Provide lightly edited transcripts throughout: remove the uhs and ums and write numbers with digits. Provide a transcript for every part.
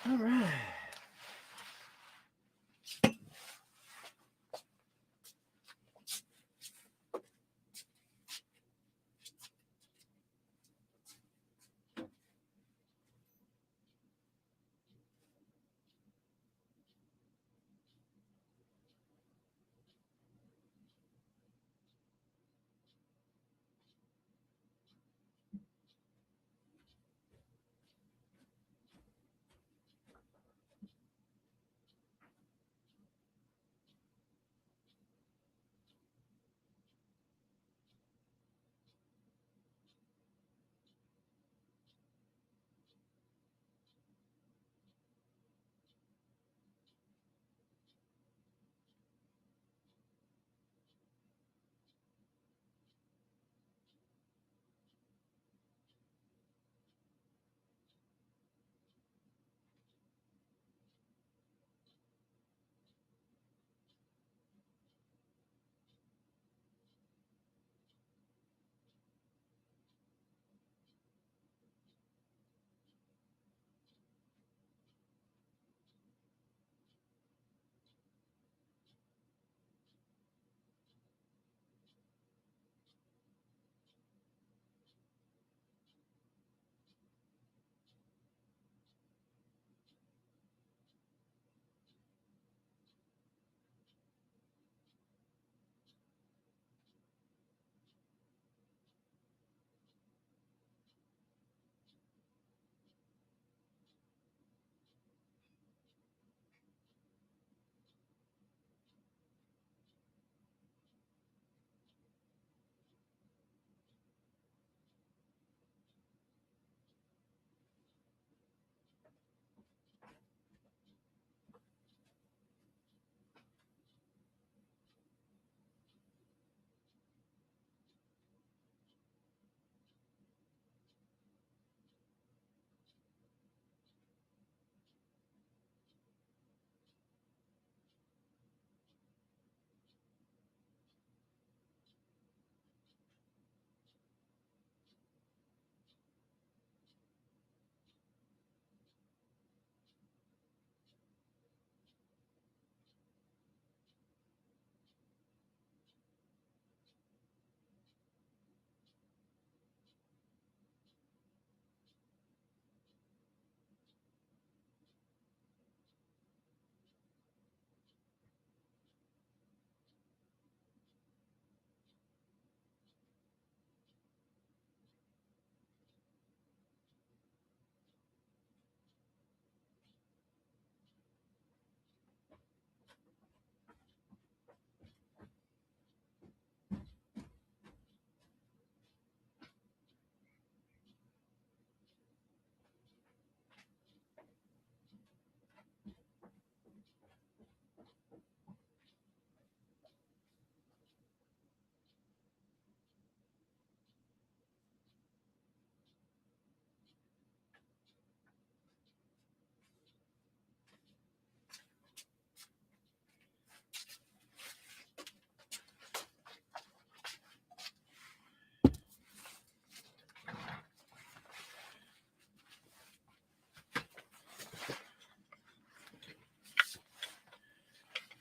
All right.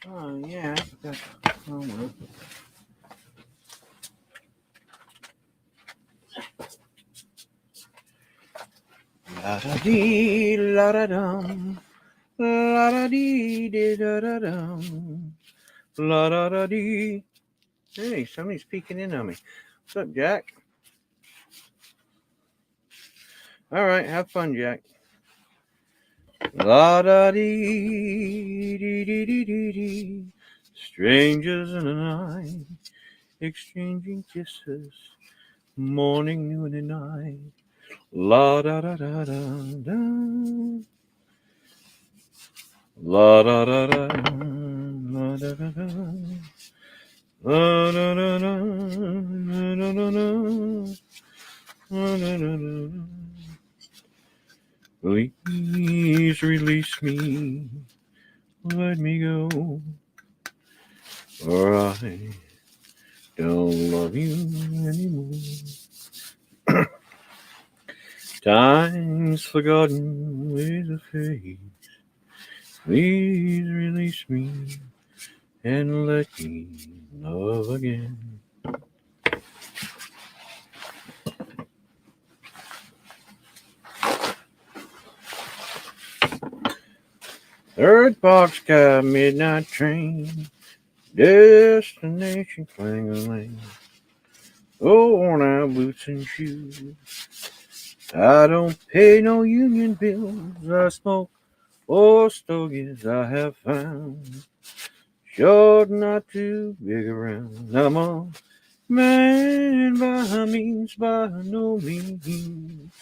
Oh, yeah, I forgot. Oh, well. La da dee, la da dum. La da dee, da da dum. La da da dee. Hey, somebody's peeking in on me. What's up, Jack? All right, have fun, Jack. La da dee, dee dee dee dee dee. Strangers in the night, exchanging kisses, morning, noon, and night. La da da da da da. La da da da. La da da da. La da da da. La da da da. La da da da. Please release me. Let me go. Or I don't love you anymore. Times forgotten with a face. Please release me and let me love again. Third boxcar midnight train, destination Clang-a-Lang. Oh, worn out boots and shoes. I don't pay no union bills. I smoke all stogies I have found. Sure not too big around. I'm a man by means, by no means.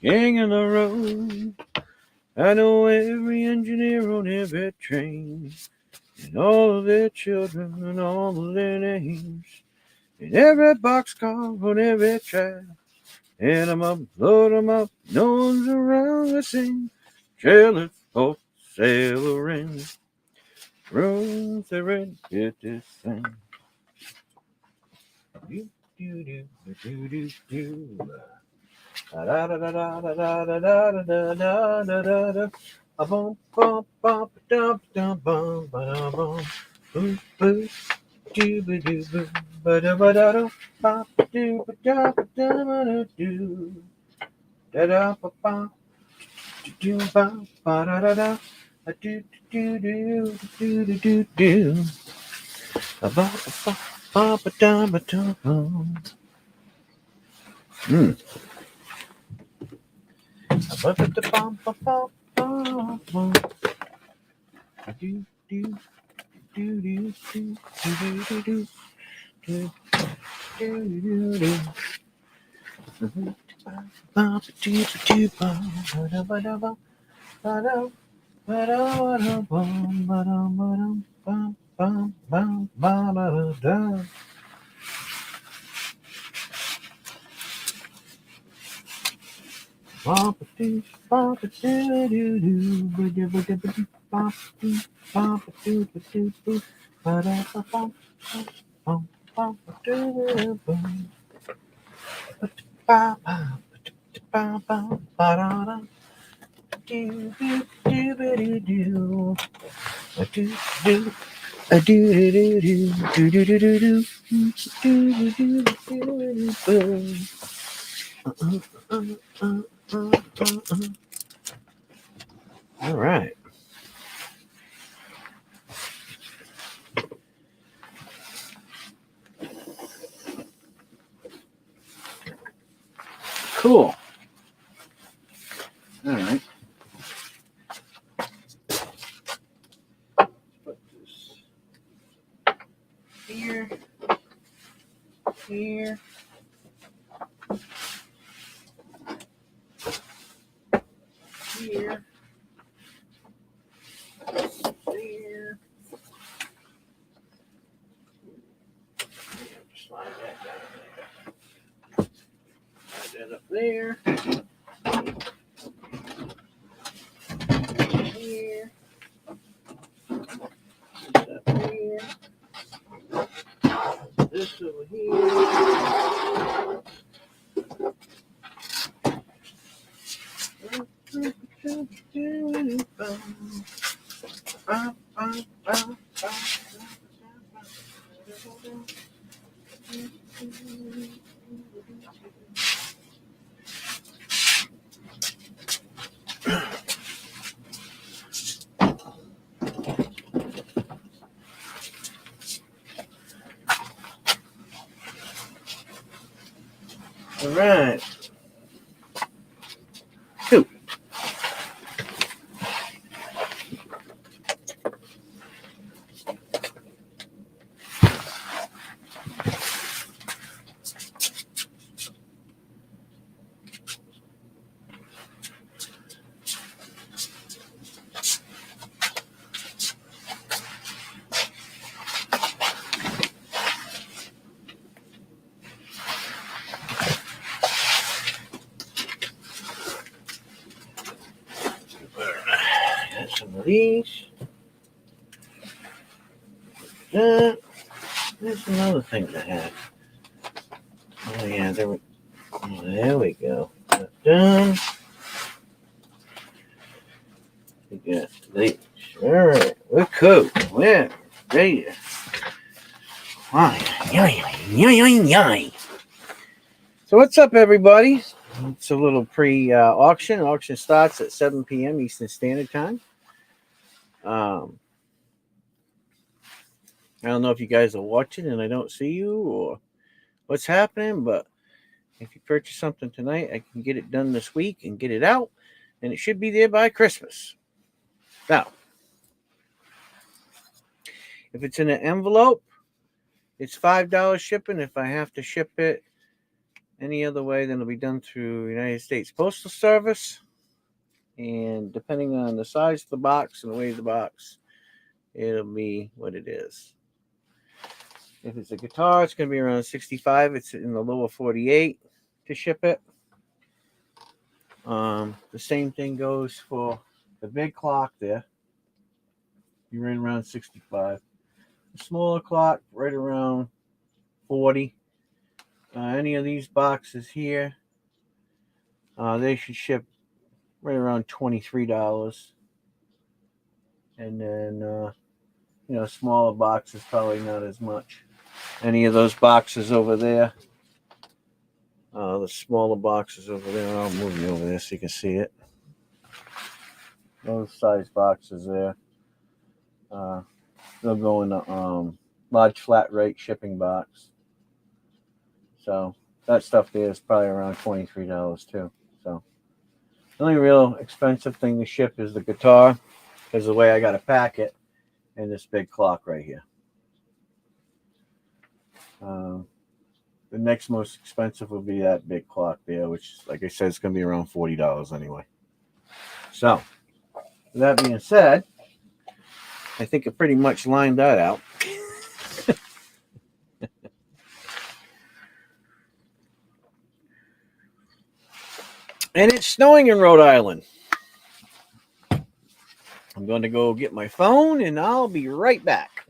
King of the road. I know every engineer on every train, and all of their children and all of their names, and every boxcar on every track. And I'm up, load 'em up, no one's around to sing. Jealous of sailoring, rooms they rent, get this thing. Do do do do do do. Da da da da da da da da da da da da da. A bum bum bum dum dum bum ba dum bum. Boo boo doo ba doo boo ba da ba da dum ba doo ba da ba da ba da doo. Da da ba ba do ba ba da da da. A do do do do do do do. A ba ba ba ba da ba da bum. A ba ba da bum ba ba ba bum. A do do do do do do do do do do do do. Ba ba do do ba ba da ba da ba ba da ba da ba da bum ba da ba dum bum bum bum ba da da da. Papa doo, papa doo doo doo, ba da ba da ba doo, papa doo ba doo doo, ba da ba bum bum papa doo doo bum, ba ba ba ba ba ba da da, doo doo doo ba doo doo, a doo doo, a doo doo doo doo doo doo doo doo doo doo doo doo. All right. Cool. All right. Put this here, here, here, there. Slide that down there. Slide that up there. Here. This up here. This over here. All right. Two. Got some of these. There's some other things I had. Oh yeah, there we go. Done. We got these. All right, we're cool. We're ready. So what's up, everybody? It's a little pre-auction. Auction starts at 7 p.m. Eastern Standard Time. I don't know if you guys are watching and I don't see you or what's happening, but if you purchase something tonight, I can get it done this week and get it out, and it should be there by Christmas. Now, if it's in an envelope, it's $5 shipping. If I have to ship it any other way, then it'll be done through United States Postal Service. And depending on the size of the box and the weight of the box, it'll be what it is. If it's a guitar, it's going to be around 65. It's in the lower 48 to ship it. The same thing goes for the big clock there. You're in around 65. The smaller clock, right around 40. Any of these boxes here, they should ship right around $23. And then, smaller boxes, probably not as much. Any of those boxes over there, the smaller boxes over there, I'll move you over there so you can see it. Those size boxes there, they'll go in the large flat rate shipping box. So that stuff there is probably around $23 too. So the only real expensive thing to ship is the guitar, because the way I got to pack it, and this big clock right here. The next most expensive will be that big clock there, which, like I said, is going to be around $40 anyway. So, with that being said, I think I pretty much lined that out. And it's snowing in Rhode Island. I'm going to go get my phone, and I'll be right back.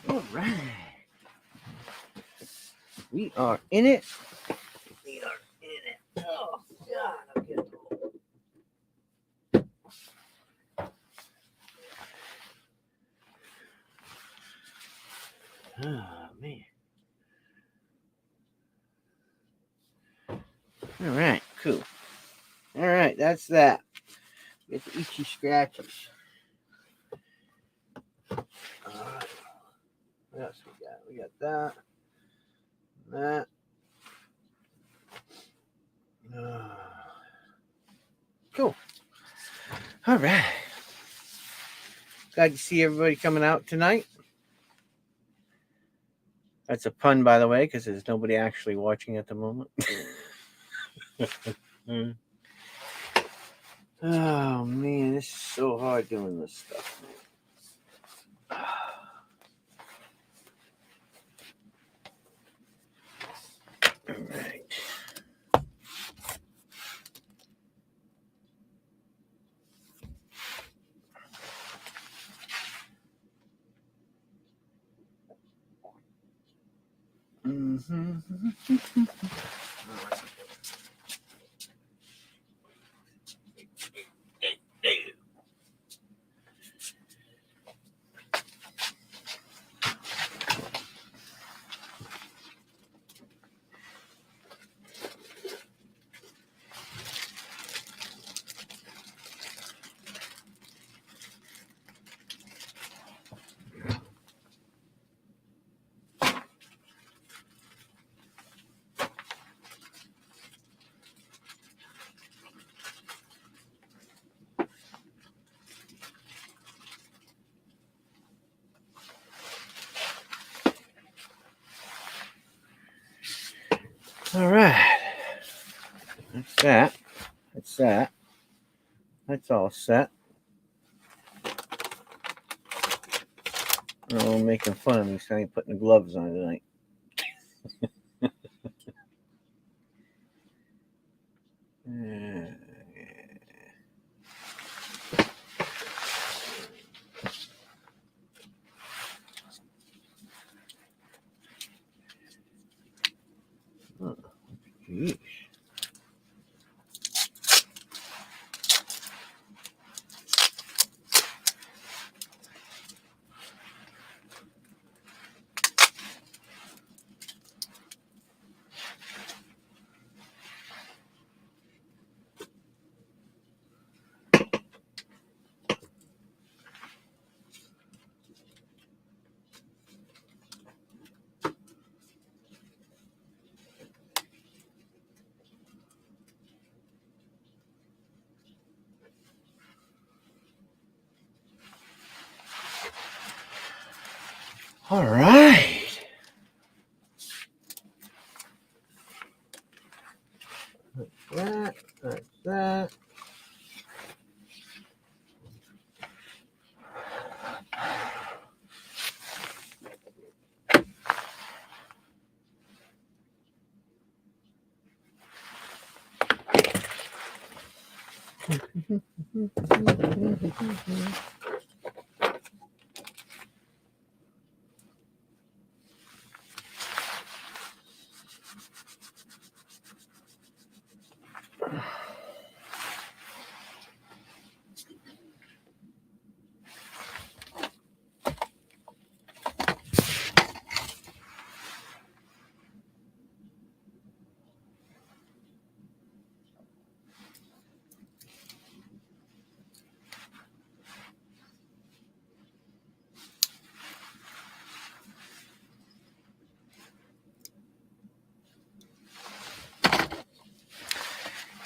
All right. We are in it. We are in it. Oh, God. I'm getting old. Oh, man. All right. Cool. All right. That's that. Get the itchy scratches. All right. What else we got? We got that. That. Cool. All right. Glad to see everybody coming out tonight. That's a pun, by the way, because there's nobody actually watching at the moment. Oh man, this is so hard doing this stuff. All right. All right. That's that. That's that. That's all set. Oh, making fun of me, so I ain't putting the gloves on tonight. Oh, geez. All right. That's that.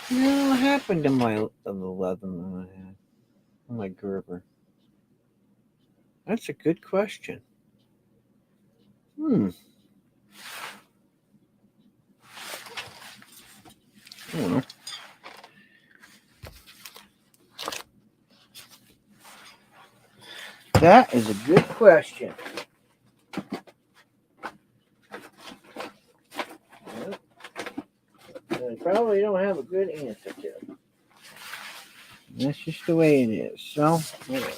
What happened to the leather that I had? My Gerber. That's a good question. I don't know. That is a good question. I probably don't have a good answer to it. That's just the way it is. So, whatever.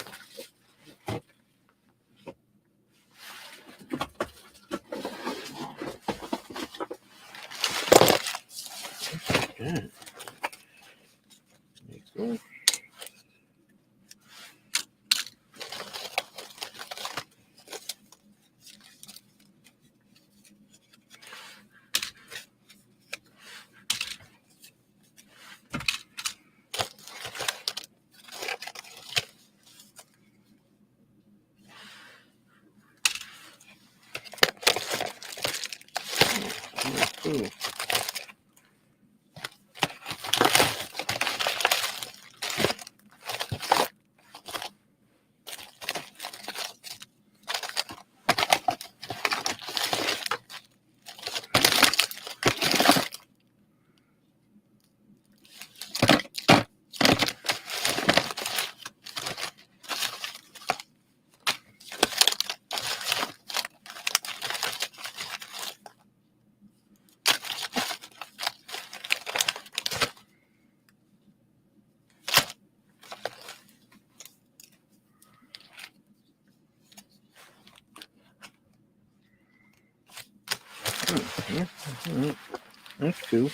Yeah, that's cool.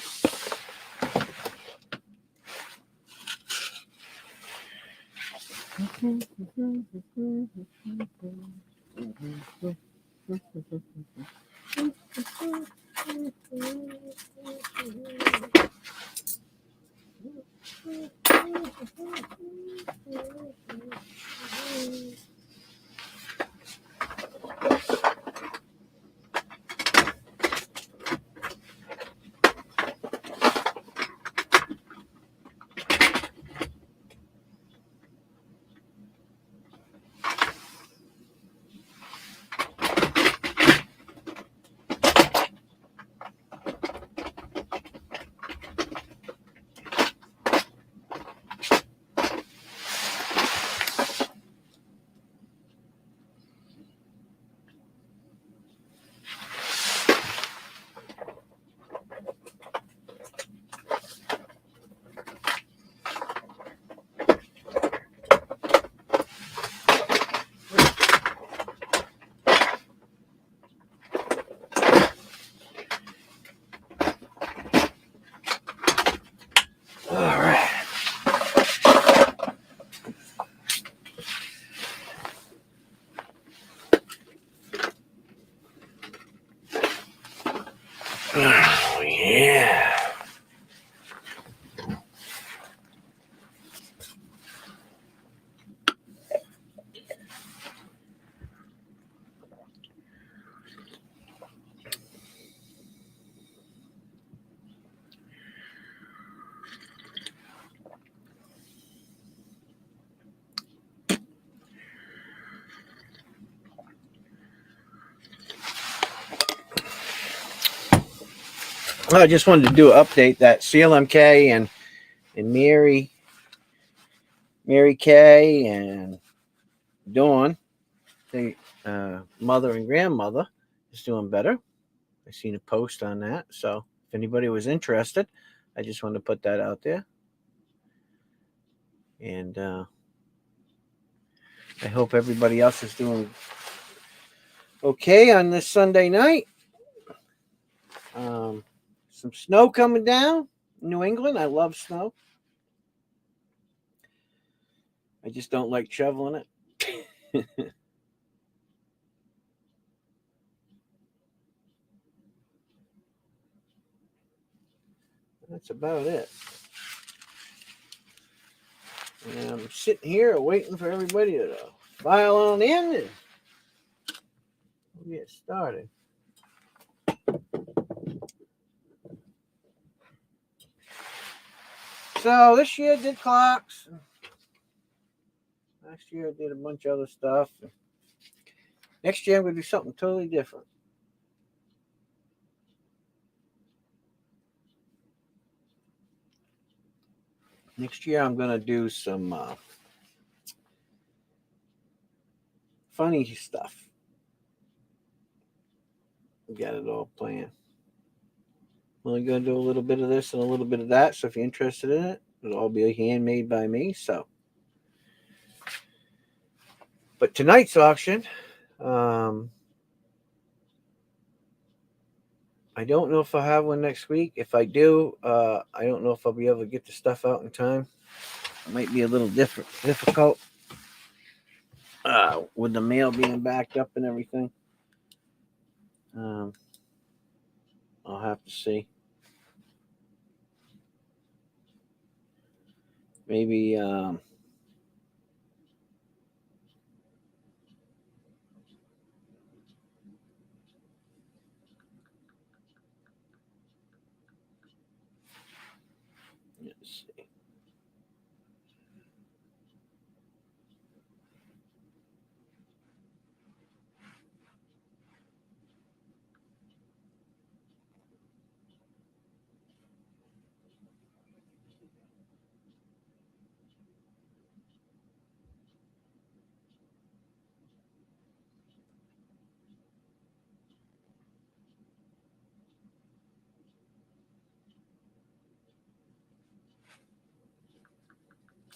All right. Oh, yeah. Well, I just wanted to do an update that CLMK and Mary Kay and Dawn, the mother and grandmother, is doing better. I seen a post on that, so if anybody was interested, I just wanted to put that out there. And I hope everybody else is doing okay on this Sunday night. Some snow coming down in New England. I love snow. I just don't like shoveling it. That's about it. And I'm sitting here waiting for everybody to file on in and we'll get started. So this year I did clocks. Last year I did a bunch of other stuff. Next year I'm going to do something totally different. Next year I'm going to do some funny stuff. Got it all planned. I'm only going to do a little bit of this and a little bit of that. So if you're interested in it, it'll all be handmade by me. So, but tonight's auction, I don't know if I'll have one next week. If I do, I don't know if I'll be able to get the stuff out in time. It might be a little difficult with the mail being backed up and everything. I'll have to see. Maybe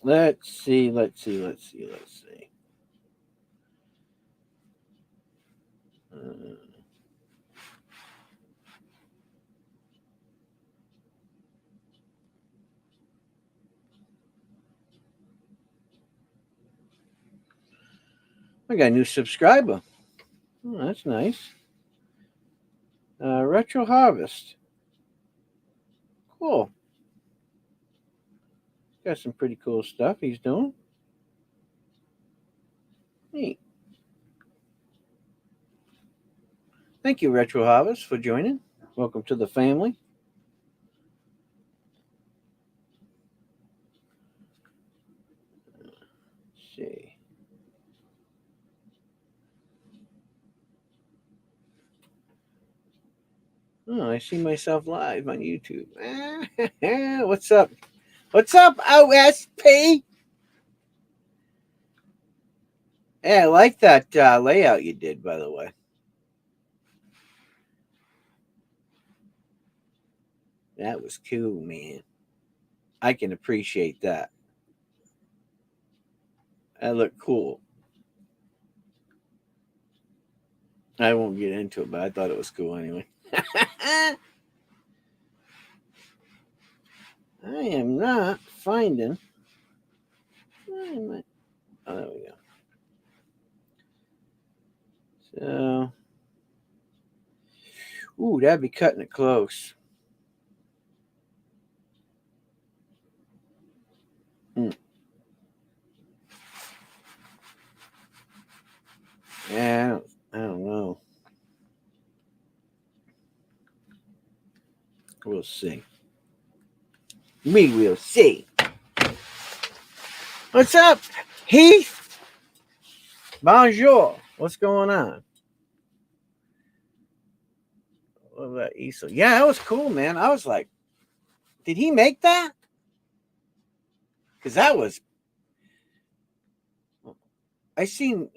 let's see. Let's see. I got a new subscriber. Oh, that's nice. Retro Harvest. Cool. Got some pretty cool stuff he's doing. Neat. Thank you, Retro Harvest, for joining. Welcome to the family. Let's see. Oh, I see myself live on YouTube. What's up? What's up, OSP? Yeah, I like that layout you did, by the way. That was cool, man. I can appreciate that. That looked cool. I won't get into it, but I thought it was cool anyway. I am not finding. Oh, there we go. So, ooh, that'd be cutting it close. Yeah, I don't know. We'll see. We will see. What's up, Heath? Bonjour. What's going on? What about Easel? Yeah, that was cool, man. I was like, did he make that? Because that was, I seen,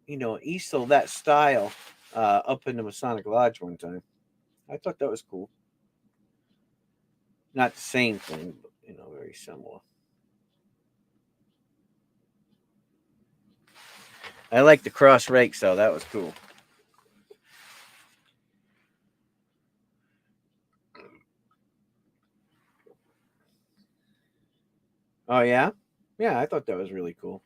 Easel, that style, up in the Masonic Lodge one time. I thought that was cool. Not the same thing, but, very similar. I like the cross rakes, though. That was cool. Oh, yeah? Yeah, I thought that was really cool.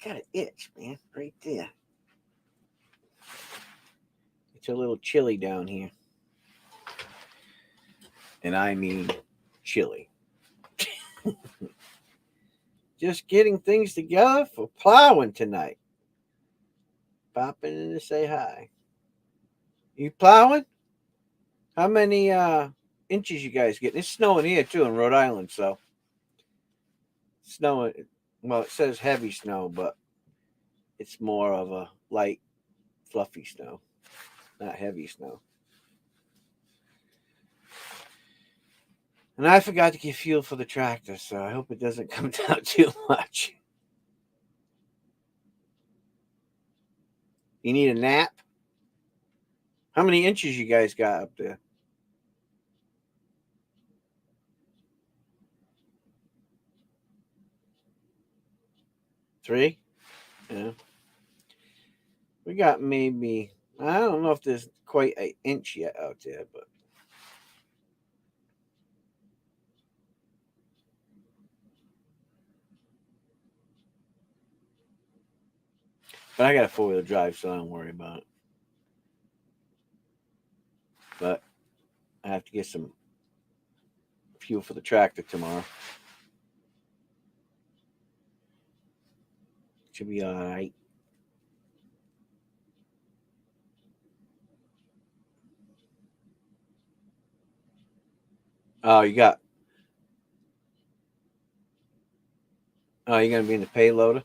Got an itch, man, right there. It's a little chilly down here. And I mean chilly. Just getting things together for plowing tonight. Popping in to say hi. You plowing? How many inches you guys getting? It's snowing here too in Rhode Island, so snowing. Well, it says heavy snow, but it's more of a light, fluffy snow, not heavy snow. And I forgot to get fuel for the tractor, so I hope it doesn't come down too much. You need a nap? How many inches you guys got up there? 3? Yeah. We got maybe, I don't know if there's quite an inch yet out there, but I got a 4-wheel drive, so I don't worry about it. But I have to get some fuel for the tractor tomorrow. Should be all right. Oh, you got. Oh, you're gonna be in the payloader.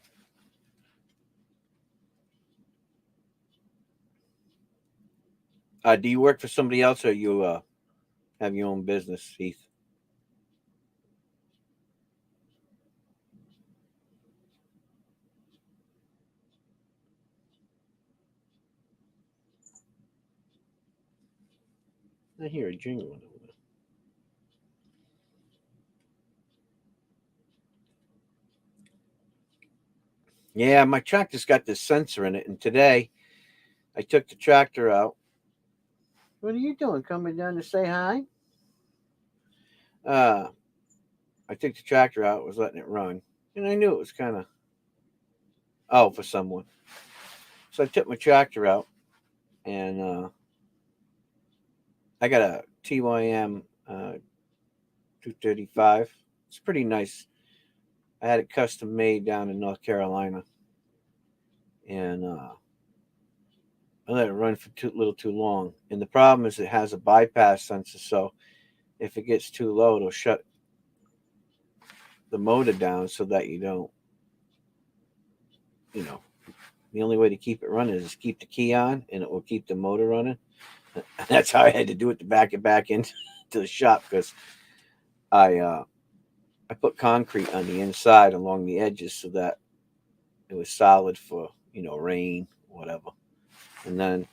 Do you work for somebody else, or you have your own business, Heath? I hear a jingling over there. Yeah, my tractor's got this sensor in it, and today I took the tractor out. What are you doing? Coming down to say hi? Uh, I took the tractor out, was letting it run, and I knew it was kind of for someone. So I took my tractor out, and I got a TYM 235. It's pretty nice. I had it custom made down in North Carolina, and I let it run for a little too long. And the problem is it has a bypass sensor, so if it gets too low, it'll shut the motor down so that you don't, you know, the only way to keep it running is keep the key on, and it will keep the motor running. That's how I had to do it to back it back into the shop, because I put concrete on the inside along the edges so that it was solid for rain, whatever. And then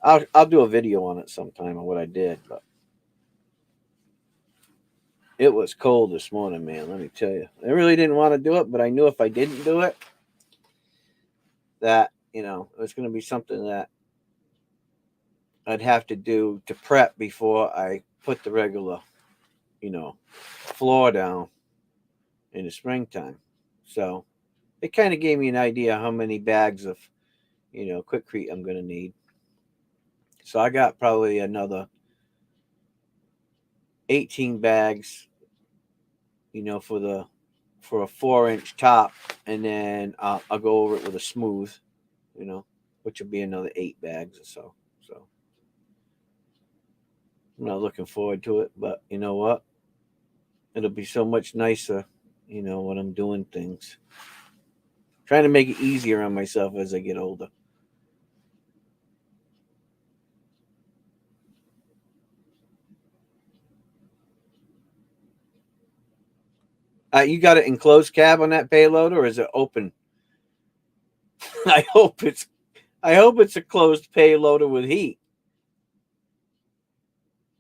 I'll do a video on it sometime of what I did. But it was cold this morning, man. Let me tell you, I really didn't want to do it, but I knew if I didn't do it, that it was going to be something that I'd have to do to prep before I put the regular, floor down in the springtime. So it kind of gave me an idea how many bags of, Quikrete I'm going to need. So I got probably another 18 bags, for a 4-inch top, and then I'll go over it with a smooth, which will be another 8 bags or so. So I'm not looking forward to it, but you know what? It'll be so much nicer, when I'm doing things. Trying to make it easier on myself as I get older. You got an enclosed cab on that payloader, or is it open? I hope it's a closed payloader with heat,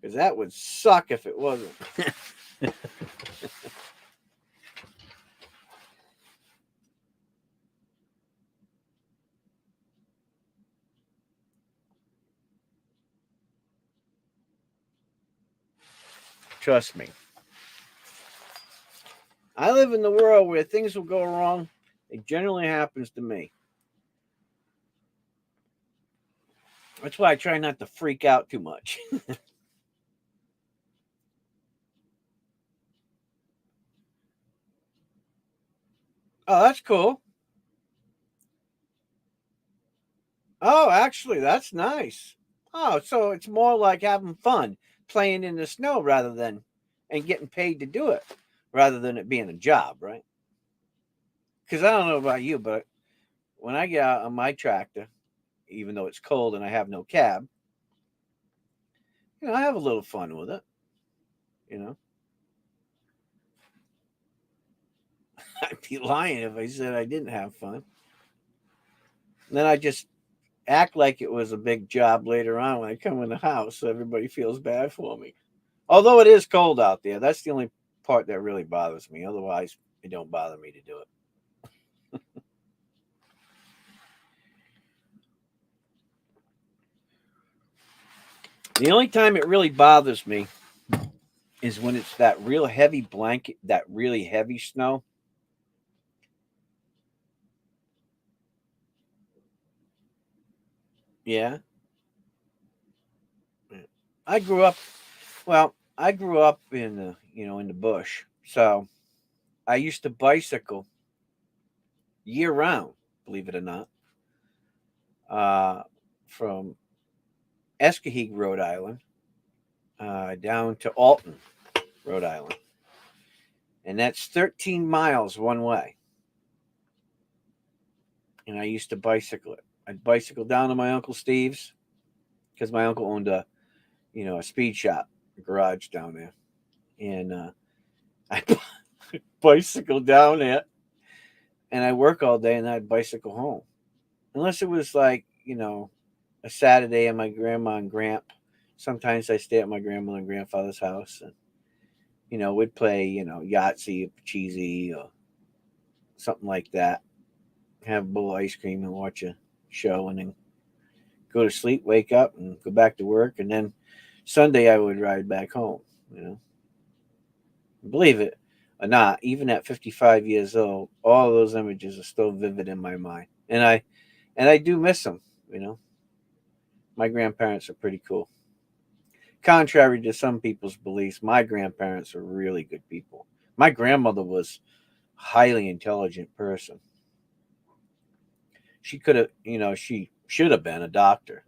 because that would suck if it wasn't. Trust me. I live in the world where things will go wrong. It generally happens to me. That's why I try not to freak out too much. Oh, that's cool. Oh, actually, that's nice. Oh, so it's more like having fun playing in the snow and getting paid to do it rather than it being a job, right? Because I don't know about you, but when I get out on my tractor, even though it's cold and I have no cab, I have a little fun with it. You know, I'd be lying if I said I didn't have fun. And then I just act like it was a big job later on when I come in the house, so everybody feels bad for me. Although it is cold out there, that's the only part that really bothers me. Otherwise, it don't bother me to do it. The only time it really bothers me is when it's that real heavy blanket, that really heavy snow. Yeah. I grew up I grew up in the bush. So I used to bicycle year round, believe it or not. Uh from Escaheg, Rhode Island, down to Alton, Rhode Island. And that's 13 miles one way. And I used to bicycle it. I'd bicycle down to my Uncle Steve's, because my uncle owned a speed shop, a garage down there. And I bicycle down there, and I work all day, and then I'd bicycle home. Unless it was like, a Saturday at my grandma and grandp. Sometimes I stay at my grandma and grandfather's house, and, we'd play, Yahtzee or Cheesy or something like that. have a bowl of ice cream and watch a show, and then go to sleep, wake up, and go back to work. And then Sunday I would ride back home. You know, believe it or not, even at 55 years old, all those images are still vivid in my mind, and I do miss them. You know, my grandparents are pretty cool. Contrary to some people's beliefs, my grandparents are really good people. My grandmother was a highly intelligent person. She could have, she should have been a doctor.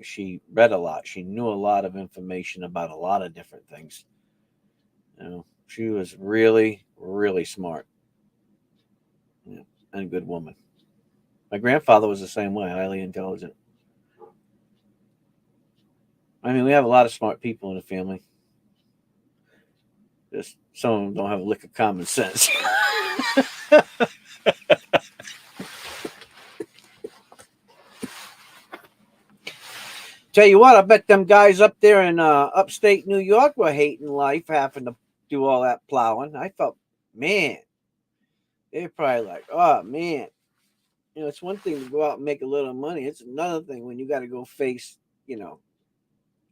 She read a lot. She knew a lot of information about a lot of different things. She was really, really smart, and a good woman. My grandfather was the same way, highly intelligent. I mean, we have a lot of smart people in the family. Just some of them don't have a lick of common sense. Tell you what, I bet them guys up there in upstate New York were hating life, having to do all that plowing. I felt, man, they're probably like, oh man, it's one thing to go out and make a little money. It's another thing when you got to go face,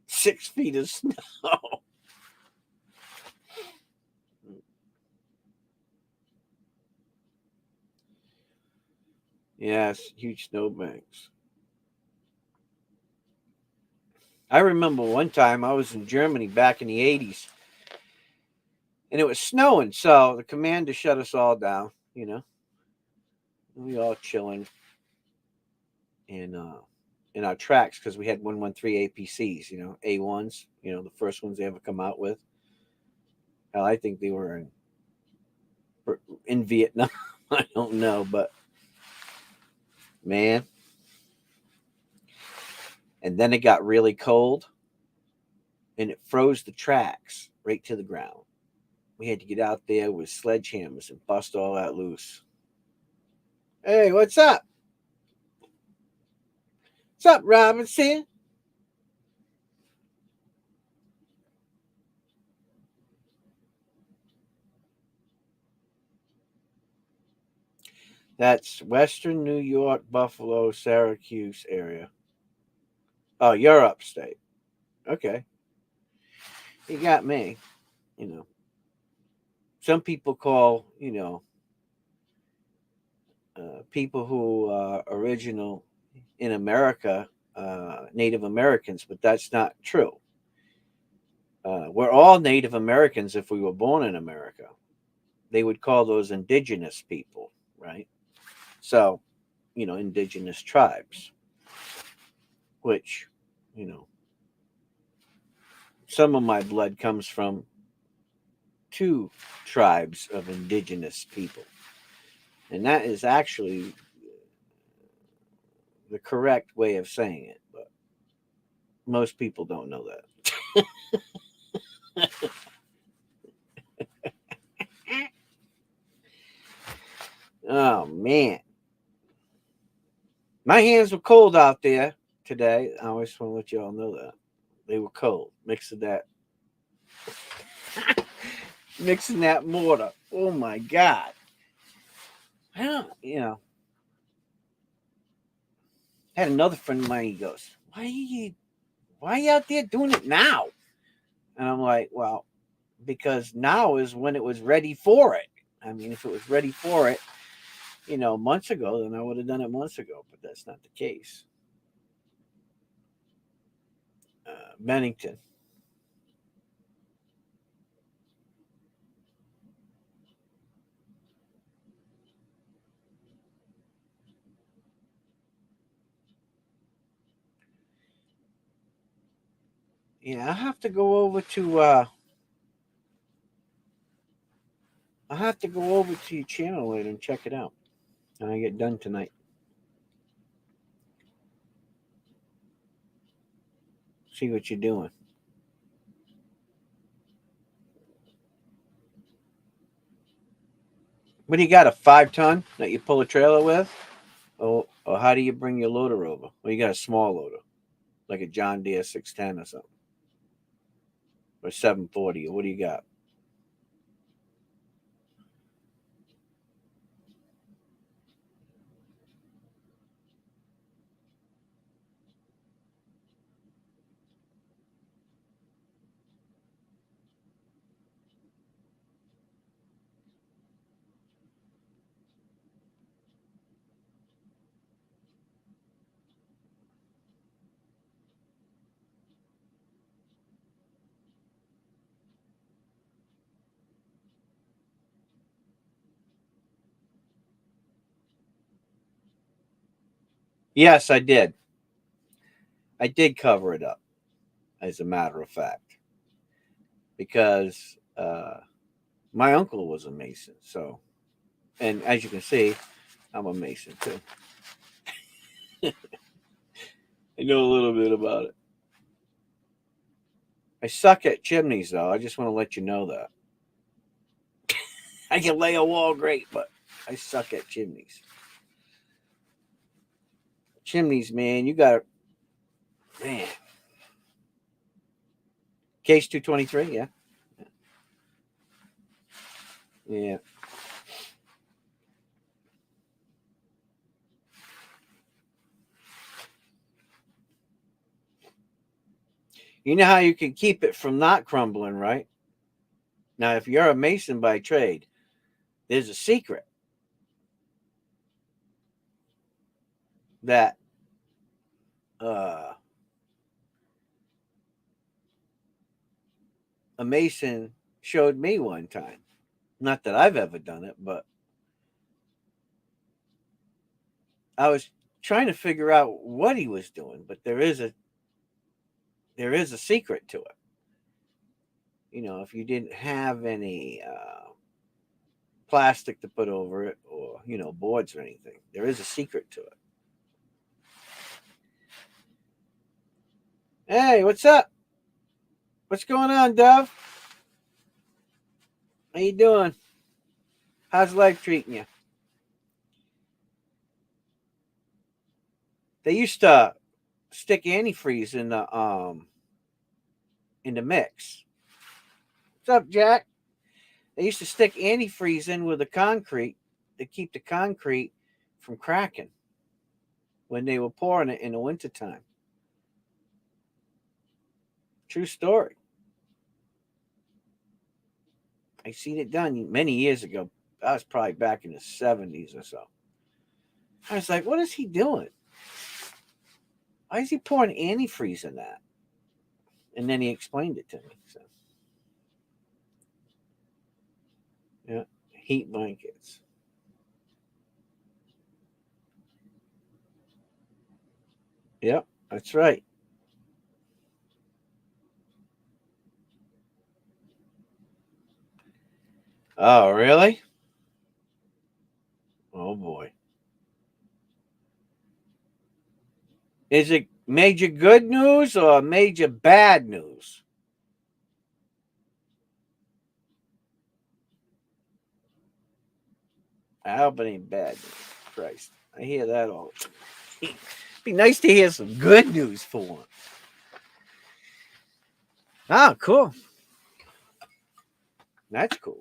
6 feet of snow. Yes, huge snowbanks. I remember one time I was in Germany back in the 80s, and it was snowing, so the commander shut us all down. We all chilling in our tracks because we had 113 APCs, A1s, the first ones they ever come out with. Hell, I think they were in Vietnam. I don't know, but man. And then it got really cold, and it froze the tracks right to the ground. We had to get out there with sledgehammers and bust all that loose. Hey, what's up? What's up, Robinson? That's Western New York, Buffalo, Syracuse area. Oh, you're upstate. Okay. You got me. You know, some people call, people who are original in America Native Americans, but that's not true. We're all Native Americans if we were born in America. They would call those indigenous people, right? So, indigenous tribes, which, you know, some of my blood comes from two tribes of indigenous people. And that is actually the correct way of saying it, but most people don't know that. Oh, man. My hands were cold out there today. I always want to let you all know that. They were cold. Mixing that mortar. Oh, my God. I don't, had another friend of mine, he goes, why are you out there doing it now? And I'm like, well, because now is when it was ready for it. I mean, if it was ready for it, months ago, then I would have done it months ago, but that's not the case. Bennington. Yeah, I have to go over to your channel later and check it out when I get done tonight. See what you're doing. What do you got? A 5 ton that you pull a trailer with? Or how do you bring your loader over? Well, you got a small loader, like a John Deere 610 or something, or 740. Or what do you got? Yes, I did. I did cover it up, as a matter of fact, because my uncle was a Mason. So, and as you can see, I'm a Mason too. I know a little bit about it. I suck at chimneys, though. I just want to let you know that. I can lay a wall great, but I suck at chimneys. Chimneys, man, you got man. Case 223, yeah. Yeah. You know how you can keep it from not crumbling, right? Now, if you're a mason by trade, there's a secret that uh, a mason showed me one time. Not that I've ever done it, but I was trying to figure out what he was doing. But there is a secret to it. You know, if you didn't have any plastic to put over it, or boards or anything, there is a secret to it. Hey, what's up? What's going on, Dove? How you doing? How's life treating you? They used to stick antifreeze in the mix. What's up, Jack? They used to stick antifreeze in with the concrete to keep the concrete from cracking when they were pouring it in the wintertime. True story. I seen it done many years ago. I was probably back in the 70s or so. I was like, what is he doing? Why is he pouring antifreeze in that? And then he explained it to me. So, yeah, heat blankets. Yep, that's right. Oh, really? Oh, boy. Is it major good news or major bad news? I hope it ain't bad news. Christ. I hear that all. Be nice to hear some good news for once. Ah, cool. That's cool.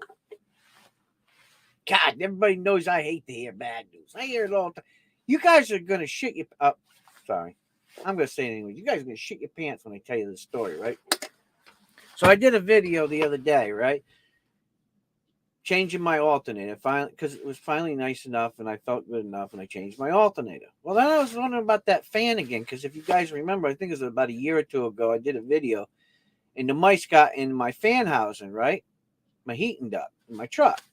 God, everybody knows I hate to hear bad news. I hear it all the time. You guys are gonna shit your sorry. I'm gonna say it anyway. You guys are gonna shit your pants when I tell you this story, right? So I did a video the other day, right? Changing my alternator finally because it was finally nice enough and I felt good enough and I changed my alternator. Well, then I was wondering about that fan again because if you guys remember, I think it was about a year or two ago, I did a video and the mice got in my fan housing, right? My heating duct in my truck.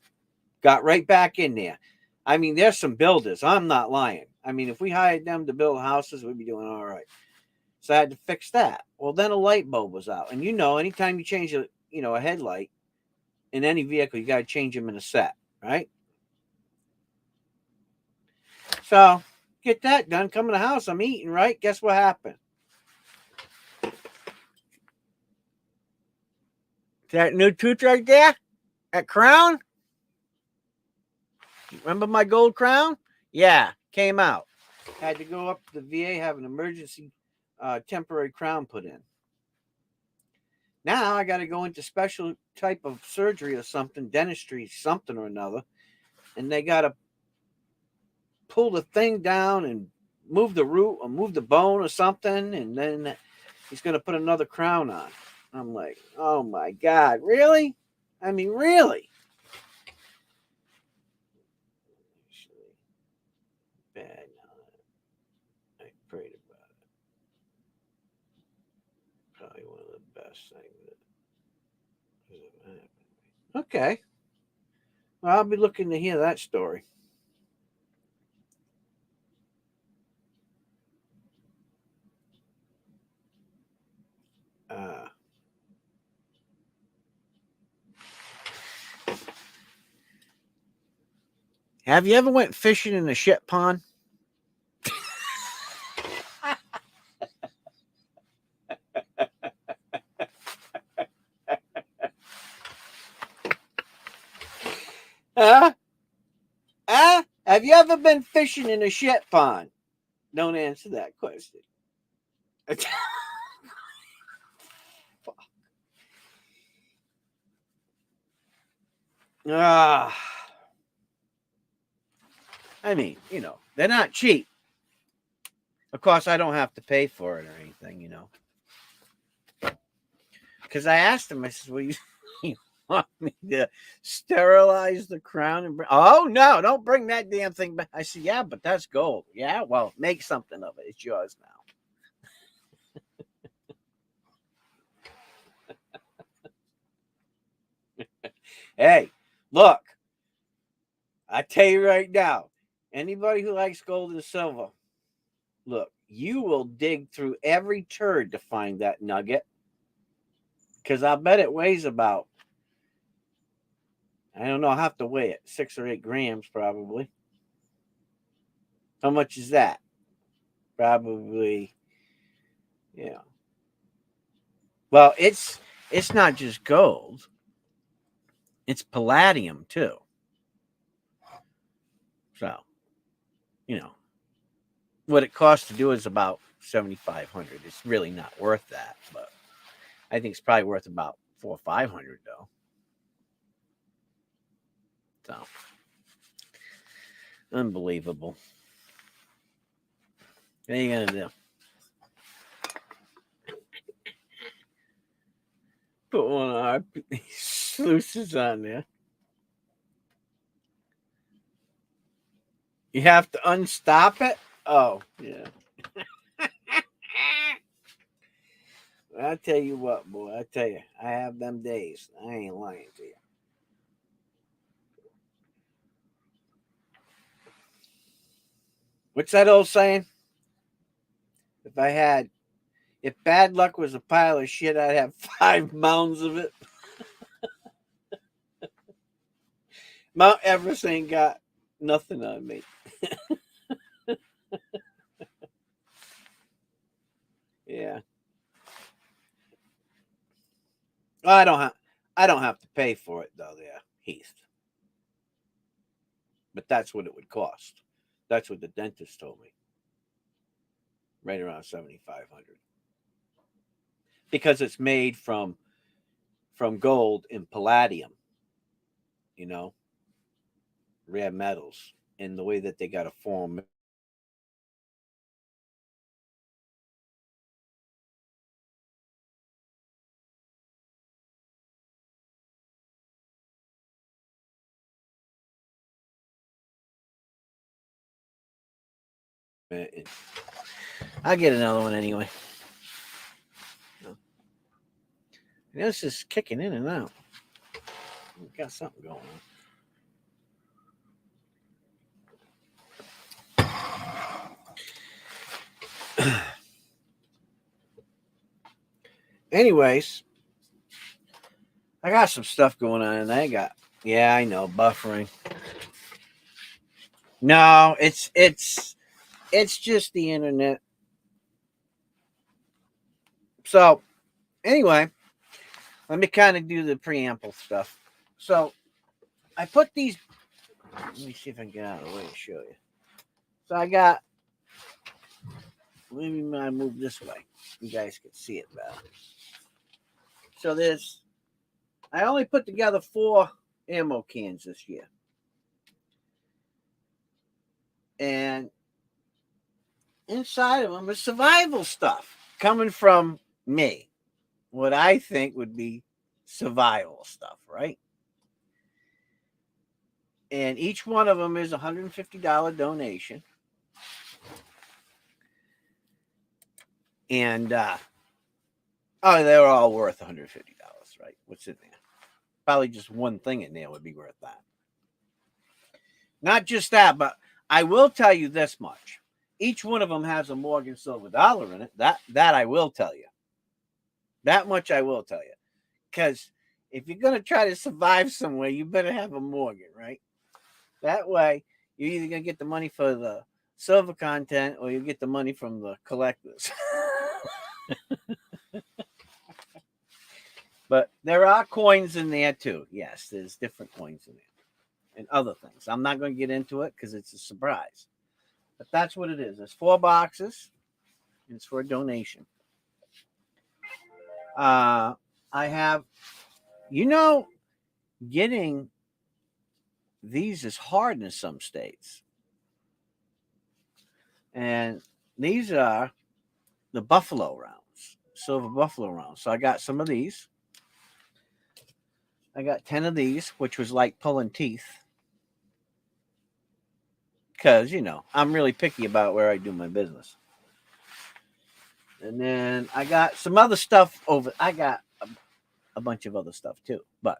Got right back in there. I mean, there's some builders. I'm not lying. I mean, if we hired them to build houses, we'd be doing all right. So I had to fix that. Well, then a light bulb was out. And anytime you change a headlight in any vehicle, you got to change them in a set, right? So get that done. Come in the house. I'm eating, right? Guess what happened? That new tooth right there? That crown? Remember my gold crown? Yeah, came out. Had to go up to the VA, have an emergency temporary crown put in. Now I got to go into special type of surgery or something, dentistry, something or another, and they got to pull the thing down and move the root or move the bone or something, and then he's going to put another crown on. I'm like, oh my God, really? I mean, really? Bad. I prayed about it. Probably one of the best things that has ever happened. Okay. Well, I'll be looking to hear that story. Have you ever went fishing in a shit pond? Huh? Huh? Have you ever been fishing in a shit pond? Don't answer that question. Ah, I mean, they're not cheap. Of course, I don't have to pay for it or anything, Because I asked him, I said, "Well, you want me to sterilize the crown and bring?" Oh no, don't bring that damn thing back. I said, "Yeah, but that's gold." Yeah, well, make something of it. It's yours now. Hey, look, I tell you right now, anybody who likes gold and silver, look, you will dig through every turd to find that nugget. Because I bet it weighs about, I don't know, I'll have to weigh it, 6 or 8 grams probably. How much is that? Probably, yeah. Well, it's not just gold. It's palladium too. So, what it costs to do is about $7,500. It's really not worth that, but I think it's probably worth about $400 or $500 though. So, unbelievable. What are you gonna do? Put one of our sluices on there. You have to unstop it? Oh, yeah. I tell you what, boy. I tell you, I have them days. I ain't lying to you. What's that old saying? If bad luck was a pile of shit, I'd have 5 mounds of it. Mount Everest ain't got nothing on me. Yeah. I don't have to pay for it though, there, Heath. But that's what it would cost. That's what the dentist told me. Right around 7,500. Because it's made from gold and palladium, rare metals, and the way that they got to form it. I'll get another one anyway. This is kicking in and out. We got something going on. Anyways, I got some stuff going on, and I know, buffering. No, it's just the internet. So, anyway, let me kind of do the preamble stuff. So, I put these. Let me see if I can get out of the way to show you. So I got. Let me move this way. You guys can see it better. So I only put together 4 ammo cans this year. And inside of them is survival stuff coming from me. What I think would be survival stuff, right? And each one of them is a $150 donation. And they're all worth $150, right? What's in there? Probably just one thing in there would be worth that. Not just that, but I will tell you this much. Each one of them has a Morgan silver dollar in it. That I will tell you. That much I will tell you. Because if you're going to try to survive somewhere, you better have a Morgan, right? That way, You're either gonna get the money for the silver content or you get the money from the collectors. But there are coins in there too. Yes, there's different coins in there and other things. I'm not going to get into it because it's a surprise. But that's what it is. There's 4 boxes. And it's for a donation. I have, getting these is hard in some states. And these are the buffalo rounds, silver buffalo rounds. So I got some of these. I got 10 of these, which was like pulling teeth. Because, I'm really picky about where I do my business. And then I got some other stuff over. I got a bunch of other stuff too. But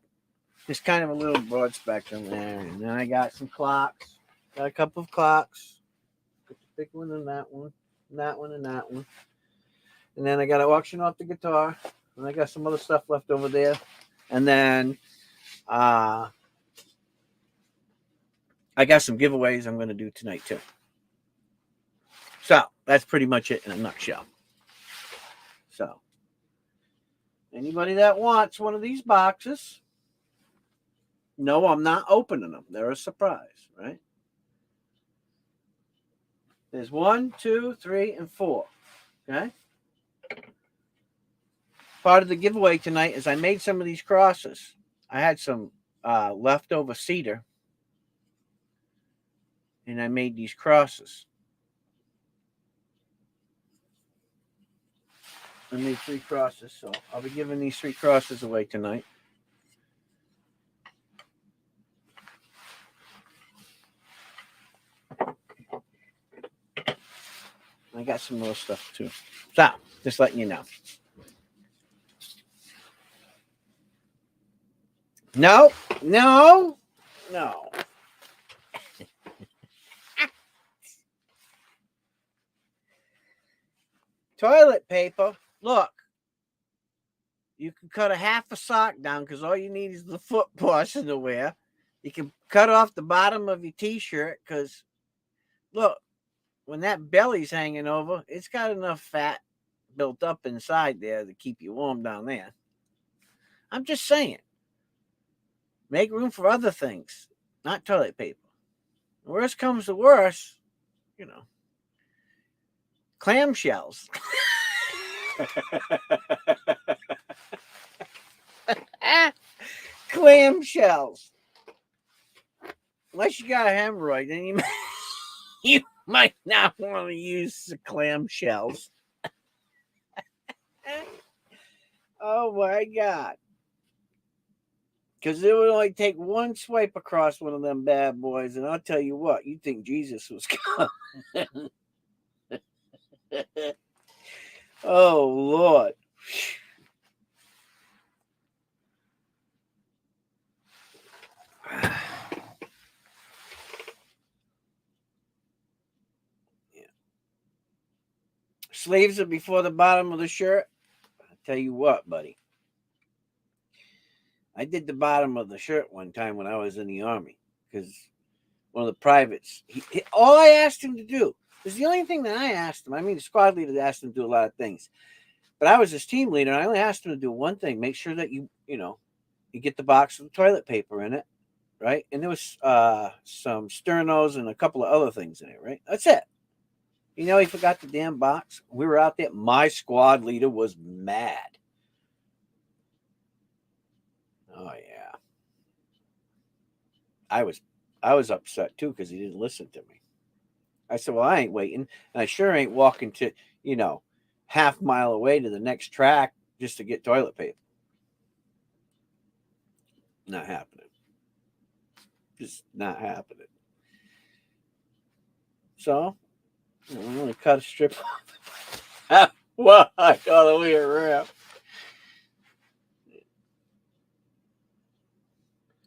just kind of a little broad spectrum there. And then I got some clocks. Got a couple of clocks. Got the big one and that one. And that one and that one. And then I got to auction off the guitar. And I got some other stuff left over there. And then I got some giveaways I'm going to do tonight too. So that's pretty much it in a nutshell. So anybody that wants one of these boxes, no, I'm not opening them. They're a surprise, right? There's 1, 2, 3, and 4. Okay. Part of the giveaway tonight is I made some of these crosses. I had some leftover cedar, and I made these crosses. I made 3 crosses, so I'll be giving these 3 crosses away tonight. I got some more stuff too. So, just letting you know. No. Toilet paper. Look, you can cut a half a sock down because all you need is the foot portion to wear. You can cut off the bottom of your t-shirt because, look, when that belly's hanging over, it's got enough fat built up inside there to keep you warm down there. I'm just saying. Make room for other things, not toilet paper. Worst comes to worst, clamshells. Clamshells. Unless you got a hemorrhoid, then you might not want to use the clamshells. Oh my God. Because it would only take one swipe across one of them bad boys, and I'll tell you what, you'd think Jesus was coming. Oh, Lord. Yeah. Sleeves are before the bottom of the shirt. I'll tell you what, buddy. I did the bottom of the shirt one time when I was in the Army because one of the privates, all I asked him to do was the only thing that I asked him. I mean, the squad leader asked him to do a lot of things, but I was his team leader. And I only asked him to do one thing: make sure that you get the box of toilet paper in it, right? And there was some sternos and a couple of other things in it, right? That's it. He forgot the damn box. We were out there. My squad leader was mad. Oh yeah, I was upset too because he didn't listen to me. I said, "Well, I ain't waiting, and I sure ain't walking to half mile away to the next track just to get toilet paper. Not happening. Just not happening." So I'm gonna cut a strip off. Well, I got the way around.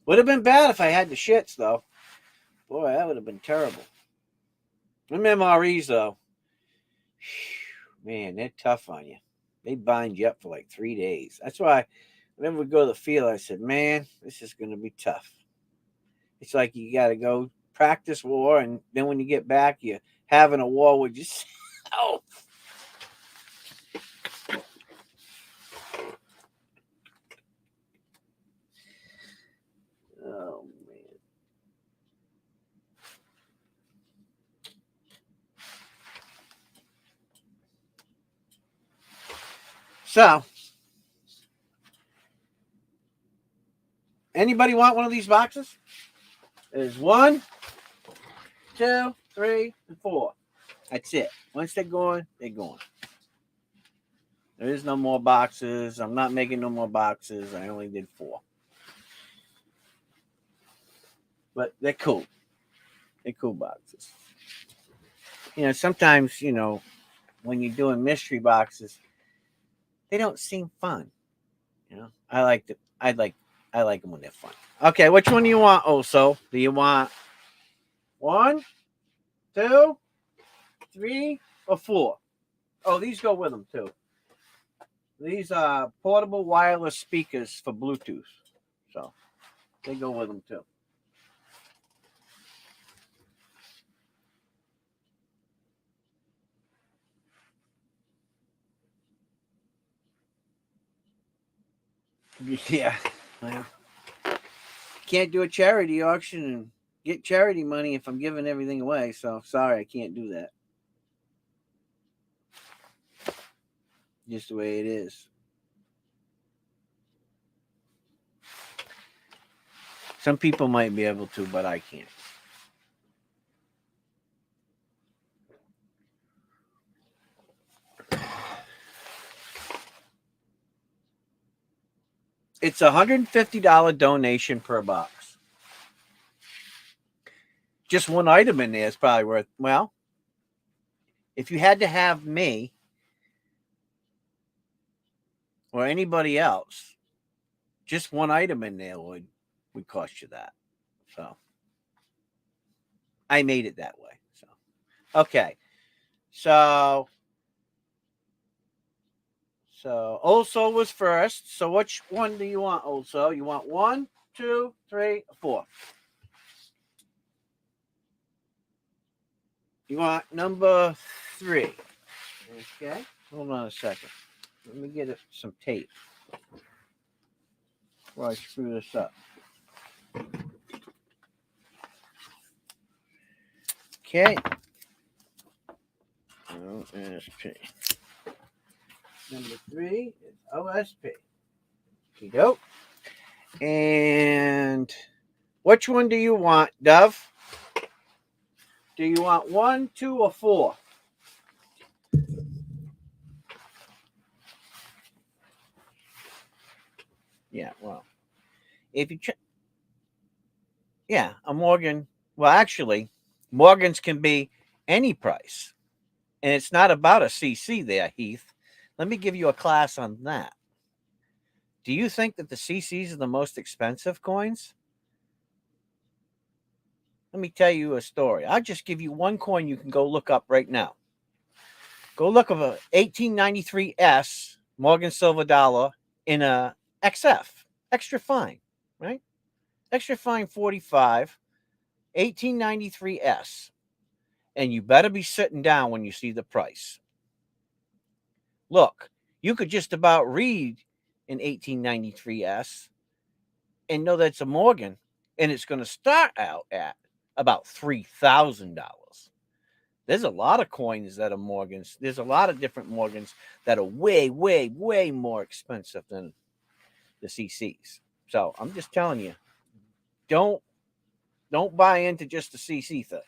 Would have been bad if I had the shits, though. Boy, that would have been terrible. Them MREs, though, man, they're tough on you. They bind you up for like 3 days. That's why whenever we go to the field, I said, man, this is going to be tough. It's like you got to go practice war, and then when you get back, you're having a war with yourself. Oh man. So, anybody want one of these boxes? There's 1, 2, 3, and 4. That's it. Once they're gone, they're gone. There is no more boxes. I'm not making no more boxes. I only did 4. But they're cool. They're cool boxes. Sometimes, when you're doing mystery boxes, they don't seem fun. I like them when they're fun. Okay, which one do you want, Oso? Do you want 1, 2, 3, or 4? Oh, these go with them too. These are portable wireless speakers for Bluetooth. So they go with them too. Yeah. Well, can't do a charity auction and get charity money if I'm giving everything away. So sorry, I can't do that. Just the way it is. Some people might be able to, but I can't. It's a $150 donation per box. Just one item in there is probably worth, well, if you had to have me or anybody else, just one item in there would cost you that. So I made it that way. So okay. So Oso was first. So which one do you want, Oso? You want 1, 2, 3, 4? You want number 3. Okay. Hold on a second. Let me get some tape before I screw this up. Okay. OSP. Number 3 is OSP. You go. And which one do you want, Dove? Do you want 1, 2, or 4? Yeah, well, if you a Morgan. Well, actually, Morgans can be any price, and it's not about a CC there, Heath. Let me give you a class on that. Do you think that the CCs are the most expensive coins? Let me tell you a story. I'll just give you one coin you can go look up right now. Go look up a 1893S Morgan Silver dollar in a XF, extra fine, right? Extra fine 45, 1893S. And you better be sitting down when you see the price. Look, you could just about read an 1893S and know that's a Morgan, and it's going to start out at about $3,000. There's a lot of coins that are Morgans. There's a lot of different Morgans that are way, way, way more expensive than the CCs. So I'm just telling you, don't buy into just the CC thing.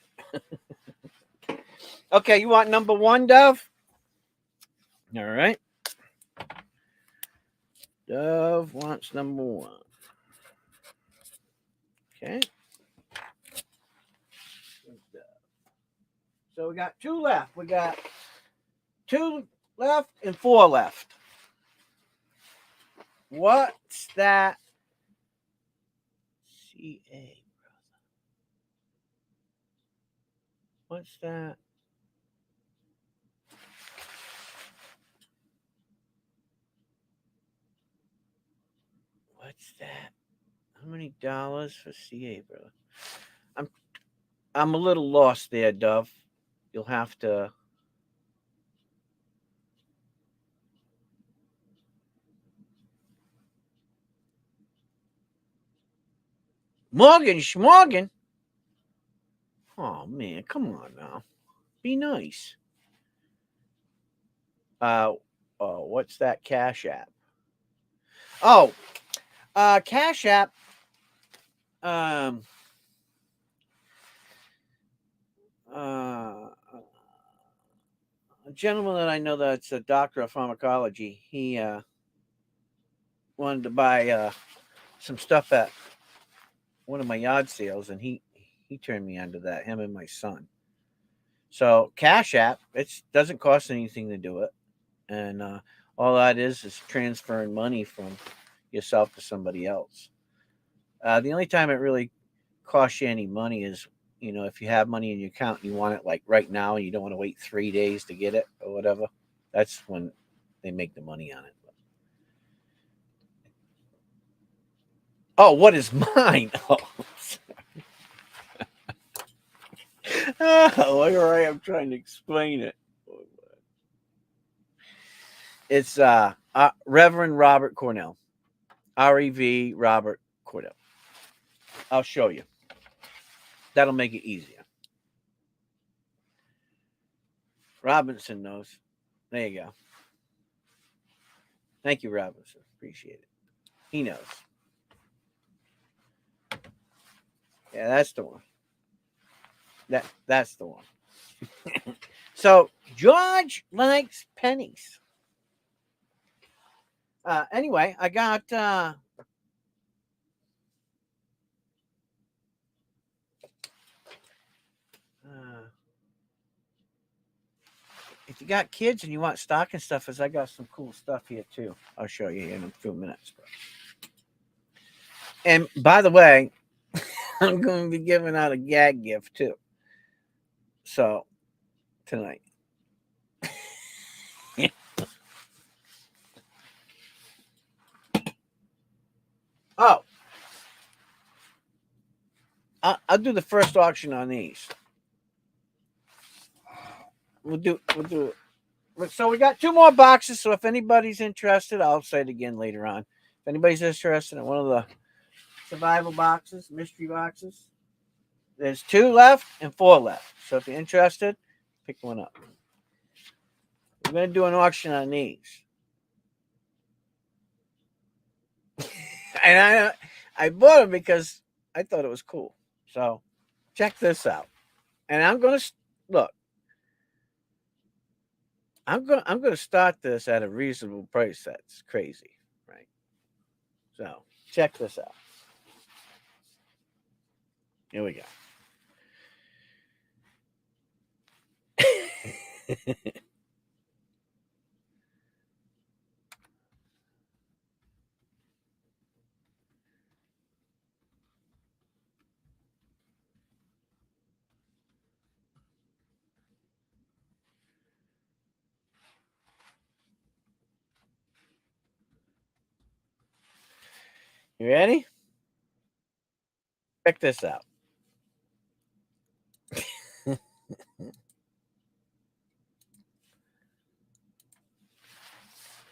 Okay, you want number 1, Dove? All right. Dove wants number 1. Okay. So we got 2 left. We got 2 left and 4 left. What's that? CA, brother. What's that? What's that? How many dollars for CA, brother? I'm a little lost there, Dove. You'll have to. Morgan Schmorgan. Oh man, come on now. Be nice. Uh, what's that Cash App? Oh, Cash App. Um, a gentleman that I know that's a doctor of pharmacology. He wanted to buy some stuff at one of my yard sales, and he turned me onto that. Him and my son. So Cash App, it doesn't cost anything to do it, and all that is transferring money from yourself to somebody else. The only time it really costs you any money is, if you have money in your account and you want it like right now and you don't want to wait 3 days to get it or whatever. That's when they make the money on it. Oh, what is mine? Oh, here I am trying to explain it. It's Reverend Robert Cornell. REV Robert Cornell. I'll show you. That'll make it easier. Robinson knows. There you go. Thank you, Robinson. Appreciate it. He knows. Yeah, that's the one. That's the one. So George likes pennies. Anyway, I got if you got kids and you want stocking stuffers, I got some cool stuff here too. I'll show you in a few minutes. And by the way, I'm going to be giving out a gag gift too. So tonight. Oh, I'll do the first auction on these. We'll do it. So we got 2 more boxes. So if anybody's interested, I'll say it again later on. If anybody's interested in one of the survival boxes, mystery boxes, there's 2 left and 4 left. So if you're interested, pick one up. We're going to do an auction on these. And I bought them because I thought it was cool. So check this out. And I'm going to look. I'm going to start this at a reasonable price. That's crazy, right? So check this out. Here we go. You ready? Check this out.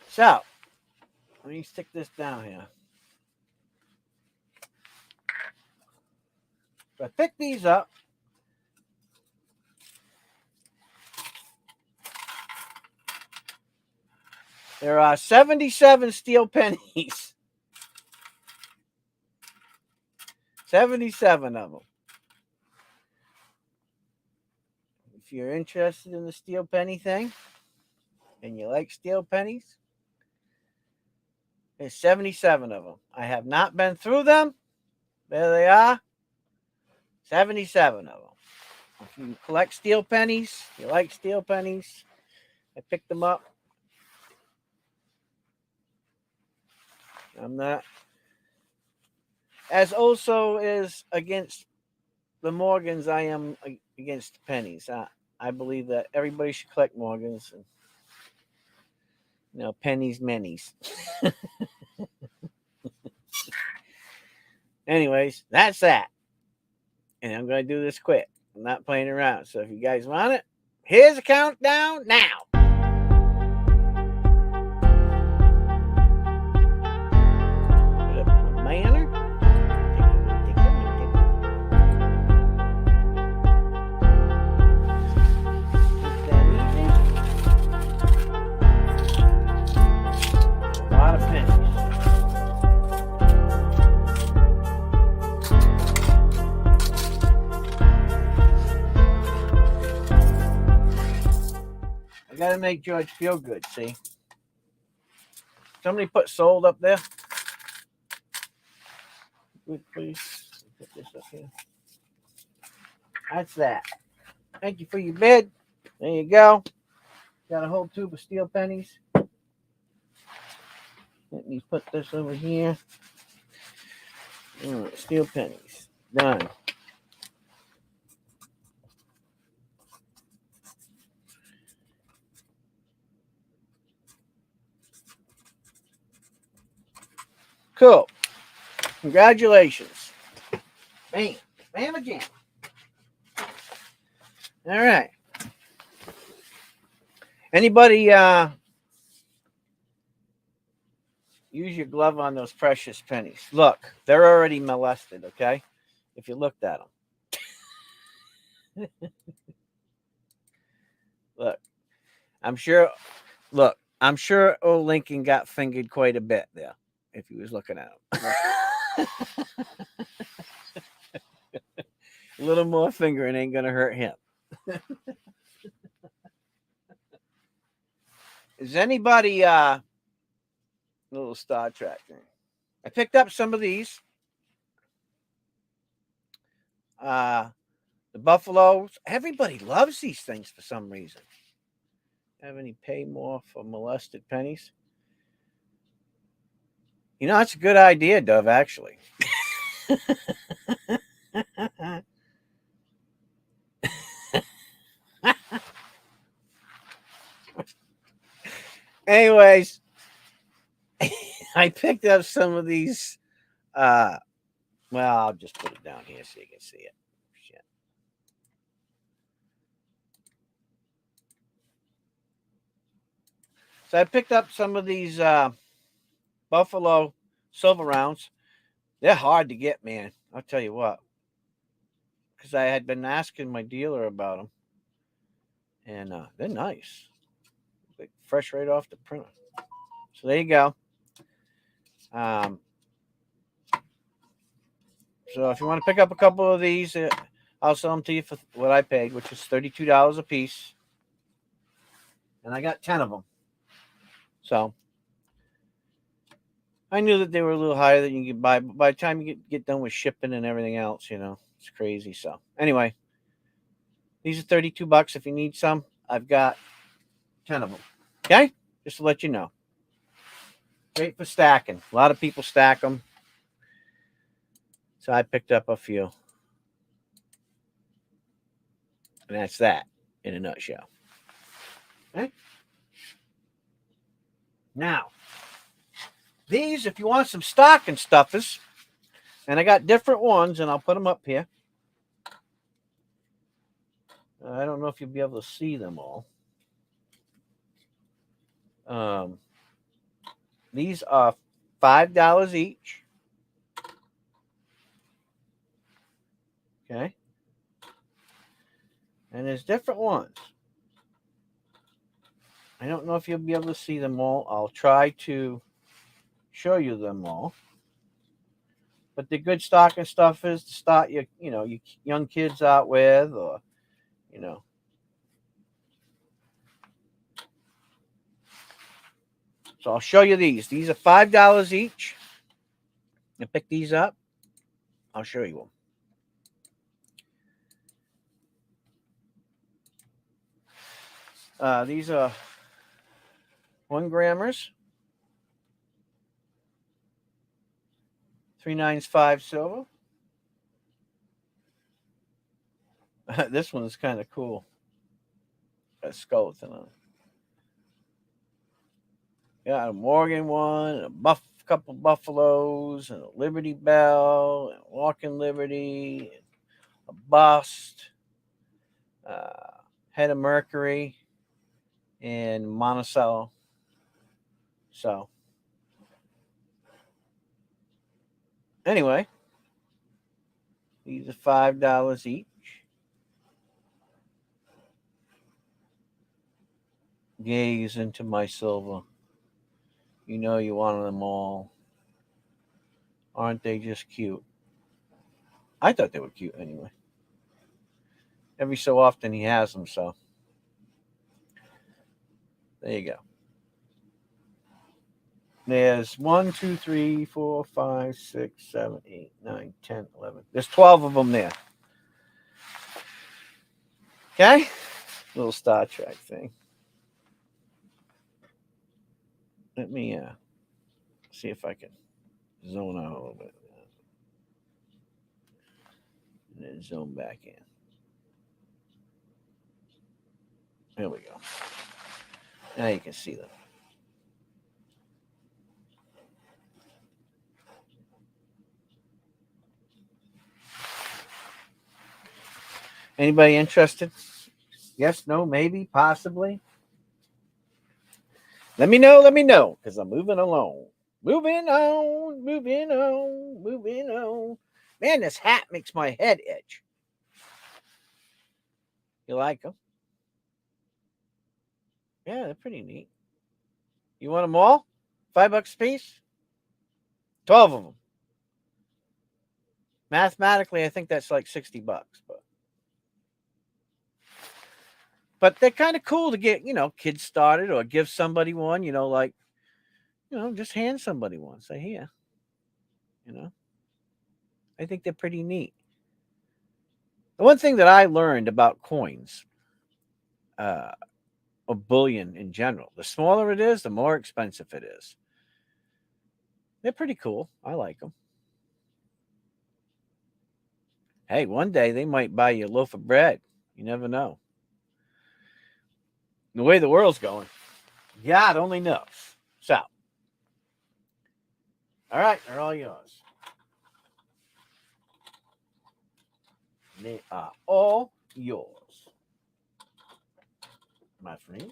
So, let me stick this down here. So I picked these up. There are 77 steel pennies. 77 of them. If you're interested in the steel penny thing and you like steel pennies, there's 77 of them. I have not been through them. There they are. 77 of them. If you collect steel pennies, you like steel pennies, I picked them up. I'm not. As also is against the Morgans, I am against pennies. I believe that everybody should collect Morgans. And, pennies, mennies. Anyways, that's that. And I'm going to do this quick. I'm not playing around. So if you guys want it, here's a countdown now. Put up my banner. A lot of pennies. I gotta make George feel good, see? Somebody put sold up there. Good, please. Put this up here. That's that. Thank you for your bid. There you go. Got a whole tube of steel pennies. Let me put this over here. All right, steel pennies. Done. Cool. Congratulations. Bam. Bam again. All right. Anybody use your glove on those precious pennies? Look, they're already molested, okay? If you looked at them. Look, I'm sure old Lincoln got fingered quite a bit there if he was looking at them. A little more fingering ain't gonna hurt him. Is anybody little Star Trek thing? I picked up some of these. The Buffaloes. Everybody loves these things for some reason. Have any pay more for molested pennies? You know, that's a good idea, Dove, actually. Anyways, I picked up some of these. Well, I'll just put it down here so you can see it. Shit. So I picked up some of these Buffalo silver rounds. They're hard to get, man. I'll tell you what. Because I had been asking my dealer about them. And they're nice. They're fresh right off the printer. So there you go. So if you want to pick up a couple of these, I'll sell them to you for what I paid, which is $32 a piece. And I got 10 of them. So I knew that they were a little higher than you could buy, but by the time you get done with shipping and everything else, you know, it's crazy. So anyway, these are $32 if you need some. I've got 10 of them. Okay? Just to let you know. Great for stacking. A lot of people stack them. So I picked up a few. And that's that in a nutshell. Okay? Now, these, if you want some stocking stuffers, and I got different ones, and I'll put them up here. I don't know if you'll be able to see them all. These are $5 each. Okay. And there's different ones. I don't know if you'll be able to see them all. I'll try to show you them all. But the good stocking stuffers to start your young kids out with, or So I'll show you these. These are $5 each. I pick these up. I'll show you them. These are 1 grammers. 395 silver. This one is kind of cool. Got a skeleton on it. Got a Morgan one, and a couple Buffaloes, and a Liberty Bell, and Walking Liberty, and a bust. Head of Mercury, and Monticello. So, anyway, these are $5 each. Gaze into my silver. You know you wanted them all. Aren't they just cute? I thought they were cute anyway. Every so often he has them, so there you go. There's 1, 2, 3, 4, 5, 6, 7, 8, 9, 10, 11. There's 12 of them there. Okay? Little Star Trek thing. Let me see if I can zone out a little bit. And then zone back in. There we go. Now you can see them. Anybody interested? Yes, no, maybe, possibly. Let me know, because I'm moving along. Moving on. Man, this hat makes my head itch. You like them? Yeah, they're pretty neat. You want them all? $5 a piece? 12 of them. Mathematically, I think that's like $60, but they're kind of cool to get, kids started or give somebody one, just hand somebody one. Say, here, I think they're pretty neat. The one thing that I learned about coins, or bullion in general, the smaller it is, the more expensive it is. They're pretty cool. I like them. Hey, one day they might buy you a loaf of bread. You never know. The way the world's going, God only knows. So, all right, they're all yours. They are all yours, my friend.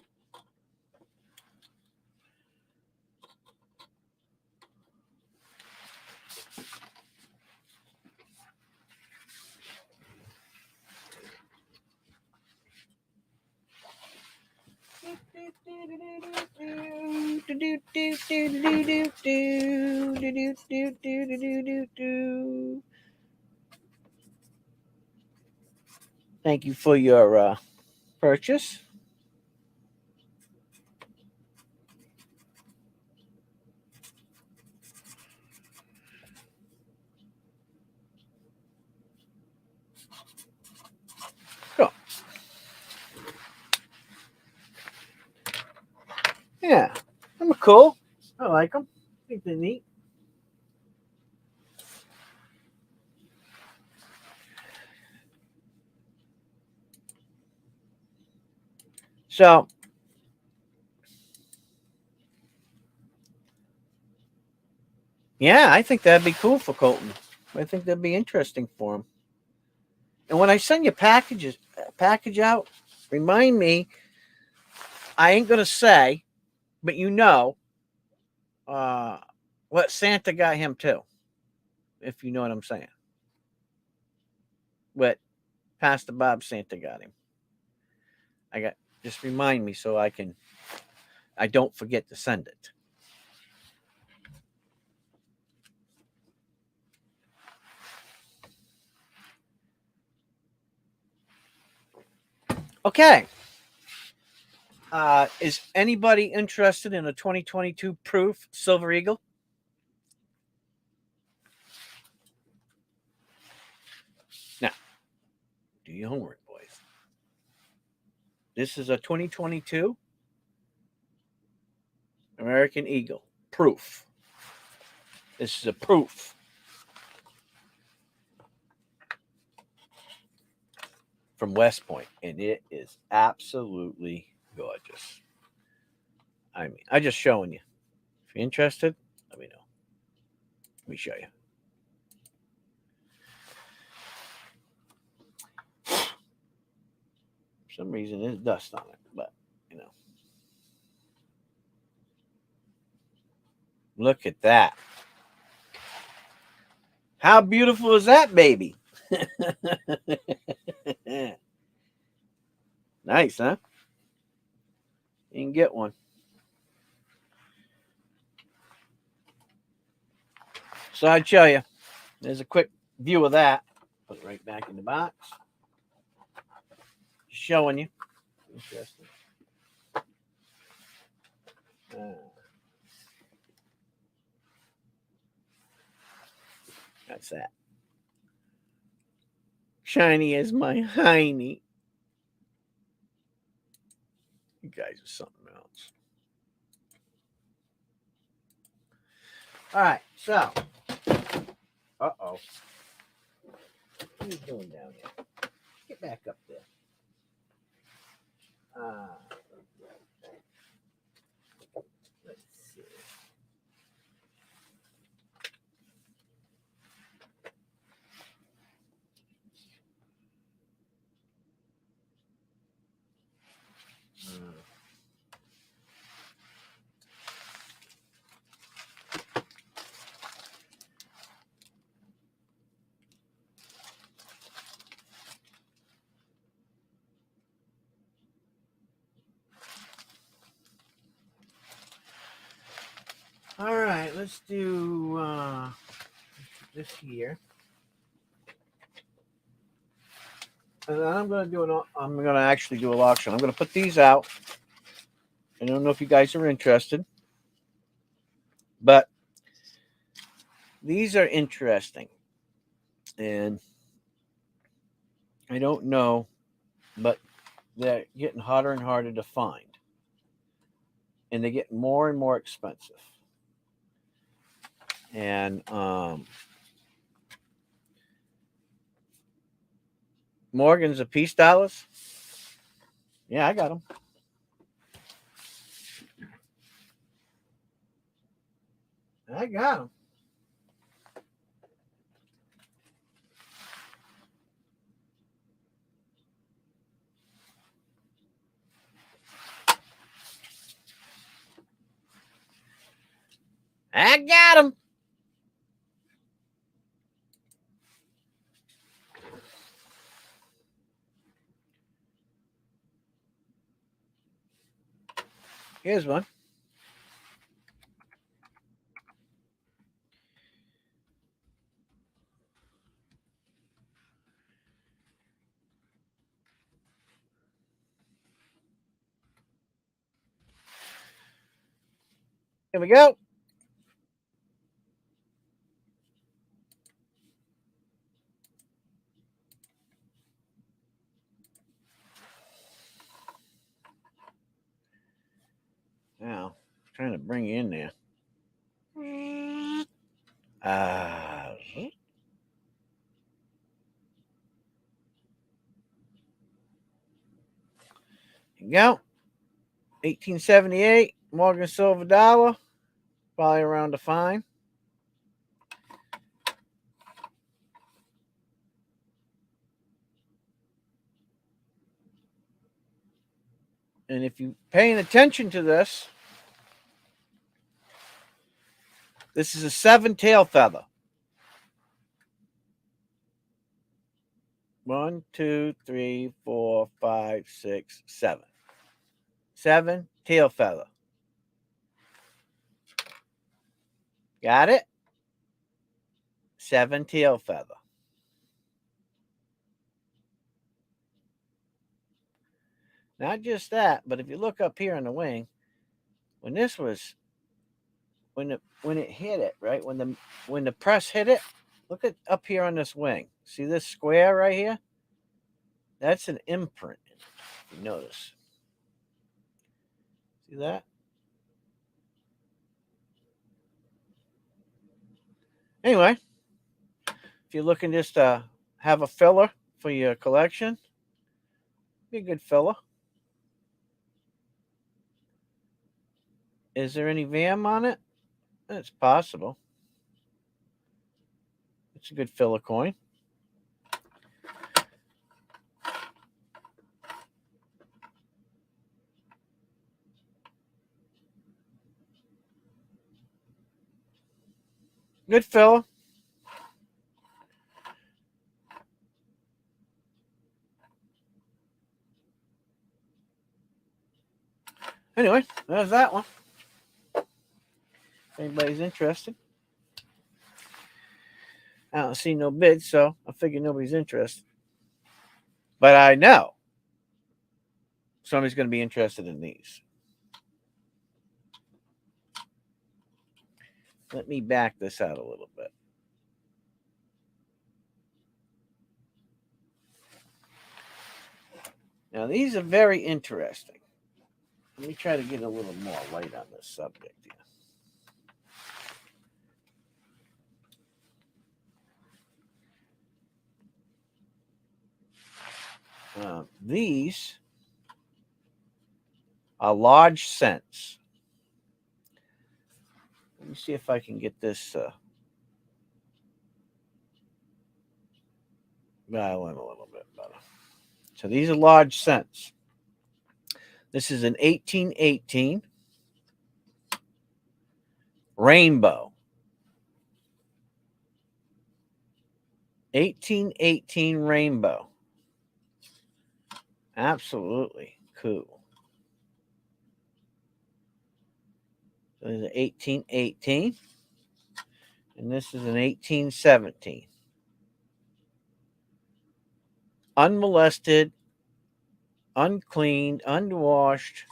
Thank you for your purchase. Cool. Yeah, I'm cool. I like them. I think they're neat. So, yeah, I think that'd be cool for Colton. I think that'd be interesting for him. And when I send you package out, remind me. I ain't gonna say, but what Santa got him too, if you know what I'm saying. What Pastor Bob Santa got him. Just remind me so I don't forget to send it. Okay. Is anybody interested in a 2022 proof Silver Eagle? Now, do your homework, boys. This is a 2022 American Eagle proof. This is a proof. From West Point, and it is absolutely gorgeous. I mean, I'm just showing you. If you're interested, let me know. Let me show you. some reason there's dust on it, but you know. Look at that. How beautiful is that, baby? Nice, huh? You can get one. So I tell you, there's a quick view of that. Put it right back in the box. Showing you. Interesting. That's that. Shiny as my hiney. You guys are something else. All right, so. Uh-oh. What are you doing down here? Get back up there. Let's see. All right, let's do this here. And then I'm going to actually do an auction. I'm going to put these out. I don't know if you guys are interested, but these are interesting. And I don't know, but they're getting harder and harder to find. And they get more and more expensive. And Morgan's a peace dollars. Yeah, I got them. I got them. I got them. Here's one. Here we go. Now, trying to bring you in there. Here you go. 1878, Morgan silver dollar. Probably around a fine. And if you're paying attention to this, this is a 7 tail feather. 1, 2, 3, 4, 5, 6, 7. 7 tail feather. Got it? 7 tail feather. Not just that, but if you look up here on the wing, when it hit it, right? When the press hit it, look at up here on this wing. See this square right here? That's an imprint. If you notice. See that? Anyway, if you're looking just to have a filler for your collection, be a good filler. Is there any VAM on it? It's possible. It's a good filler coin. Good fella. Anyway, there's that one. If anybody's interested. I don't see no bids, so I figure nobody's interested. But I know somebody's going to be interested in these. Let me back this out a little bit. Now, these are very interesting. Let me try to get a little more light on this subject here. These are large cents. Let me see if I can get this dial in a little bit better. So these are large cents. This is an 1818 rainbow. 1818 rainbow. Absolutely cool. So there's an 1818. And this is an 1817. Unmolested, uncleaned, unwashed,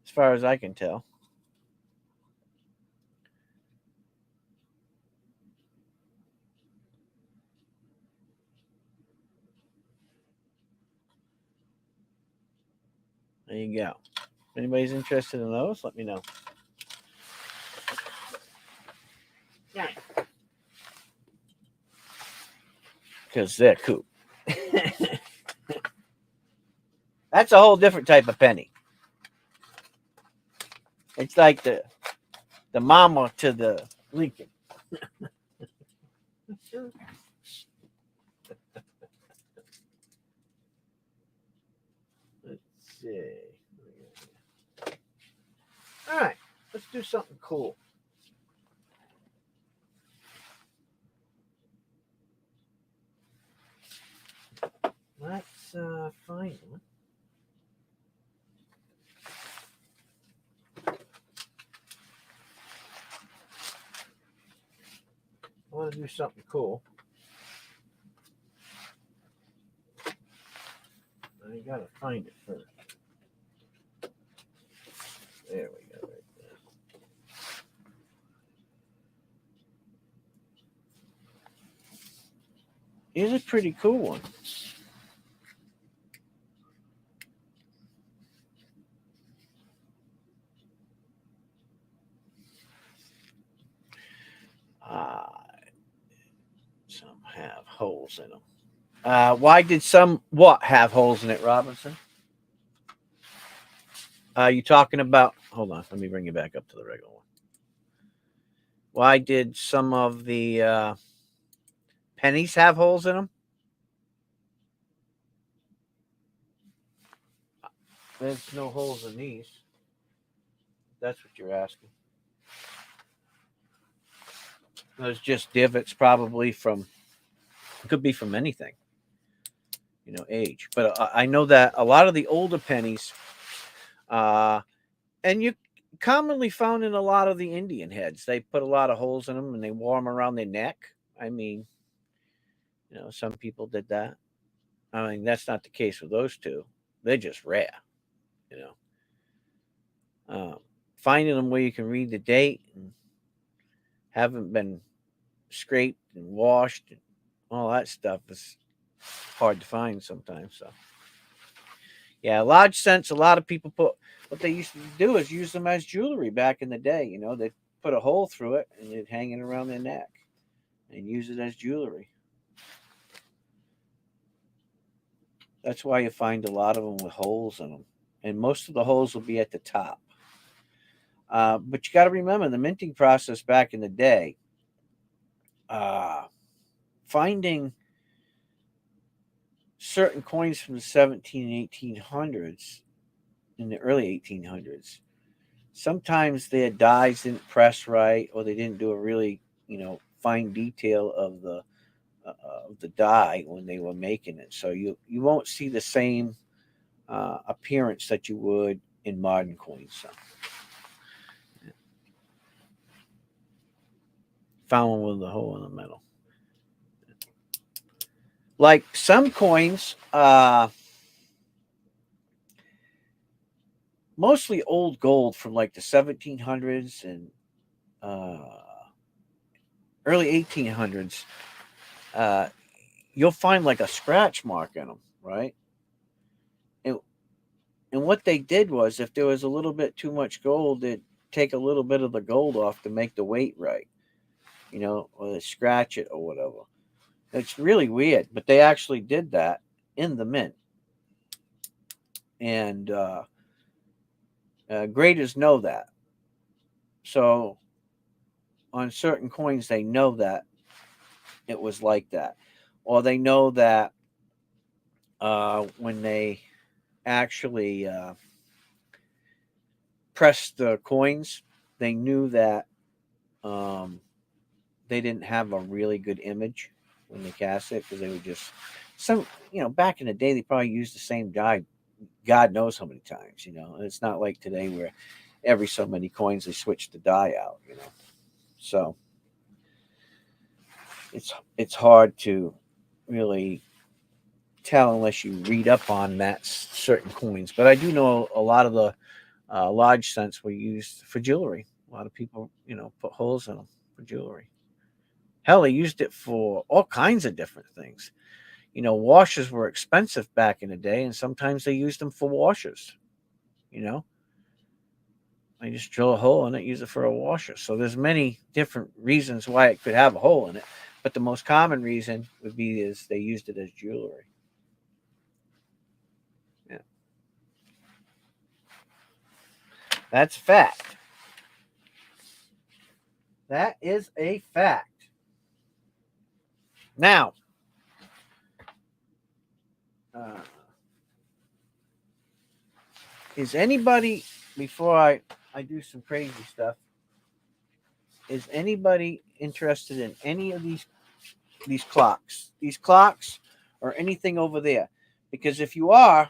as far as I can tell. There you go. If anybody's interested in those, let me know. Yeah. Because they're cool. That's a whole different type of penny. It's like the mama to the Lincoln. Let's see. All right, let's do something cool. Let's find one. I want to do something cool. I gotta find it first. There we go, right there. Here's a pretty cool one. Some have holes in them. Why did some what have holes in it, Robinson? You talking about? Hold on, let me bring you back up to the regular one. Why did some of the pennies have holes in them? There's no holes in these. That's what you're asking. There's just divots, probably from. Could be from anything. You know, age. But I know that a lot of the older pennies, and you commonly found in a lot of the Indian heads, they put a lot of holes in them and they wore them around their neck. I mean, you know, some people did that. I mean, that's not the case with those two. They're just rare, you know. Finding them where you can read the date and haven't been scraped and washed and all that stuff is hard to find sometimes. So, yeah, large cents. A lot of people put what they used to do is use them as jewelry back in the day. You know, they put a hole through it and they'd hang it around their neck and use it as jewelry. That's why you find a lot of them with holes in them, and most of the holes will be at the top. But you got to remember the minting process back in the day. Finding certain coins from the 17 and 1800s, in the early 1800s, sometimes their dies didn't press right, or they didn't do a really fine detail of the die when they were making it. So you won't see the same appearance that you would in modern coins. So found one with a hole in the middle. Like some coins, mostly old gold from like the 1700s and early 1800s, you'll find like a scratch mark in them, right? And and what they did was, if there was a little bit too much gold, they'd take a little bit of the gold off to make the weight right, or they scratch it or whatever. It's really weird, but they actually did that in the mint, and graders know that. So on certain coins, they know that it was like that, or they know that when they actually pressed the coins, they knew that they didn't have a really good image when they cast it, because they would just back in the day they probably used the same die God knows how many times. And it's not like today where every so many coins they switch the die out. So it's hard to really tell unless you read up on that certain coins. But I do know a lot of the large cents were used for jewelry. A lot of people, put holes in them for jewelry. Hell, they used it for all kinds of different things. Washers were expensive back in the day, and sometimes they used them for washers. I just drill a hole in it, use it for a washer. So there's many different reasons why it could have a hole in it, but the most common reason would be is they used it as jewelry. Yeah, that's fact. That is a fact. Now, is anybody, before I do some crazy stuff, is anybody interested in any of these clocks? These clocks or anything over there? Because if you are,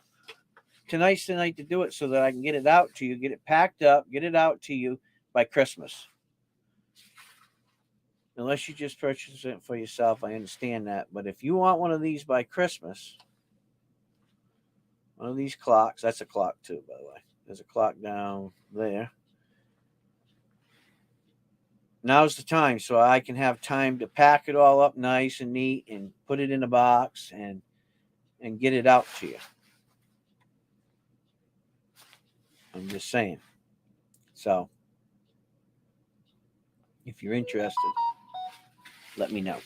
tonight's the night to do it so that I can get it out to you, get it packed up, get it out to you by Christmas. Unless you just purchase it for yourself, I understand that. But if you want one of these by Christmas, one of these clocks, that's a clock too, by the way. There's a clock down there. Now's the time, so I can have time to pack it all up nice and neat and put it in a box and get it out to you. I'm just saying. So, if you're interested, let me know.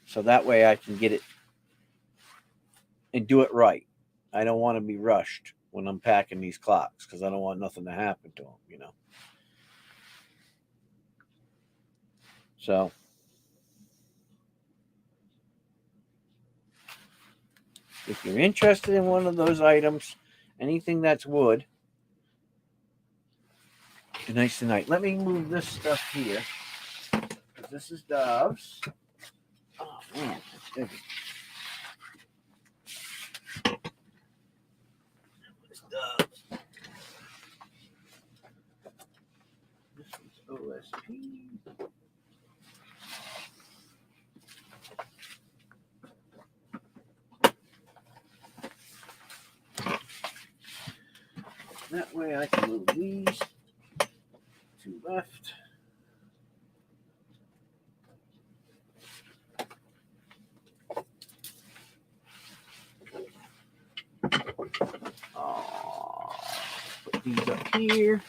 So that way I can get it and do it right. I don't want to be rushed when I'm packing these clocks, because I don't want nothing to happen to them, So, if you're interested in one of those items, anything that's wood, tonight's the night. Let me move this stuff here. This is Dove's. Oh, man, that's heavy. It's Dove's. This one's OSP. That way I can move these to left. Put these up here.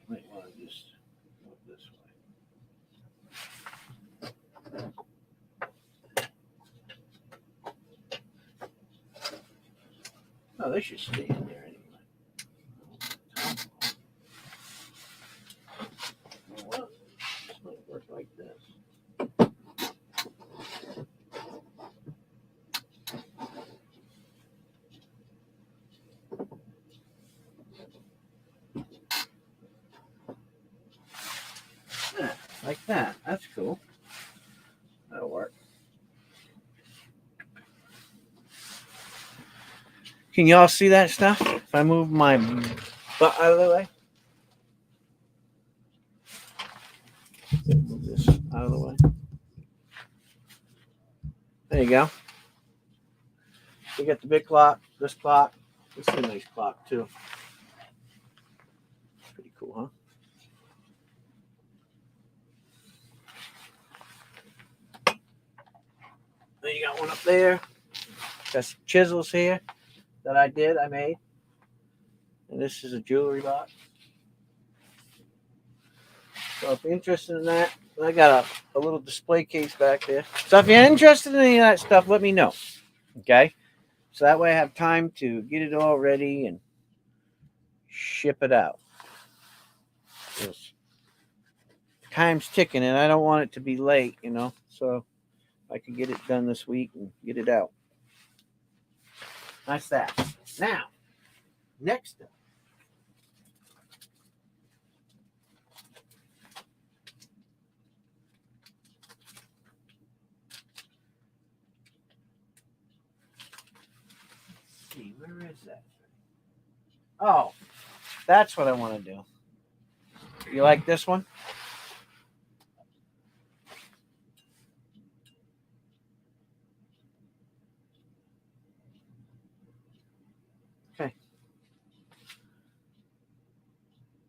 Might want to just go this way. Oh, they should stay in there anyway. Well, this might work Like that. That's cool. That'll work. Can y'all see that stuff? If I move my butt out of the way. Move this out of the way. There you go. We got the big clock, this clock. This is a nice clock too. Pretty cool, huh? Then you got one up there. Got some chisels here that I made. And this is a jewelry box. So if you're interested in that, I got a little display case back there. So if you're interested in any of that stuff, let me know. Okay? So that way I have time to get it all ready and ship it out. Time's ticking and I don't want it to be late, So I can get it done this week and get it out. That's that. Now, next up. Let's see, where is that? Oh, that's what I want to do. You like this one? Okay.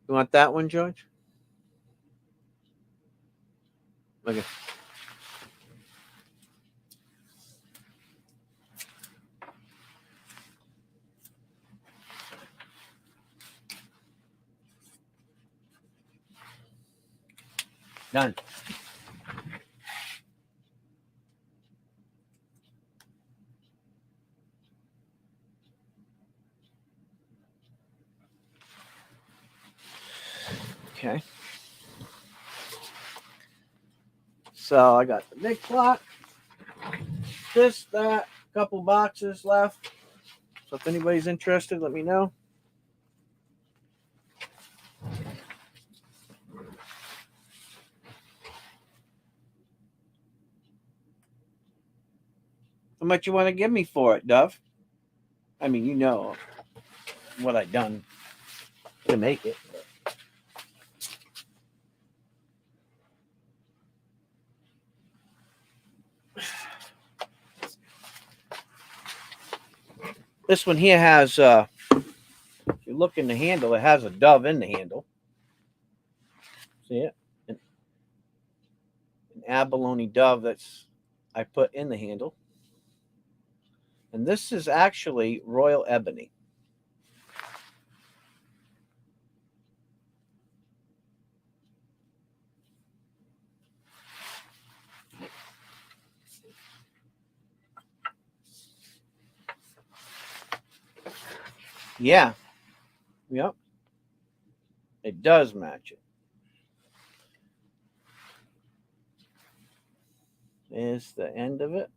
You want that one, George? Okay. Done. Okay. So I got the big clock, this, that, couple boxes left. So if anybody's interested, let me know. How much you want to give me for it, Dove? I mean, you know what I done to make it. This one here has, if you look in the handle, it has a dove in the handle. See it? An abalone dove I put in the handle. And this is actually royal ebony. Yeah. Yep. It does match it. There's the end of it.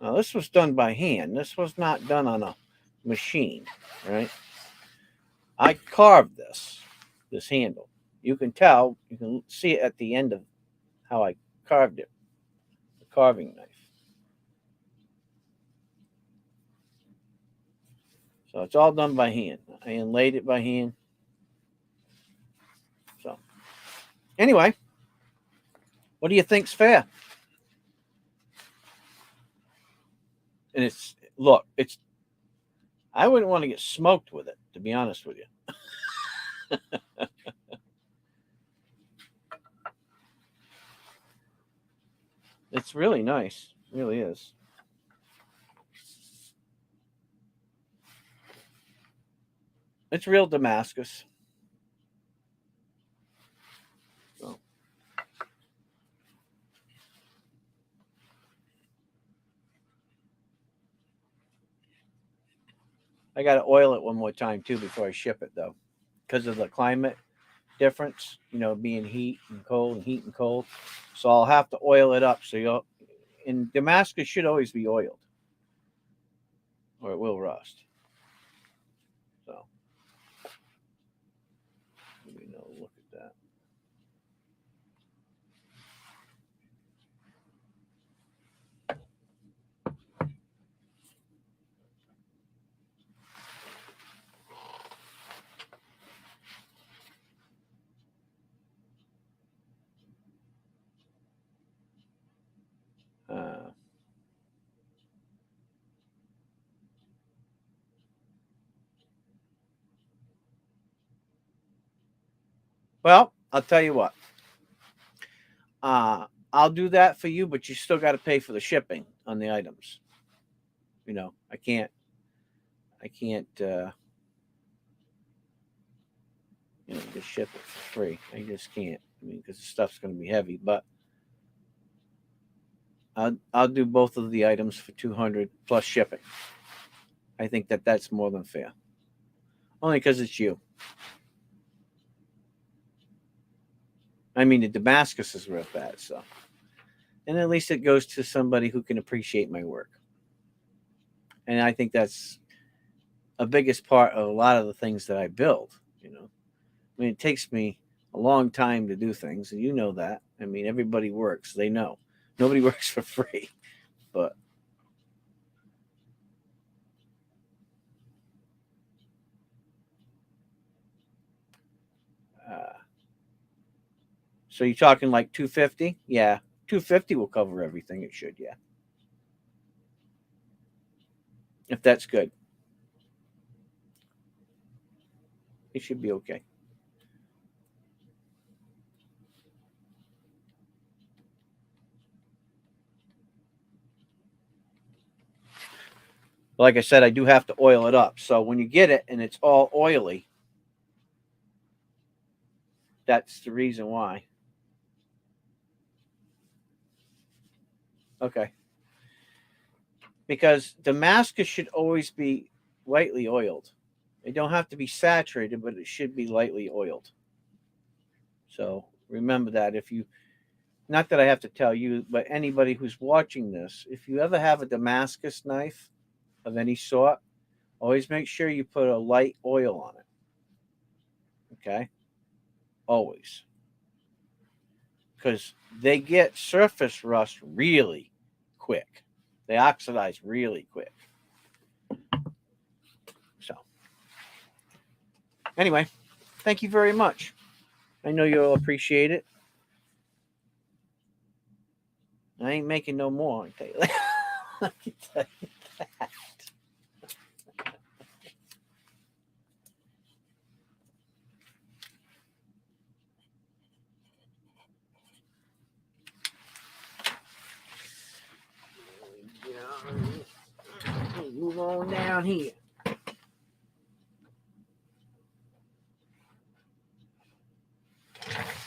Now, this was done by hand. This was not done on a machine, right? I carved this handle. You can tell, you can see it at the end of how I carved it. The carving knife. So it's all done by hand. I inlaid it by hand. So anyway, what do you think's fair? And I wouldn't want to get smoked with it, to be honest with you. It's really nice. It really is. It's real Damascus. So. I got to oil it one more time too before I ship it though, because of the climate difference. Being heat and cold. So I'll have to oil it up. And Damascus should always be oiled, or it will rust. So look at that. Well, I'll tell you what. I'll do that for you, but you still got to pay for the shipping on the items. You know, I can't, just ship it for free. I just can't. I mean, because the stuff's going to be heavy. But I'll do both of the items for 200 plus shipping. I think that's more than fair. Only because it's you. I mean, the Damascus is real bad, so. And at least it goes to somebody who can appreciate my work. And I think that's a biggest part of a lot of the things that I build, you know. I mean, it takes me a long time to do things, and you know that. I mean, everybody works. They know. Nobody works for free. But so you're talking like 250? Yeah. 250 will cover everything. It should, yeah. If that's good. It should be okay. Like I said, I do have to oil it up. So when you get it and it's all oily, that's the reason why. Okay. Because Damascus should always be lightly oiled. It don't have to be saturated, but it should be lightly oiled. So remember that if you, not that I have to tell you, but anybody who's watching this, if you ever have a Damascus knife of any sort, always make sure you put a light oil on it. Okay? Always. Because they get surface rust really quick. They oxidize really quick. So, anyway, thank you very much. I know you'll appreciate it. I ain't making no more, I tell you. I can tell you that. Move on down here.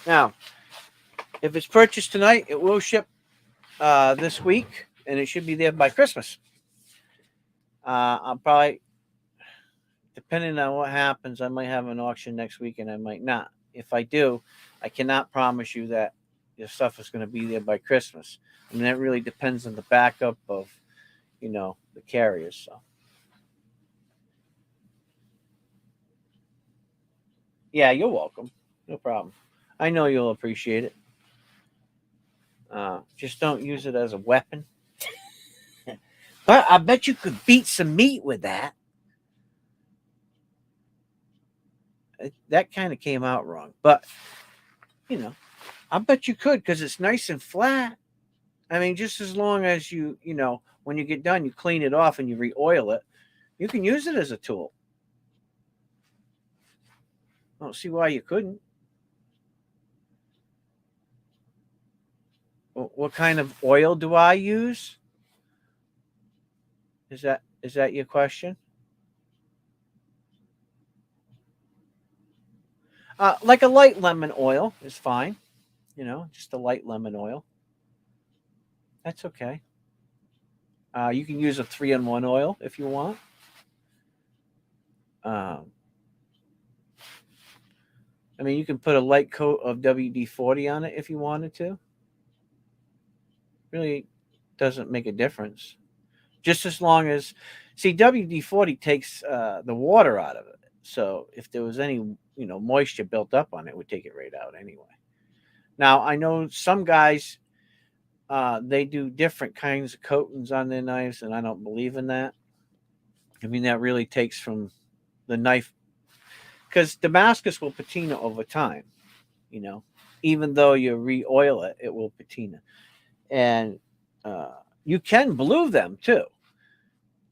Now, if it's purchased tonight, it will ship this week, and it should be there by Christmas. I'll probably, depending on what happens, I might have an auction next week, and I might not. If I do, I cannot promise you that your stuff is going to be there by Christmas. I mean, that really depends on the backup of, the carriers. So, yeah, you're welcome. No problem. I know you'll appreciate it. Just don't use it as a weapon. But I bet you could beat some meat with that. That kind of came out wrong. But, I bet you could because it's nice and flat. I mean, just as long as you, when you get done, you clean it off and you re-oil it, you can use it as a tool. I don't see why you couldn't. What kind of oil do I use? Is that your question? Like a light lemon oil is fine. Just a light lemon oil. That's okay. You can use a 3-in-1 oil if you want. I mean, you can put a light coat of WD-40 on it if you wanted to. Really doesn't make a difference. Just as long as, see, WD-40 takes the water out of it. So if there was any, moisture built up on it, would take it right out anyway. Now, I know some guys, they do different kinds of coatings on their knives, and I don't believe in that. I mean, that really takes from the knife, because Damascus will patina over time, even though you re-oil it, it will patina. And you can blue them too.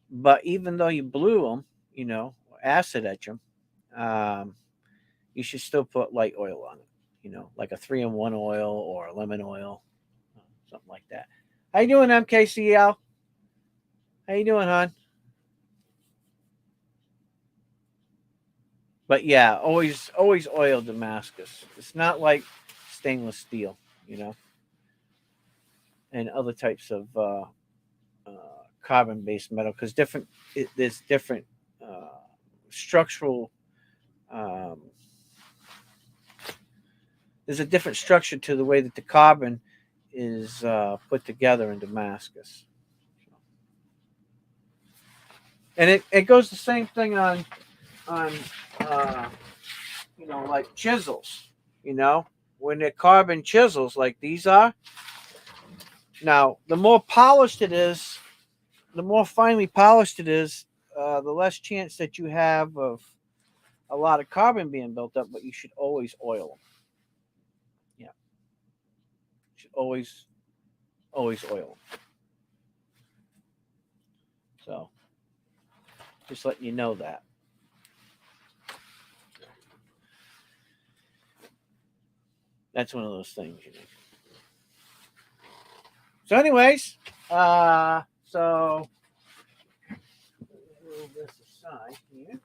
But even though you blue them, acid etch them, you should still put light oil on it. like a 3-in-1 oil or a lemon oil, something like that. How you doing, MKCL? How you doing, hon? But yeah, always oil Damascus. It's not like stainless steel, and other types of carbon-based metal, because there's different structural. Um, there's a different structure to the way that the carbon is put together in Damascus, and it goes the same thing on like chisels. When they're carbon chisels like these are. Now, the more polished it is, the more finely polished it is, the less chance that you have of a lot of carbon being built up, but you should always oil them. Yeah. You should always oil them. So, just letting you know that. That's one of those things, So, anyways, so move this aside here.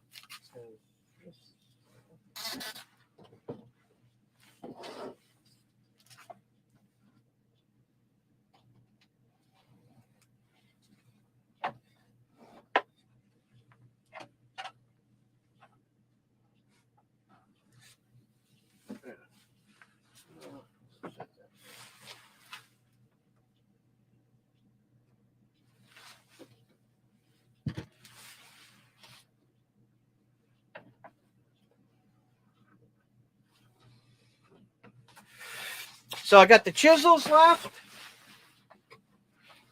So I got the chisels left.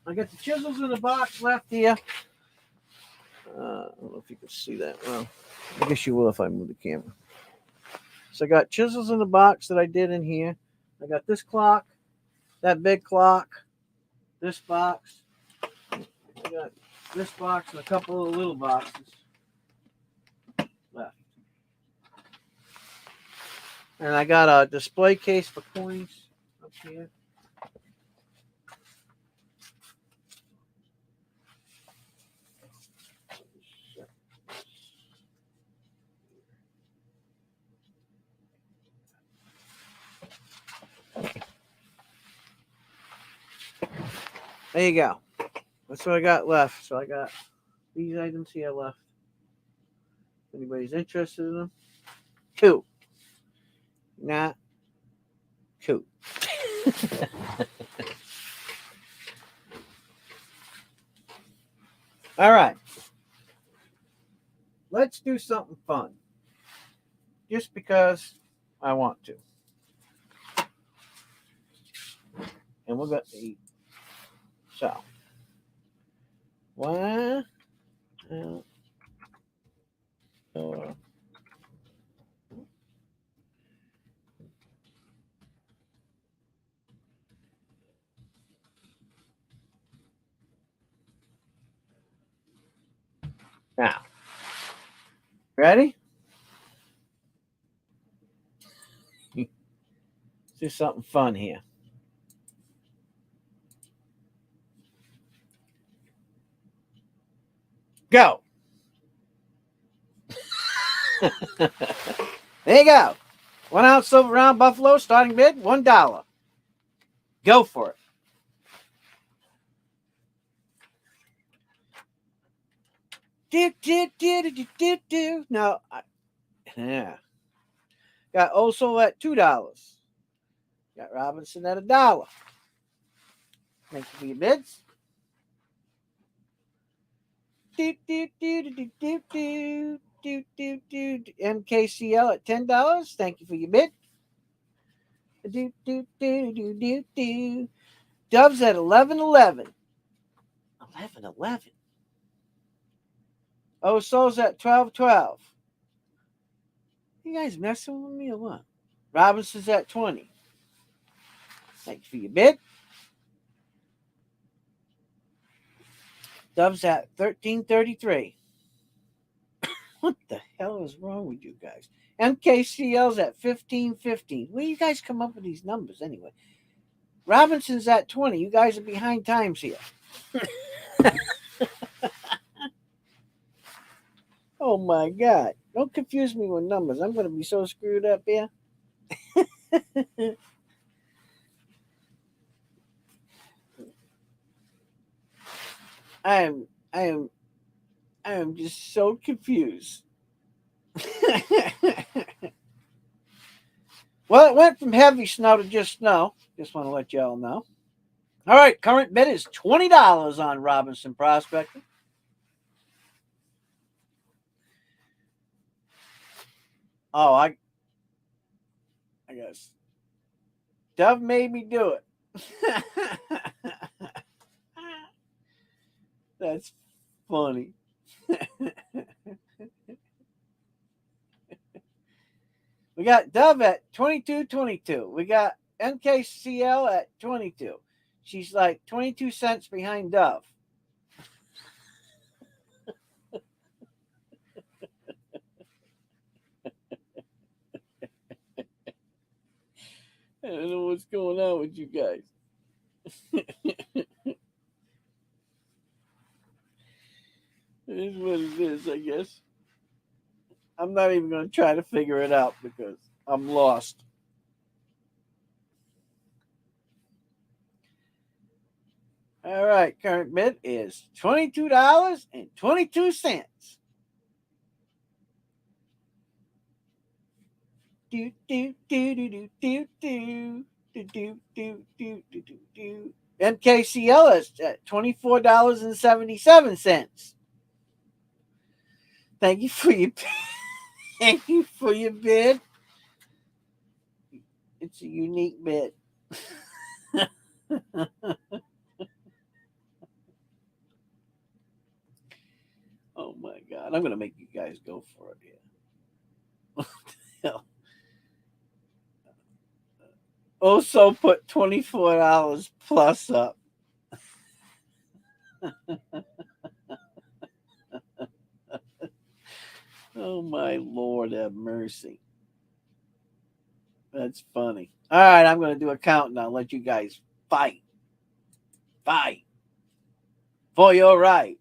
I got the chisels in the box left here. I don't know if you can see that. Well, I guess you will if I move the camera. So I got chisels in the box that I did in here. I got this clock, that big clock, this box. I got this box and a couple of little boxes left. And I got a display case for coins up here. There you go. That's what I got left. So I got these items here left. If anybody's interested in them. Cool. Not cool. All right. Let's do something fun. Just because I want to. And we're going to eat. So. One. Or. Now. Ready? Let's do something fun here. Go. There you go. 1 ounce silver round buffalo, starting bid $1. Go for it. Do. No. Yeah. Got Oso at $2. Got Robinson at $1. Thank you for your bids. MKCL at $10. Thank you for your bid. Doves at 11.11. 11.11. Oso's at 12.12. You guys messing with me or what? Robinson's at 20. Thank you for your bid. Dove's at 13.33. What the hell is wrong with you guys? MKCL's at 15.15. Where you guys come up with these numbers anyway? Robinson's at 20. You guys are behind times here. Oh my God. Don't confuse me with numbers. I'm going to be so screwed up here. I am just so confused. Well, it went from heavy snow to just snow. Just want to let y'all know. All right, current bid is $20 on Robinson Prospector. Oh, I guess Dove made me do it. That's funny. We got Dove at 22.22. We got MKCL at 22. She's like 22 cents behind Dove. I don't know what's going on with you guys. It is what it is, I guess. I'm not even going to try to figure it out because I'm lost. All right, current bid is $22.22. MKCL is at $24.77. Thank you for your bid. It's a unique bid. Oh my God. I'm gonna make you guys go for it here. What the hell? Also put $24 plus up. Oh my Lord, have mercy. That's funny. All right, I'm going to do a countdown. Let you guys fight for your right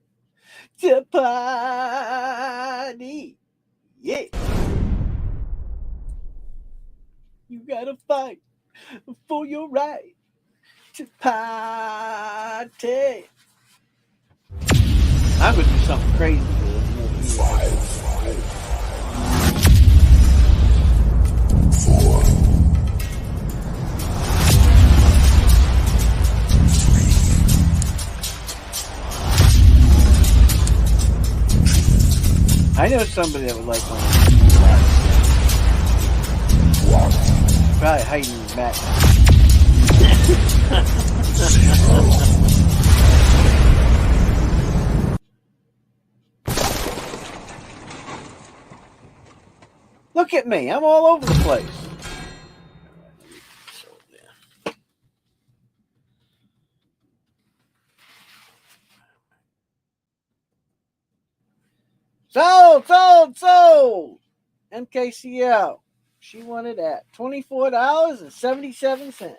to party. Yeah, you gotta fight for your right to party. I'm going to do something crazy. 5, 4, 3, I know somebody that would like one. Probably hiding in the back. Look at me. I'm all over the place. Sold. MKCL. She wanted at $24.77.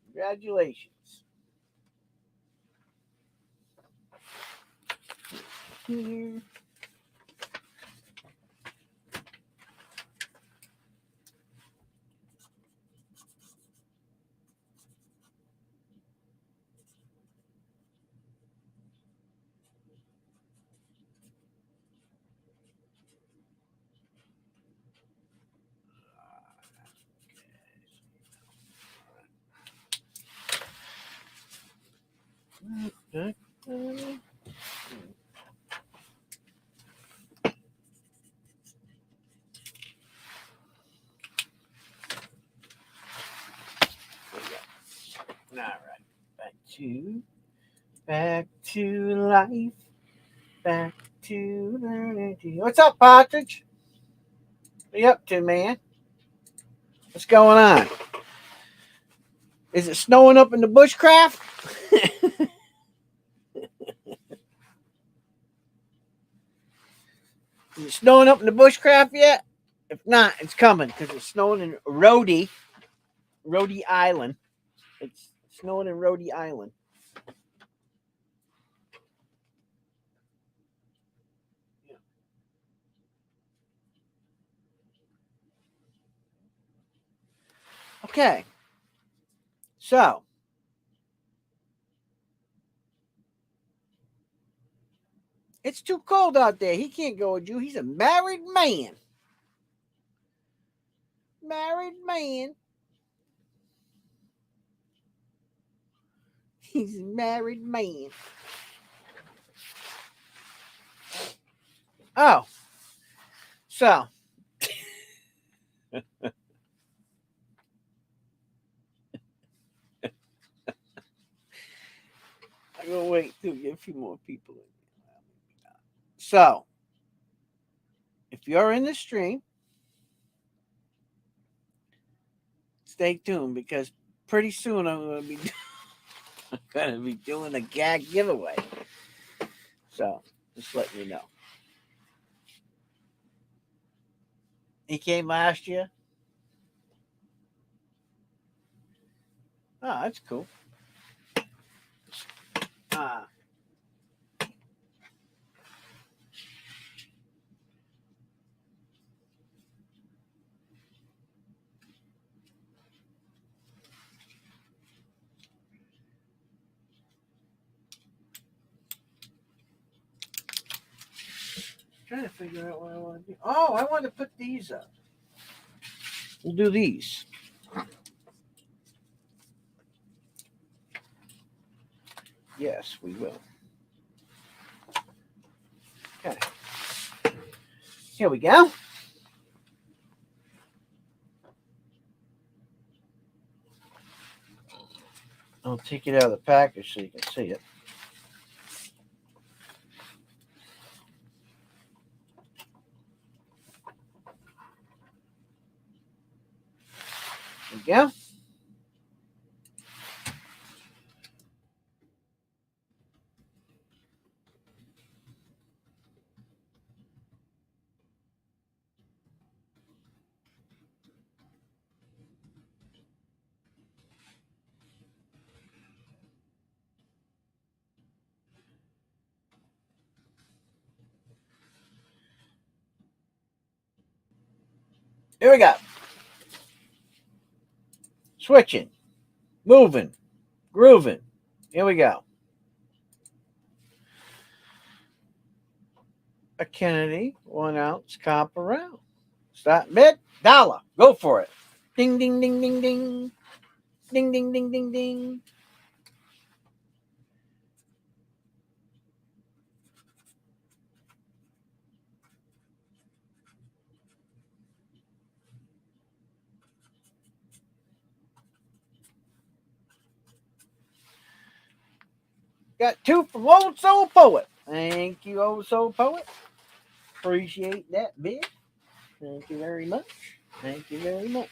Congratulations. Here. Okay. All right. Back to life. Back to reality. What's up, Partridge? What are you up to, man? What's going on? Is it snowing up in the bushcraft? Is it snowing up in the bushcraft yet? If not, it's coming because it's snowing in Rhode Island. It's snowing in Rhode Island. Okay. So, it's too cold out there. He can't go with you. He's a married man. Married man. He's a married man. Oh. So. I'm going to wait till we get a few more people in. So, if you're in the stream, stay tuned because pretty soon I'm going to be doing a gag giveaway. So, just letting you know. He came last year. Oh, that's cool. Trying to figure out what I want to do. Oh, I want to put these up. We'll do these. Yes, we will. Okay. Here we go. I'll take it out of the package so you can see it. There we go. Here we go. Switching, moving, grooving. Here we go. A Kennedy 1 ounce copper round. Start bid. $1. Go for it. Ding, ding, ding, ding, ding. Ding, ding, ding, ding, ding. Got 2 from Old Soul Poet. Thank you, Old Soul Poet. Appreciate that bid. Thank you very much. Thank you very much.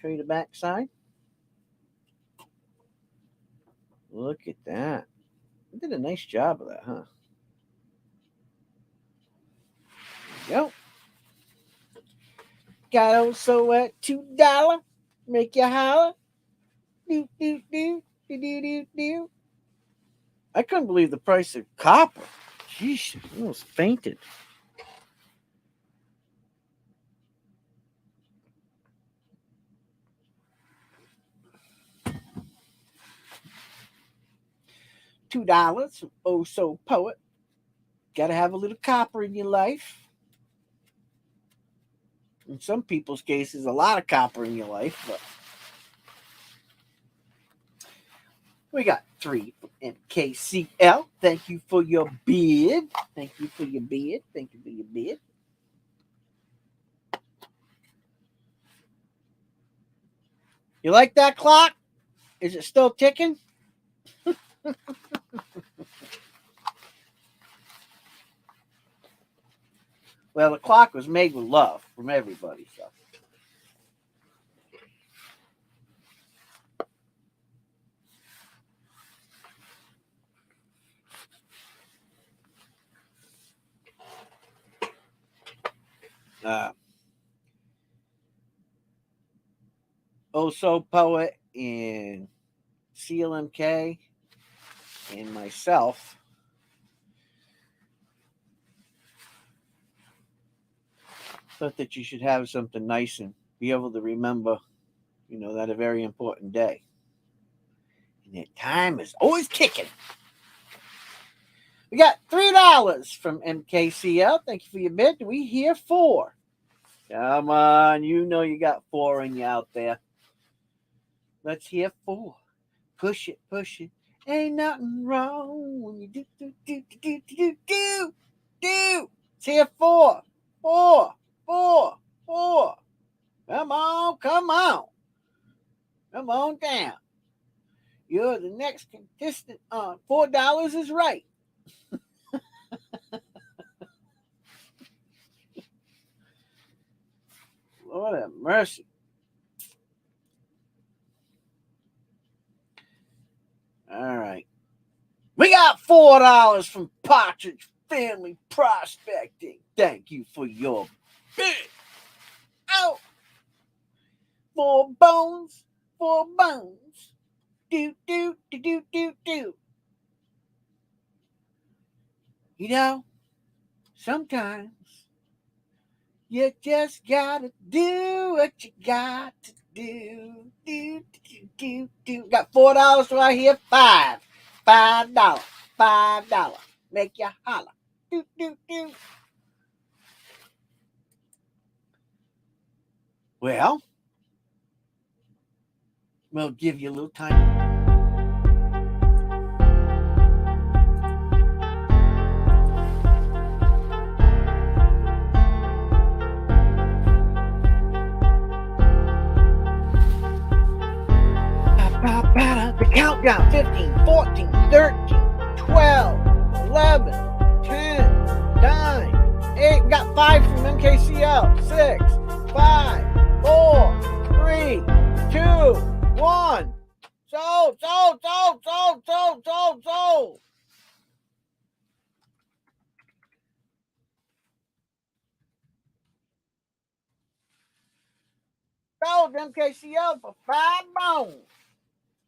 Show you the back side. Look at that. I did a nice job of that, huh? There you go. Got also at $2. Make you holler. Do, do, do, do, do, do, do. I couldn't believe the price of copper. Jeez, I almost fainted. $2 from Oh So Poet. Gotta have a little copper in your life. In some people's cases, a lot of copper in your life, but we got 3 from MKCL. Thank you for your bid. Thank you for your bid. Thank you for your bid. You like that clock? Is it still ticking? Well, the clock was made with love from everybody, so. Also Poet and CLMK and myself thought that you should have something nice and be able to remember, that a very important day. And that time is always ticking. We got $3 from MKCL. Thank you for your bid. We hear 4. Come on, you got 4 in you out there. Let's hear 4. Push it, push it. Ain't nothing wrong when you do. Let's hear 4. 4. Come on. Come on down. You're the next contestant on $4 is right. Lord have mercy. All right. We got $4 from Partridge Family Prospecting. Thank you for your bid. Out. 4 bones. Do. Sometimes you just gotta do what you got to do. Got $4 right here. $5. $5. Make you holler. Do. Well, we'll give you a little time. The countdown. 15, 14, 13, 12, 11, 10, 9, 8. We got 5 from MKCL. 6, 5, 4, 3, 2, 1. Sold. Sold MKCL for 5 bones.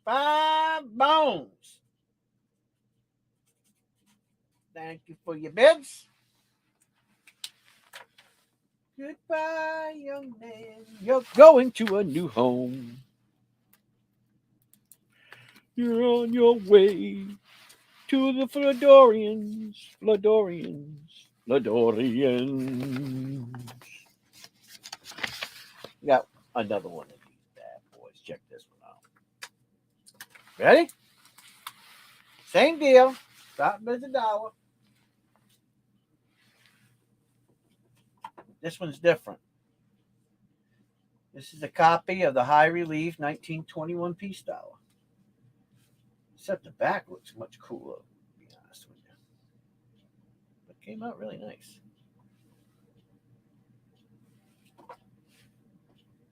5 bones. Thank you for your bids. Goodbye, young man. You're going to a new home. You're on your way to the Fladorians. Got another one of these bad boys. Check this one out. Ready? Same deal. Stop as $1. This one's different. This is a copy of the High Relief 1921 Peace Dollar. Except the back looks much cooler, to be honest with you. But it came out really nice.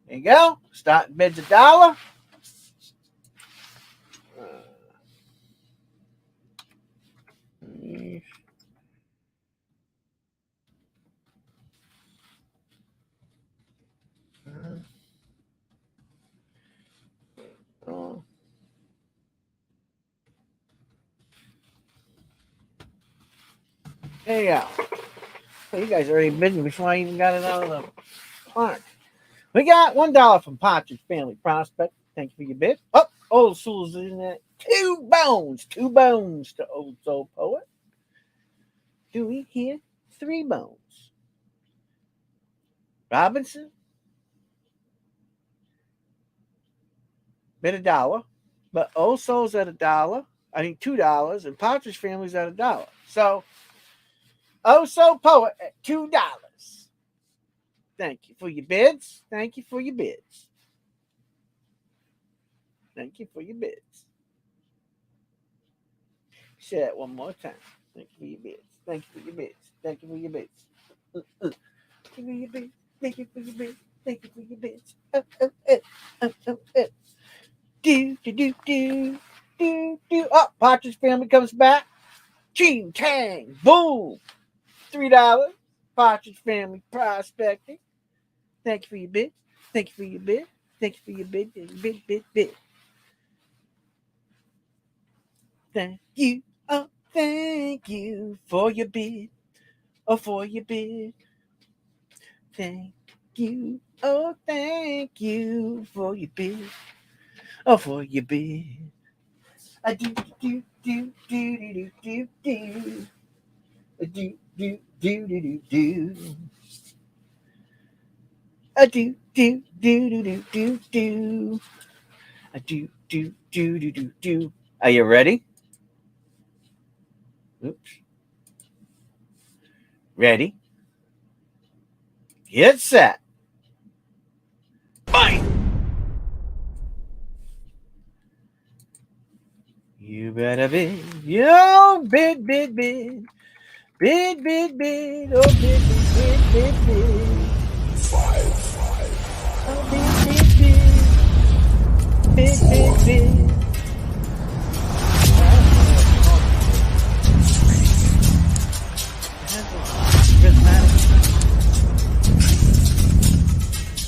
There you go. Starting bid's $1. There you go. You guys already bid me before I even got it out of the park. We got $1 from Partridge Family Prospect. Thank you for your bid. Oh, Old Soul's in there. 2 bones. 2 bones to Old Soul Poet. Do we hear 3 bones? Robinson. Bid $1. But Old Soul's at $1. I mean $2. And Partridge Family's at $1. So Old Soul Poet at $2. Thank you for your bids. Thank you for your bids. Thank you for your bids. Say that one more time. Thank you for your bids. Thank you for your bids. Thank you for your bids. Thank you for your bids. Thank you for your bids. Thank you for your bids. Do. Oh, Partridge Family comes back. Ching, tang, boom. $3. Partridge Family Prospecting. Thank you for your bid. Thank you for your bid. Thank you for your bid. Bid. Thank you. Oh, thank you for your bid. Oh, for your bid. Thank you. Oh, thank you for your bid. Oh, for your bid. I do do do do do do do. I do do do do do do. I do do do do do do do. I do do do do do do. Are you ready? Oops. Ready? Get set. Fight! You better bid. Yo, bid, bid, bid. Bid, bid, bid. Oh, bid, bid, bid, bid, bid. Oh, bid, bid, bid. Bid, bid, bid.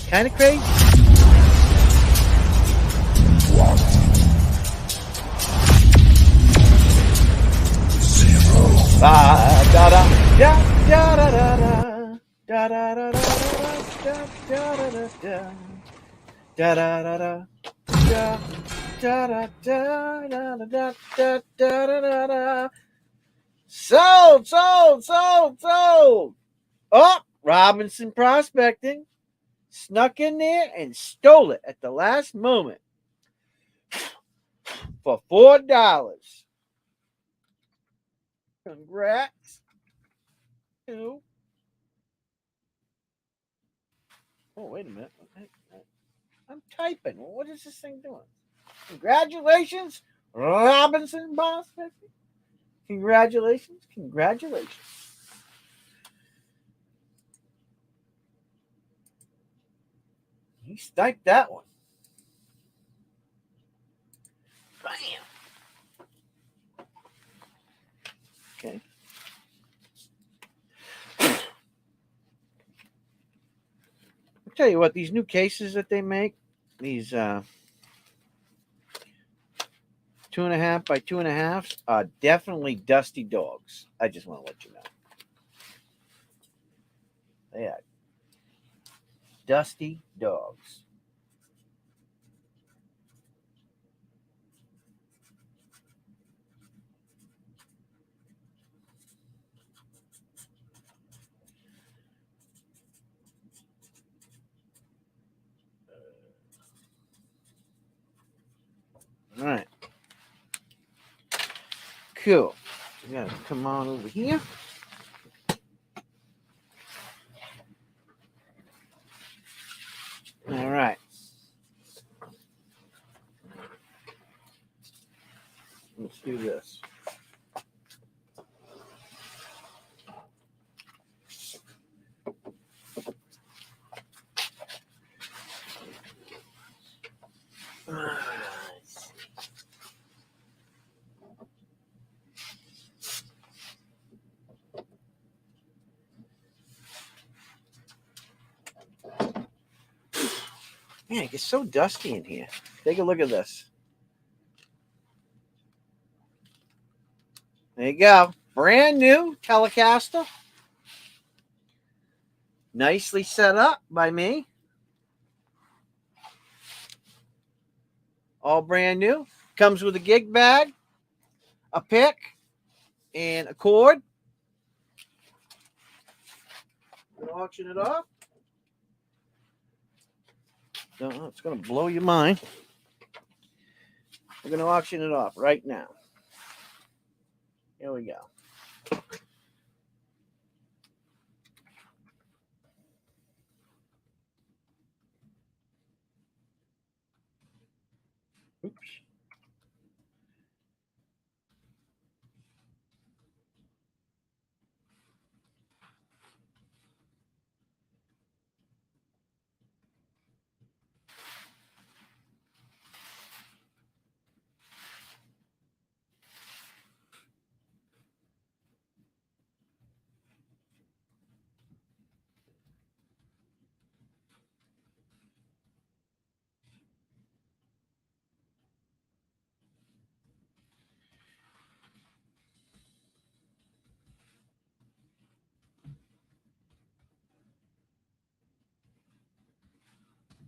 Kind of crazy. Da da da da da da da da da da da da da da da. Sold. Oh, Robinson Prospecting snuck in there and stole it at the last moment for $4. Congrats. Oh, wait a minute. I'm typing. What is this thing doing? Congratulations, Robinson Prospecting. Congratulations. He sniped that one. Bam. Okay. I'll tell you what, these new cases that they make, these 2.5 by 2.5 are definitely dusty dogs. I just want to let you know. They are dusty dogs. All right. Cool. We gotta come on over here. All right. Let's do this. Man, it gets so dusty in here. Take a look at this. There you go. Brand new Telecaster. Nicely set up by me. All brand new. Comes with a gig bag, a pick, and a cord. I'm gonna auction it off. No, it's gonna blow your mind. We're gonna auction it off right now. Here we go. Oops.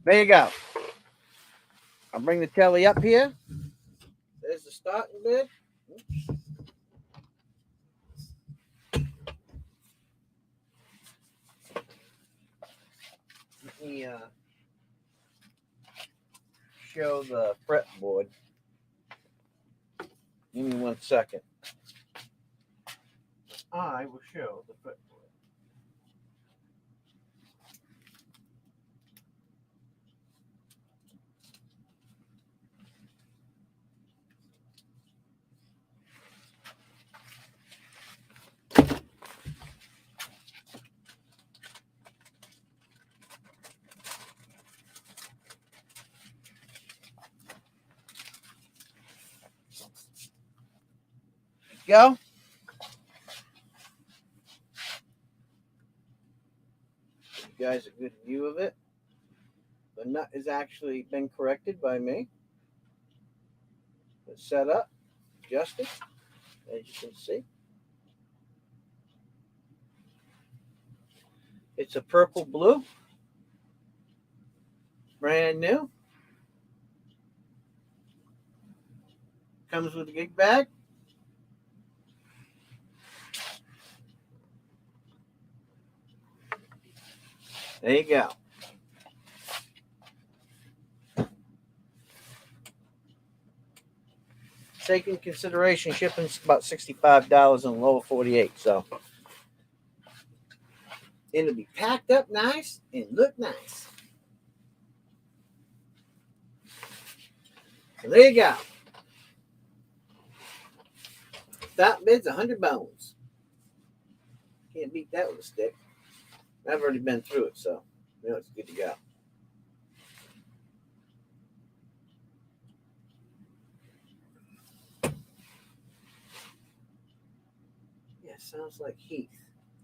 There you go. I'll bring the telly up here. There's the starting bid. Let me show the fretboard. Give me 1 second. I will show the fretboard. Go. You guys a good view of it. The nut has actually been corrected by me. It's set up, adjusted, as you can see. It's a purple blue. Brand new. Comes with a gig bag. There you go. Take in consideration shipping's about $65 in the lower 48, so it'll be packed up nice and look nice. So there you go. Top bid's 100 bones. Can't beat that with a stick. I've already been through it, so you know it's good to go. Yeah, sounds like Heath.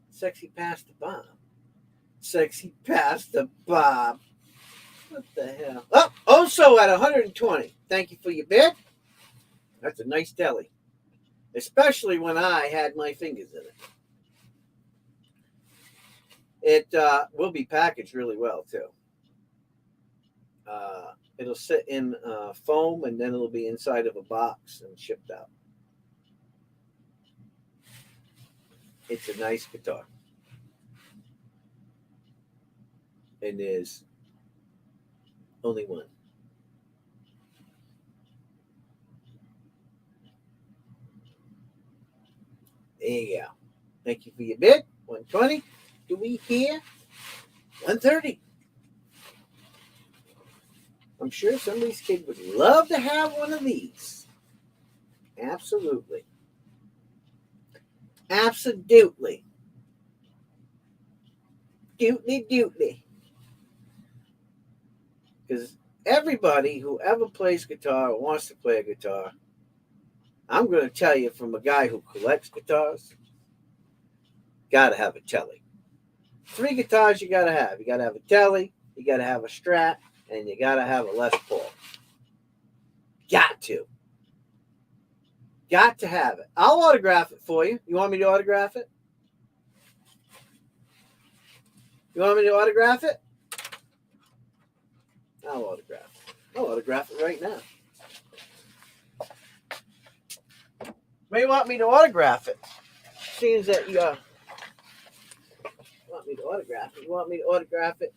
Sexy past the Bob. Sexy past the Bob. What the hell? Oh, also at 120. Thank you for your bid. That's a nice deli. Especially when I had my fingers in it. It will be packaged really well, too. It'll sit in foam, and then it'll be inside of a box and shipped out. It's a nice guitar. And there's only one. There you go. Thank you for your bid. 120. Do we hear 130? I'm sure somebody's kid would love to have one of these. Absolutely. Absolutely. Dootly. Because everybody who ever plays guitar or wants to play a guitar, I'm going to tell you from a guy who collects guitars, got to have a telly. 3 guitars you got to have. You got to have a telly, you got to have a Strat, and you got to have a Les Paul. Got to. Got to have it. I'll autograph it for you. You want me to autograph it? You want me to autograph it? I'll autograph it. I'll autograph it right now. May want me to autograph it. Seems that you want me to autograph it. You want me to autograph it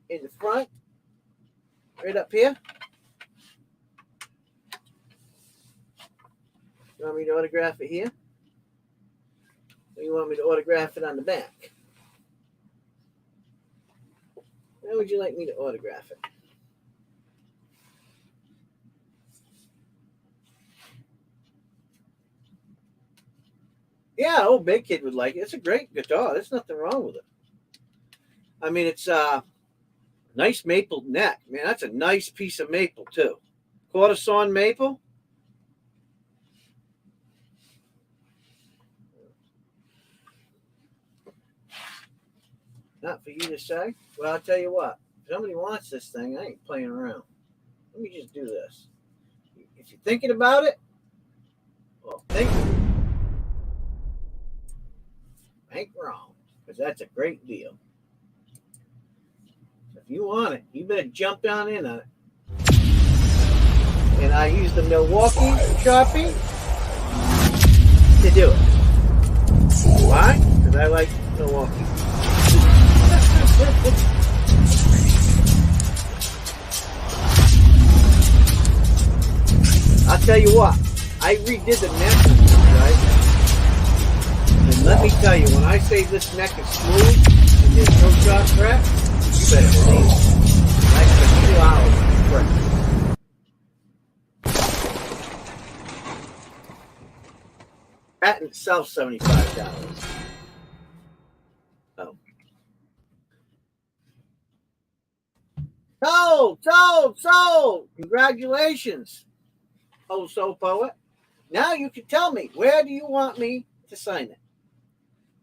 in the front? Right up here? You want me to autograph it here? Or you want me to autograph it on the back? How would you like me to autograph it? Yeah, old big kid would like it. It's a great guitar. There's nothing wrong with it. I mean, it's nice maple neck. Man, that's a nice piece of maple, too. Quarter sawn maple. Not for you to say. Well, I'll tell you what. If somebody wants this thing, I ain't playing around. Let me just do this. If you're thinking about it, well, think wrong. Because that's a great deal. If You want it. You better jump down in on it. And I use the Milwaukee Sharpie to do it. Why? Because I like Milwaukee. I'll tell you what. I redid the neck, right? And let me tell you, when I say this neck is smooth and there's no sharp cracks, you better believe it. Like for 2 hours, fresh. That in itself, $75. Oh. Sold! Congratulations, oh so poet. Now you can tell me, where do you want me to sign it?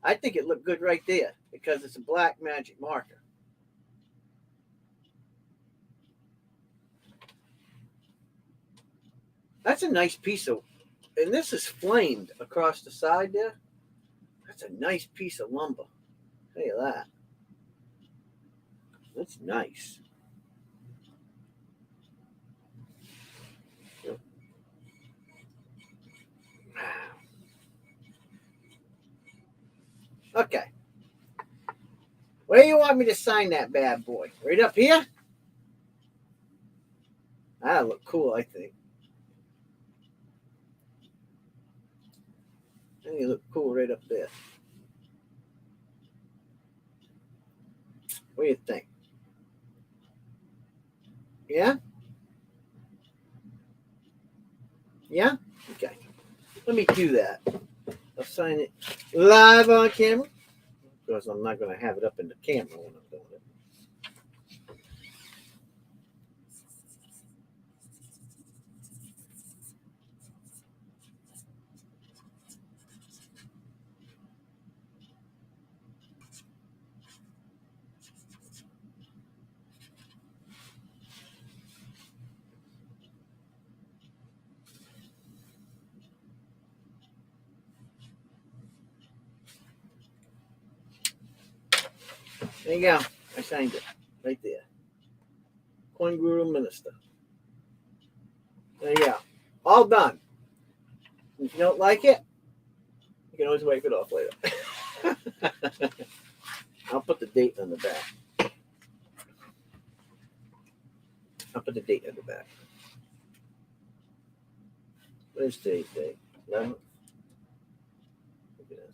I think it looked good right there because it's a black magic marker. That's a nice piece of, and this is flamed across the side there. That's a nice piece of lumber. Look at that. That's nice. Okay. Where do you want me to sign that bad boy? Right up here? That'll look cool, I think. I think it look cool right up there. What do you think? Yeah? Yeah? Okay. Let me do that. I'll sign it live on camera because I'm not going to have it up in the camera when I'm doing it. There you go. I signed it right there. Coin Guru Minister. There you go. All done. If you don't like it, you can always wipe it off later. I'll put the date on the back. I'll put the date on the back. Where's today's date? 11th? Look at this.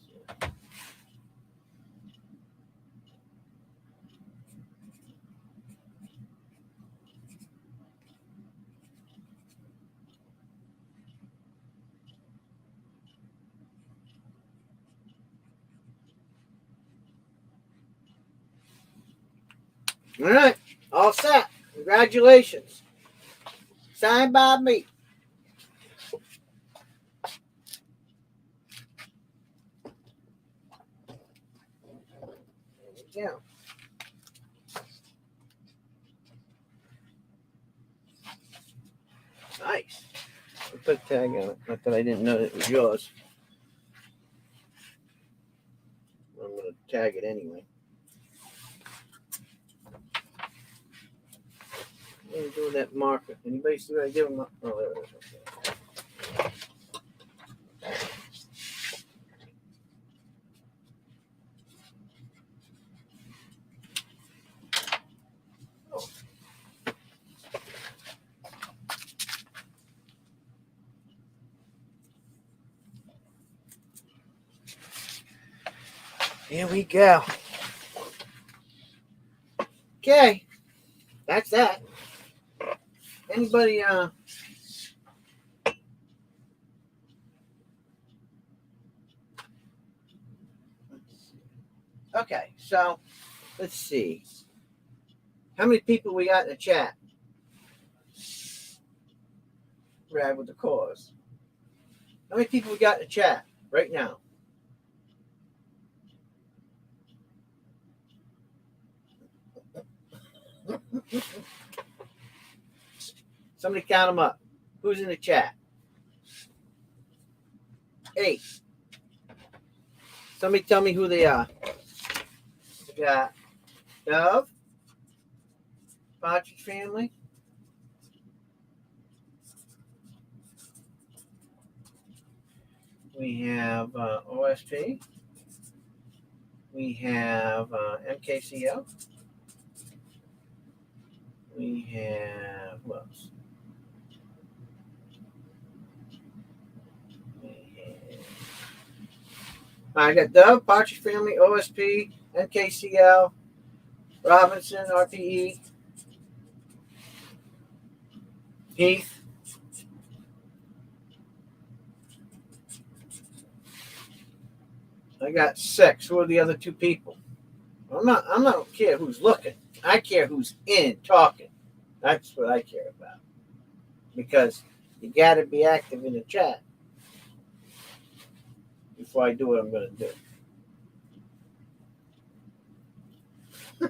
All right, all set. Congratulations. Signed by me. There we go. Nice. I put a tag on it. Not that I didn't know it was yours. I'm going to tag it anyway. What are you doing with that marker? Anybody see what I give him? Oh, there it is. Okay. Oh. Here we go. Okay. That's that. Anybody okay, so let's see. How many people we got in the chat? Ride with the cause. How many people we got in the chat right now? Somebody count them up. Who's in the chat? 8. Somebody tell me who they are. We got Dove, Partridge Family. We have OSP. We have MKCO. We have, who else? I got Dove, Partridge Family, OSP, MKCL, Robinson, RPE, Heath. I got 6. Who are the other 2 people? I don't care who's looking. I care who's in talking. That's what I care about. Because you got to be active in the chat before I do what I'm going to do.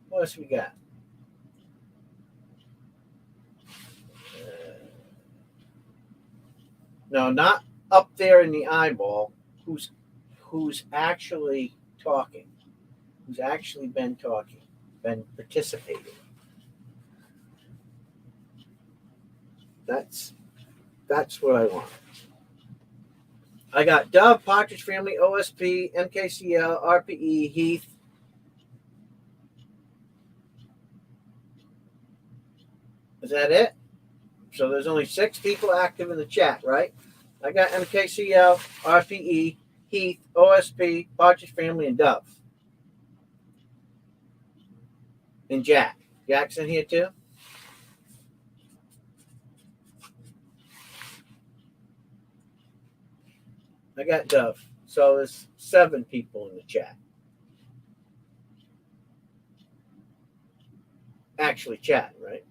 What else we got? No, not up there in the eyeball. Who's actually talking? Who's actually been talking? Been participating? That's what I want. I got Dove, Partridge Family, OSP, MKCL, RPE, Heath. Is that it? So there's only 6 people active in the chat, right? I got MKCL, RPE, Heath, OSP, Partridge Family, and Dove. And Jack. Jack's in here too? I got Dove. So there's 7 people in the chat. Actually chatting, right?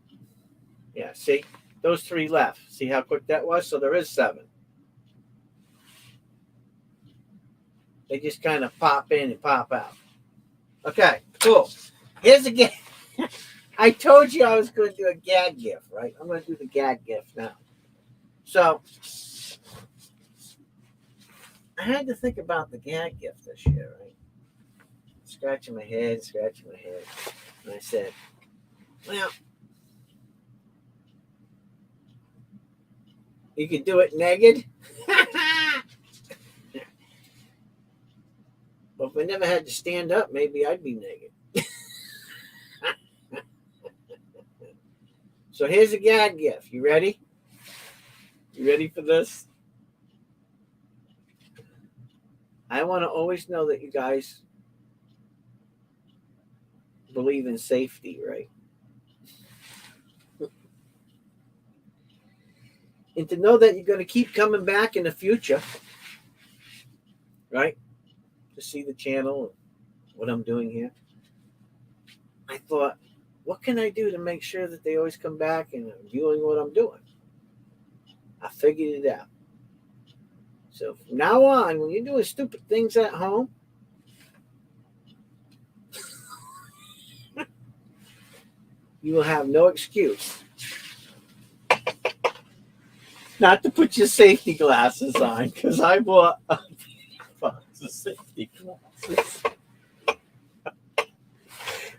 Yeah, see? Those 3 left. See how quick that was? So there is 7. They just kind of pop in and pop out. Okay, cool. Here's a gag. I told you I was going to do a gag gift, right? I'm going to do the gag gift now. So I had to think about the gag gift this year, right? Scratching my head. And I said, well, you could do it naked. Well, if I never had to stand up, maybe I'd be naked. So here's a gag gift. You ready? You ready for this? I want to always know that you guys believe in safety, right? And to know that you're going to keep coming back in the future, right? To see the channel and what I'm doing here. I thought, what can I do to make sure that they always come back and are viewing what I'm doing? I figured it out. So from now on, when you're doing stupid things at home, you will have no excuse not to put your safety glasses on, because I bought a box of safety glasses.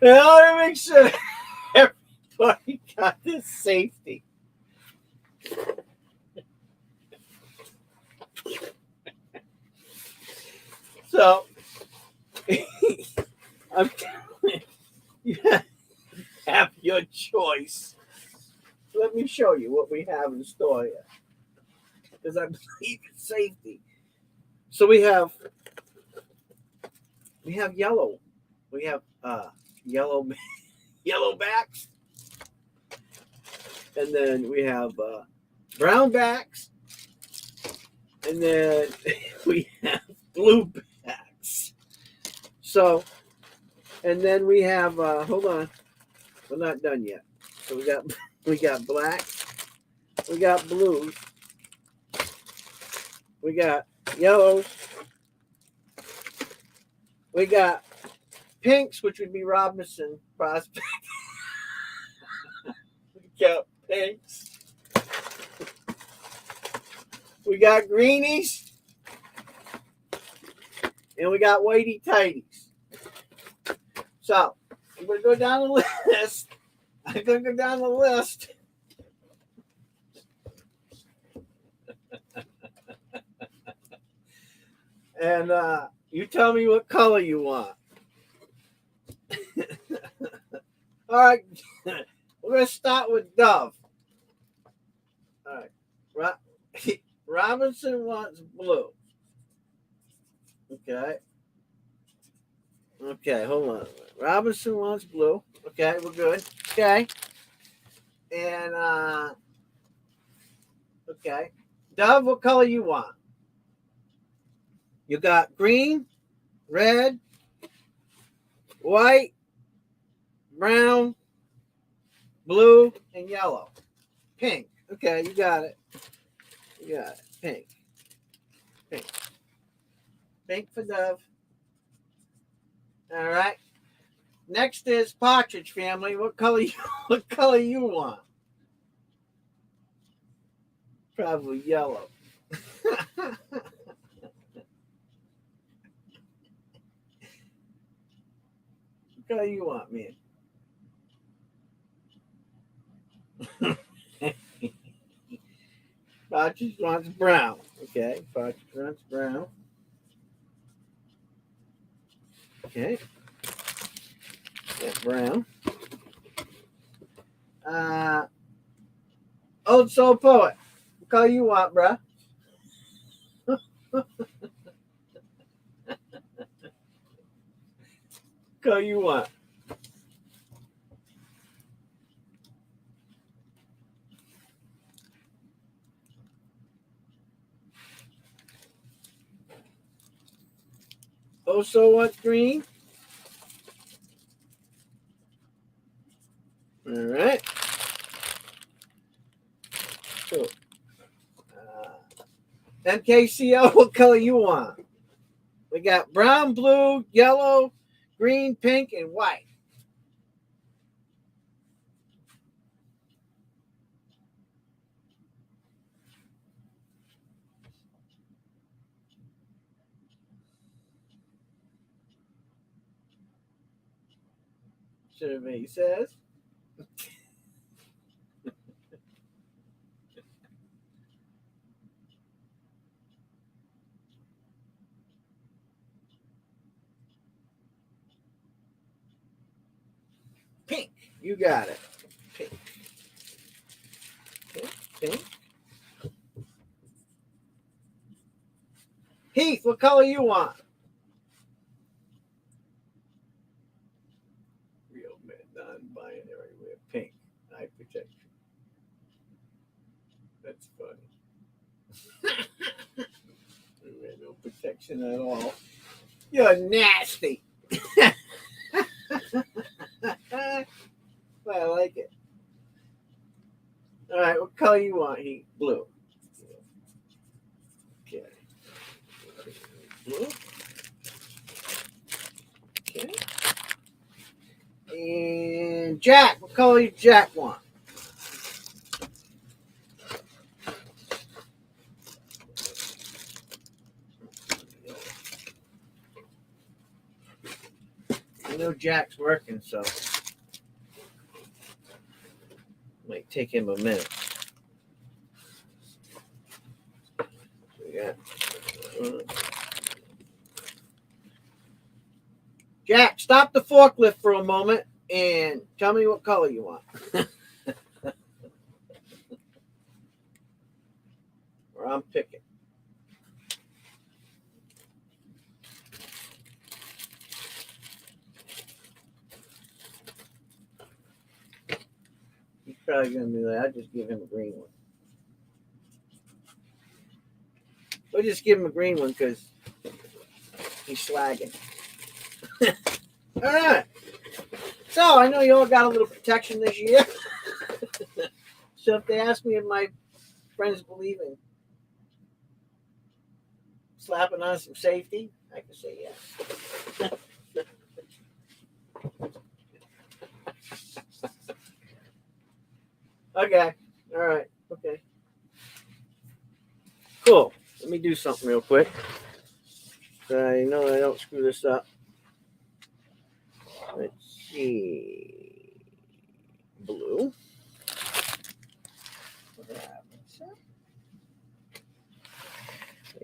And I want to make sure that everybody got this safety. So, I'm telling you, you have your choice. Let me show you what we have in store here, because I believe in safety. So we have yellow. We have yellow backs, and then we have brown backs, and then we have blue backs. So, and then we have hold on, we're not done yet. So we got black, we got blues, we got yellows, we got pinks, which would be Robinson Prospect. We got pinks. We got greenies. And we got whitey tighties. So I'm gonna go down the list. I'm gonna go down the list. And you tell me what color you want. All right. We're gonna start with Dove. All right. Robinson wants blue. Okay. Okay, hold on. Robinson wants blue. Okay, we're good. Okay. And okay. Dove, what color you want? You got green, red, white, brown, blue, and yellow. Pink. Okay, you got it. You got it. Pink. Pink. Pink for Dove. All right. Next is Partridge Family. What color you want? Probably yellow. What color you want, man? Partridge wants brown. Okay, Partridge wants brown. Okay. Got brown. Old Soul Poet. What color you want, bruh? What color you want? Also wants green. All right. Cool. MKCL, what color you want? We got brown, blue, yellow, green, pink, and white. Survey says. Pink. You got it. Pink. Pink. Pink. Heath, what color you want? Real man, non-binary. We're pink. Eye protection. That's funny. We have no protection at all. You're nasty. But I like it. All right, what color you want, Heath? Blue. Okay. Blue. Okay. And Jack, what color does Jack want? I know Jack's working, so might take him a minute. Yeah. Jack, stop the forklift for a moment and tell me what color you want. Or I'm picking. He's probably going to be like, I'll just give him a green one. We'll just give him a green one because he's slagging. All right. So I know you all got a little protection this year. So if they ask me if my friends believe in slapping on some safety, I can say yes. Okay. All right. Okay. Cool. Let me do something real quick. So I know I don't screw this up. Let's see. Blue.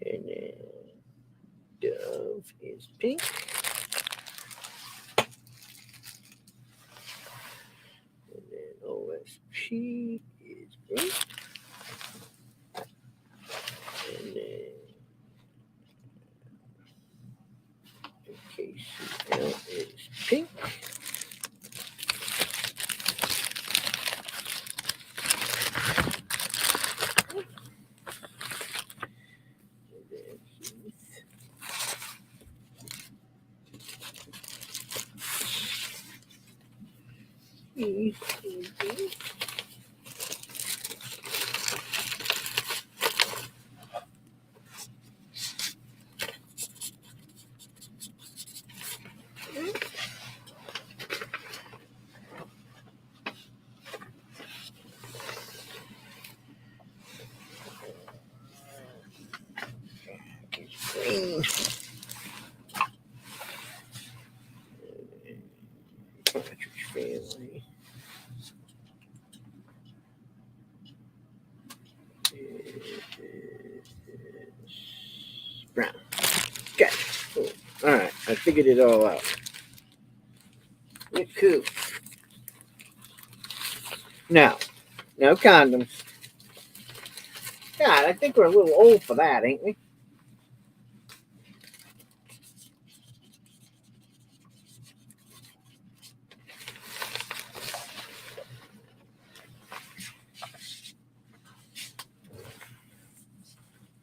And then Dove is pink. And then OSP is green. And then KCL is pink. Green. Partridge Family. Brown. Got it. Cool. All right, I figured it all out. Look cool. Now, no condoms. God, I think we're a little old for that, ain't we?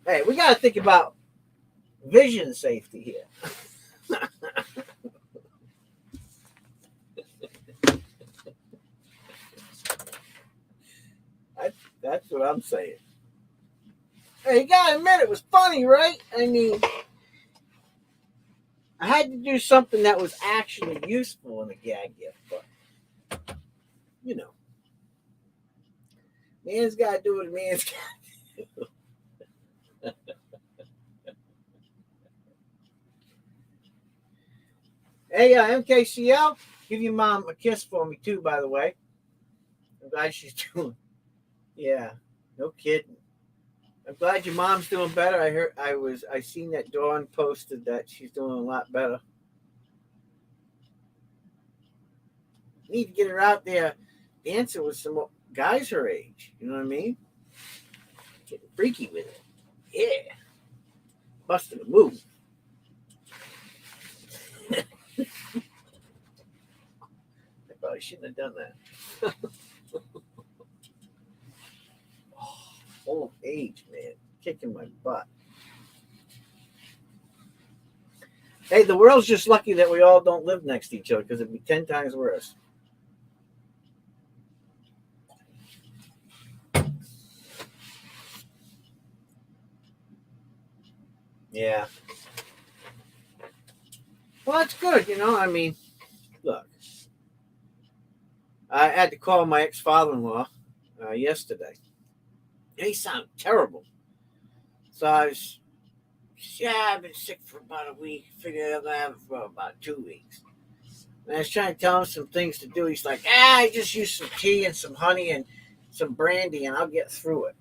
Hey, we got to think about vision safety here. That's what I'm saying. Hey, you got to admit it was funny, right? I mean, I had to do something that was actually useful in a gag gift, but, you know, man's got to do what a man's got to do. Hey, MKCL, give your mom a kiss for me too, by the way. I'm glad she's doing. Yeah, no kidding. I'm glad your mom's doing better. I seen that Dawn posted that she's doing a lot better. Need to get her out there dancing with some guys her age. You know what I mean? Getting freaky with it. Yeah. Busting a move. I probably shouldn't have done that. Old age, man. Kicking my butt. Hey, the world's just lucky that we all don't live next to each other because it'd be 10 times worse. Yeah. Well, that's good, you know. I mean, look. I had to call my ex-father-in-law yesterday. He sounded terrible. So I've been sick for about a week. Figured I'm going to have it for about 2 weeks. And I was trying to tell him some things to do. He's like, I just use some tea and some honey and some brandy and I'll get through it.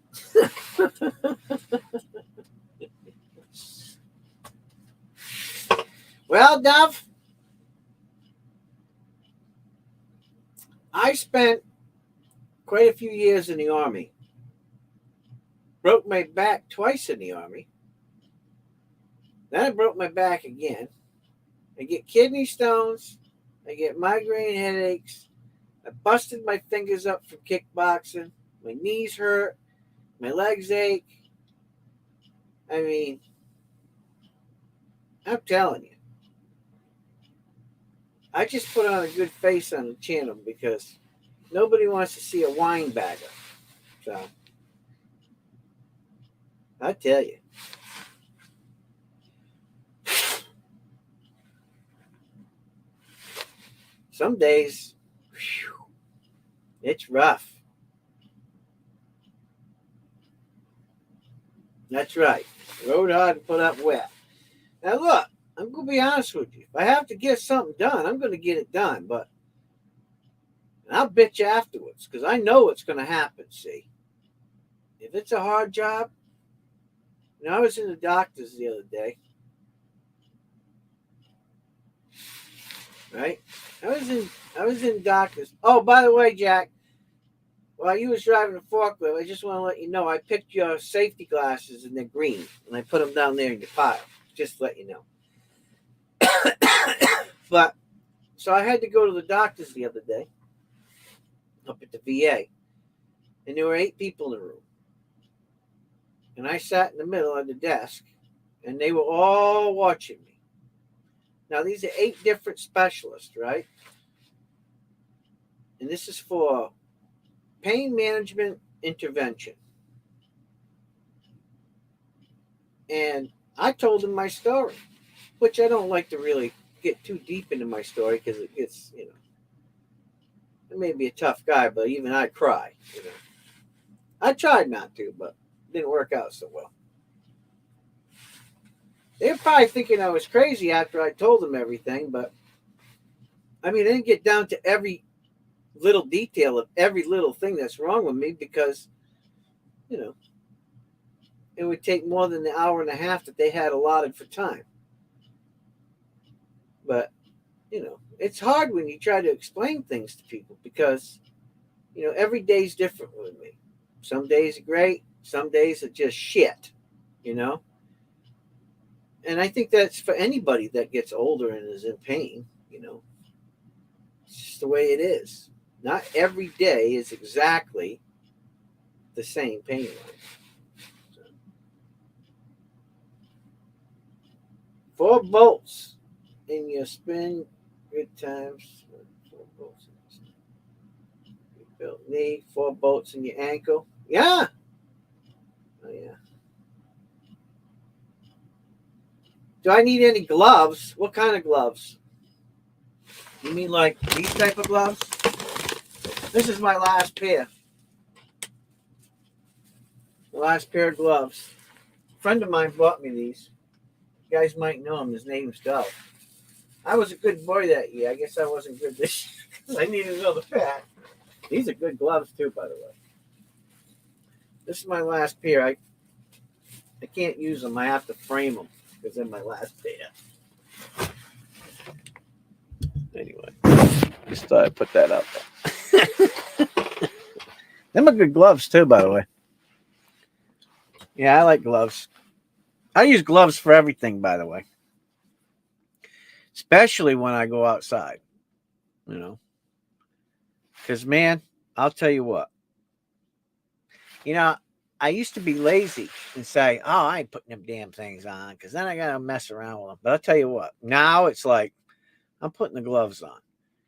Well, Dove, I spent quite a few years in the Army. Broke my back twice in the Army. Then I broke my back again. I get kidney stones. I get migraine headaches. I busted my fingers up from kickboxing. My knees hurt. My legs ache. I mean, I'm telling you. I just put on a good face on the channel because nobody wants to see a wine bagger. So, I tell you. Some days, whew, it's rough. That's right. Rode hard and put up wet. Now look, I'm going to be honest with you. If I have to get something done, I'm going to get it done. But I'll bitch afterwards because I know what's going to happen. See, if it's a hard job, I was in the doctor's the other day, right? I was in doctor's. Oh, by the way, Jack, while you was driving the forklift, I just want to let you know I picked your safety glasses and they're green, and I put them down there in your pile. Just to let you know. But so I had to go to the doctor's the other day, up at the VA, and there were 8 people in the room, and I sat in the middle of the desk, and they were all watching me. Now these are 8 different specialists, right? And this is for pain management intervention. And I told them my story, which I don't like to really get too deep into my story because it gets, I may be a tough guy, but even I cry. I tried not to, but it didn't work out so well. They were probably thinking I was crazy after I told them everything, but I mean, I didn't get down to every little detail of every little thing that's wrong with me because, it would take more than the hour and a half that they had allotted for time. But, it's hard when you try to explain things to people because, every day's different with me. Some days are great, some days are just shit, And I think that's for anybody that gets older and is in pain, It's just the way it is. Not every day is exactly the same pain line. 4 bolts in your spin, good times. 4 bolts in your built knee, 4 bolts in your ankle. Yeah. Oh, yeah. Do I need any gloves? What kind of gloves? You mean like these type of gloves? This is my last pair. The last pair of gloves. A friend of mine bought me these. You guys might know him. His name's Doug. I was a good boy that year. I guess I wasn't good this year because I needed another pair. These are good gloves too, by the way. This is my last pair. I can't use them. I have to frame them because they're my last pair. Anyway, just thought I'd put that out there. Them are good gloves too, by the way. Yeah, I like gloves. I use gloves for everything, by the way. Especially when I go outside, Because, man, I'll tell you what. I used to be lazy and say, oh, I ain't putting them damn things on because then I got to mess around with them. But I'll tell you what. Now it's like I'm putting the gloves on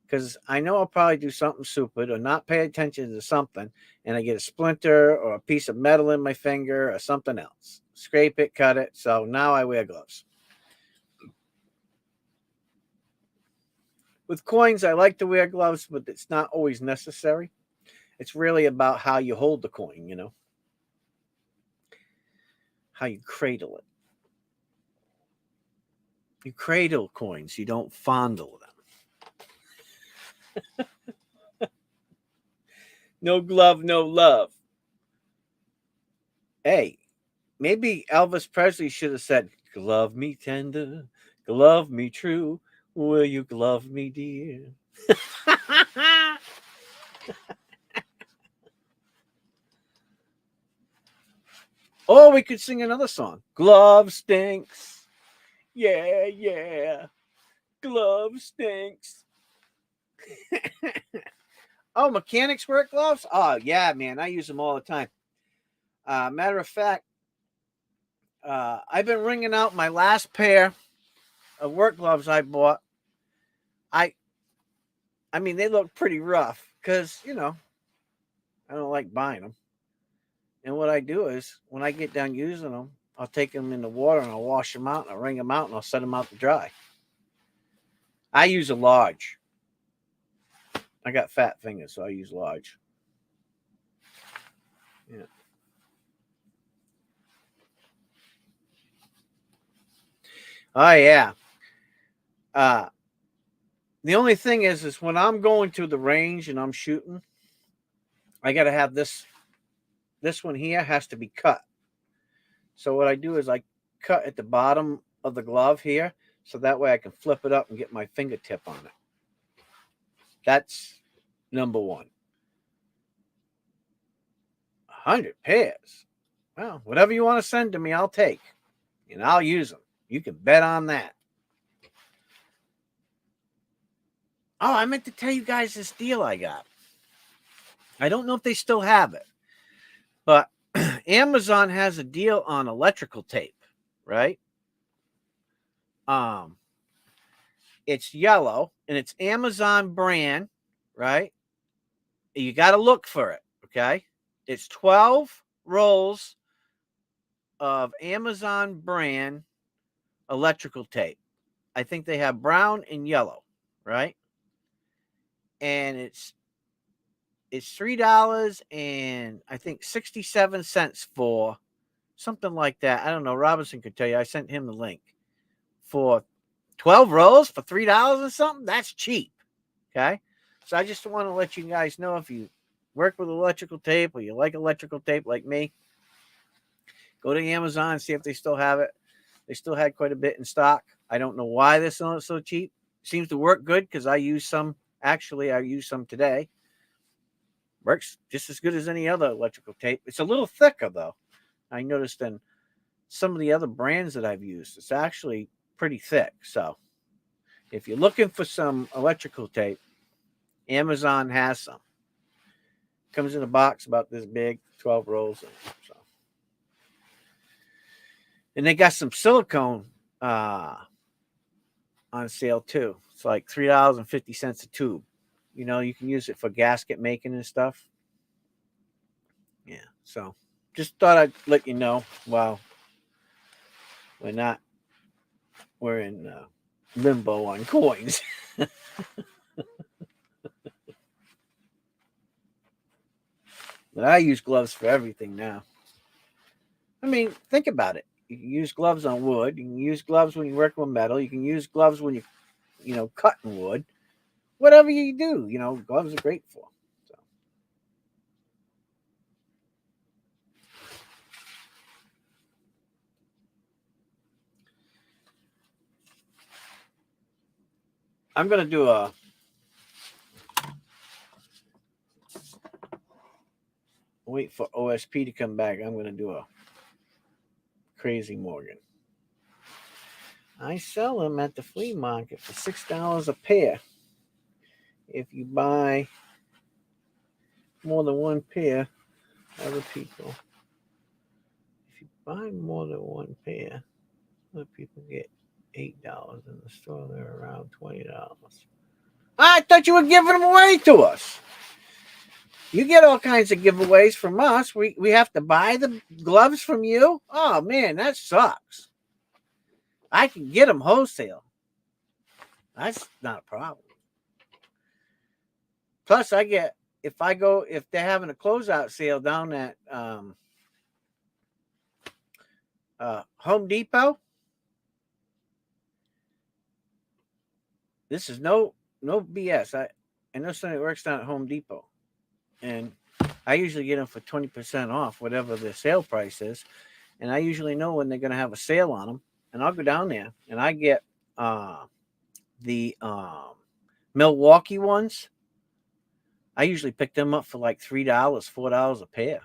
because I know I'll probably do something stupid or not pay attention to something and I get a splinter or a piece of metal in my finger or something else. Scrape it, cut it. So now I wear gloves. With coins, I like to wear gloves, but it's not always necessary. It's really about how you hold the coin, How you cradle it. You cradle coins, you don't fondle them. No glove, no love. Hey, maybe Elvis Presley should have said, glove me tender, glove me true, will you glove me dear? Or we could sing another song. Glove stinks. Yeah, yeah. Glove stinks. Oh, mechanics wear gloves? Oh, yeah, man. I use them all the time. Matter of fact, I've been wringing out my last pair of work gloves I bought. I mean, they look pretty rough because, I don't like buying them. And what I do is when I get done using them, I'll take them in the water and I'll wash them out and I'll wring them out and I'll set them out to dry. I use a large. I got fat fingers, so I use large. Yeah. Oh, yeah. The only thing is when I'm going to the range and I'm shooting, I got to have this one here has to be cut. So what I do is I cut at the bottom of the glove here, so that way I can flip it up and get my fingertip on it. That's number one. 100 pairs. Well, whatever you want to send to me, I'll take. And I'll use them. You can bet on that. Oh, I meant to tell you guys this deal I got. I don't know if they still have it, but Amazon has a deal on electrical tape, right? It's yellow and it's Amazon brand, right? You got to look for it, okay? It's 12 rolls of Amazon brand electrical tape. I think they have brown and yellow, right? And it's $3 and I think 67 cents for something like that. I don't know. Robinson could tell you. I sent him the link for 12 rolls for $3 and something. That's cheap. Okay. So I just want to let you guys know, if you work with electrical tape or you like electrical tape like me, go to Amazon and see if they still have it. They still had quite a bit in stock. I don't know why they're selling it so cheap. Seems to work good because I use some. Actually, I use some today. Works just as good as any other electrical tape. It's a little thicker, though. I noticed in some of the other brands that I've used, it's actually pretty thick. So if you're looking for some electrical tape, Amazon has some. Comes in a box about this big, 12 rolls. And they got some silicone on sale, too. It's like $3.50 a tube. You know, you can use it for gasket making and stuff. Yeah, so just thought I'd let you know. Wow, we're in limbo on coins. But I use gloves for everything now. I mean, think about it. You can use gloves on wood. You can use gloves when you work with metal. You can use gloves when you cutting wood. Whatever you do, gloves are great for. So. I'm going to do wait for OSP to come back. I'm going to do a Crazy Morgan. I sell them at the flea market for $6 a pair. If you buy more than one pair, other people. If you buy more than one pair, other people get $8 in the store. They're around $20. I thought you were giving them away to us. You get all kinds of giveaways from us. We have to buy the gloves from you. Oh man, that sucks. I can get them wholesale. That's not a problem. Plus, if they're having a closeout sale down at Home Depot. This is no BS. I know somebody works down at Home Depot, and I usually get them for 20% off whatever the sale price is, and I usually know when they're going to have a sale on them, and I'll go down there and I get the Milwaukee ones. I usually pick them up for like $3, $4 a pair.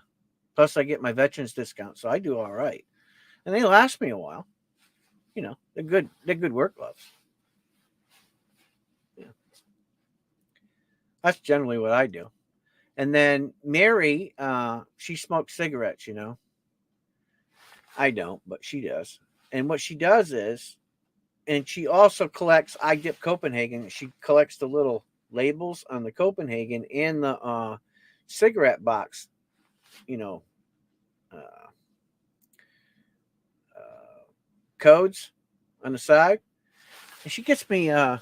Plus, I get my veterans discount, so I do all right, and they last me a while. They're good. They're good work gloves. Yeah. That's generally what I do. And then Mary, she smokes cigarettes. I don't, but she does. And what she does is, and she also collects iDip Copenhagen. She collects the little labels on the Copenhagen and the cigarette box, codes on the side. And she got me a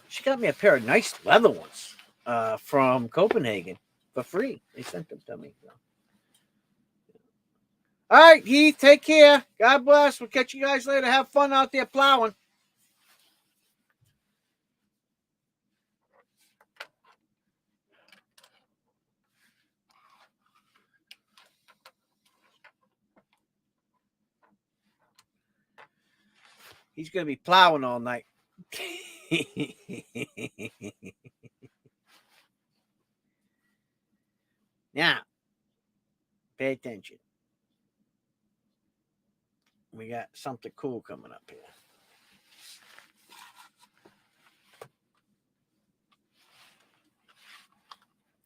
pair of nice leather ones from Copenhagen for free. They sent them to me. All right, Heath, take care. God bless. We'll catch you guys later. Have fun out there plowing. He's going to be plowing all night. Now, pay attention. We got something cool coming up here.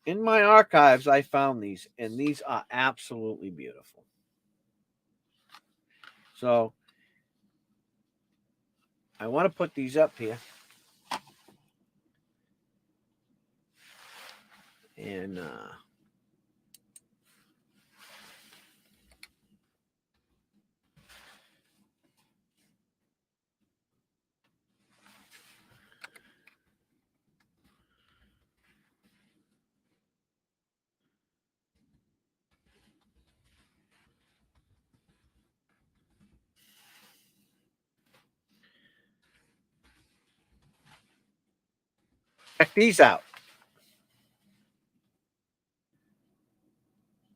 In my archives, I found these, and these are absolutely beautiful. So, I want to put these up here. And, check these out.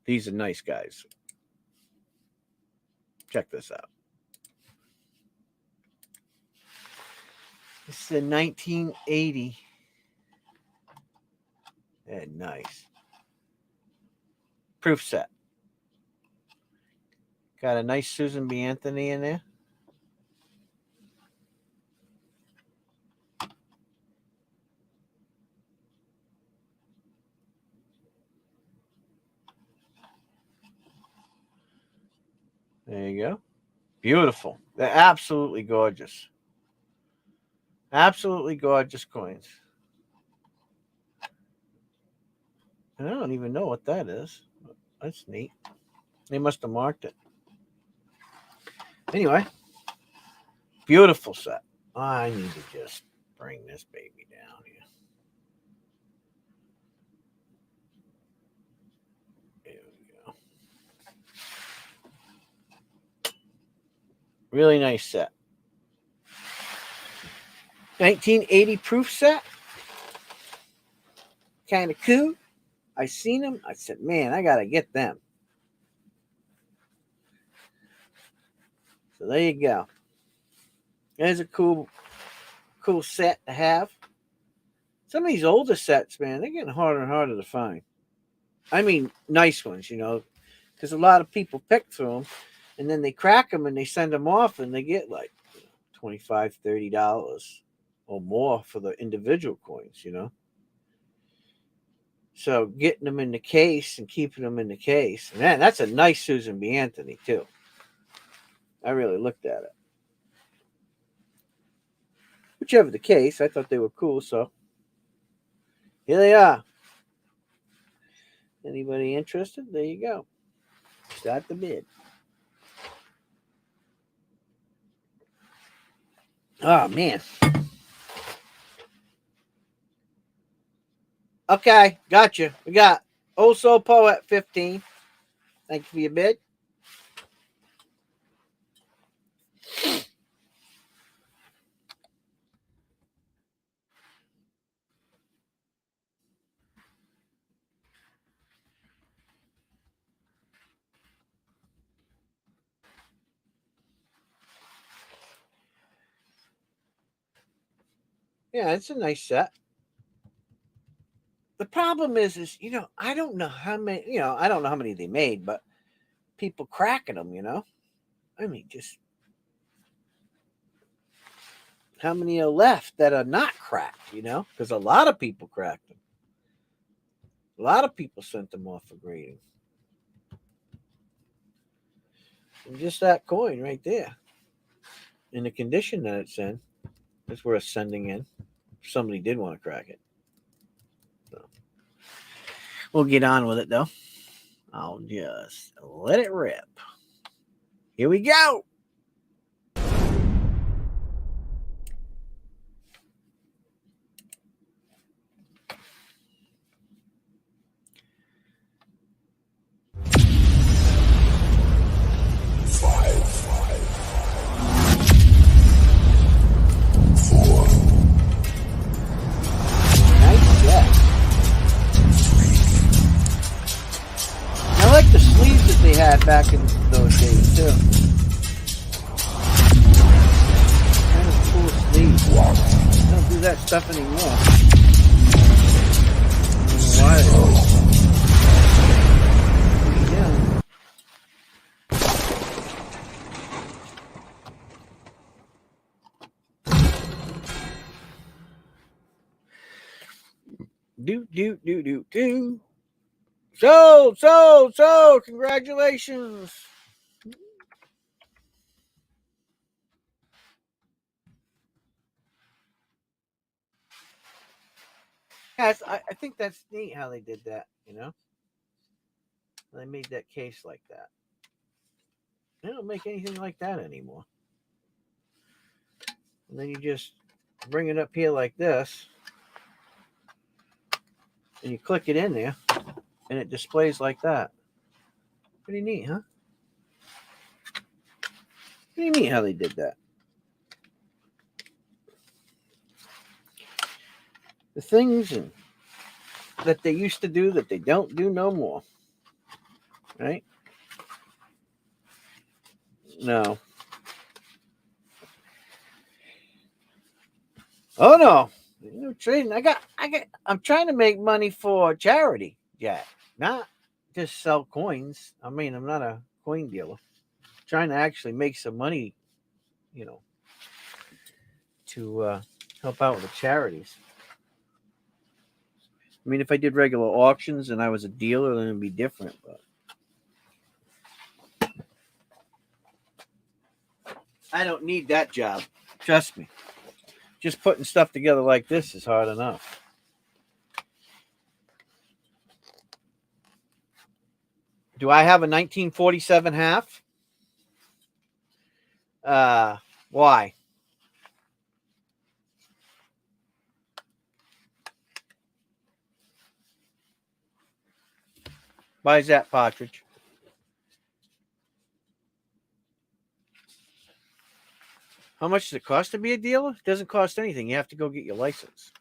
These are nice guys. Check this out. This is a 1980. Yeah, nice. Proof set. Got a nice Susan B. Anthony in there. There you go. Beautiful. They're absolutely gorgeous. Absolutely gorgeous coins. And I don't even know what that is. That's neat. They must have marked it. Anyway, beautiful set. I need to just bring this baby down here. There we go. Really nice set. 1980 proof set. Kind of cool. I seen them. I said, man, I got to get them. So there you go. There's a cool set to have. Some of these older sets, man, they're getting harder and harder to find. I mean, nice ones, you know, because a lot of people pick through them, and then they crack them and they send them off, and they get like $25, $30 or more for the individual coins, you know. So getting them in the case and keeping them in the case, man, that's a nice Susan B. Anthony too. I really looked at it. Whichever the case, I thought they were cool, so here they are. Anybody interested? There you go. Start the bid. Oh, man. Okay, gotcha. We got Old Soul Poet 15. Thank you for your bid. Yeah, it's a nice set. The problem is, you know, I don't know how many, I don't know how many they made, but people cracking them, you know. I mean, just how many are left that are not cracked, you know, because a lot of people cracked them. A lot of people sent them off for grading. And just that coin right there, in the condition that it's in, is worth sending in. If somebody did want to crack it. So we'll get on with it, though. I'll just let it rip. Here we go. Back in those days too. Don't do that stuff anymore. I don't know why. Yeah. Do. So, congratulations. Yes, I think that's neat how they did that, you know? They made that case like that. They don't make anything like that anymore. And then you just bring it up here like this, and you click it in there, and it displays like that. Pretty neat, huh? Pretty neat how they did that. The things that they used to do that they don't do no more. Right? No. Oh no. No trading. I'm trying to make money for charity, Jack. Not just sell coins. I mean, I'm not a coin dealer. I'm trying to actually make some money, you know, to help out with the charities. I mean, if I did regular auctions and I was a dealer, then it'd be different. But I don't need that job. Trust me. Just putting stuff together like this is hard enough. Do I have a 1947 half? Why? Why is that, Partridge? How much does it cost to be a dealer? It doesn't cost anything. You have to go get your license.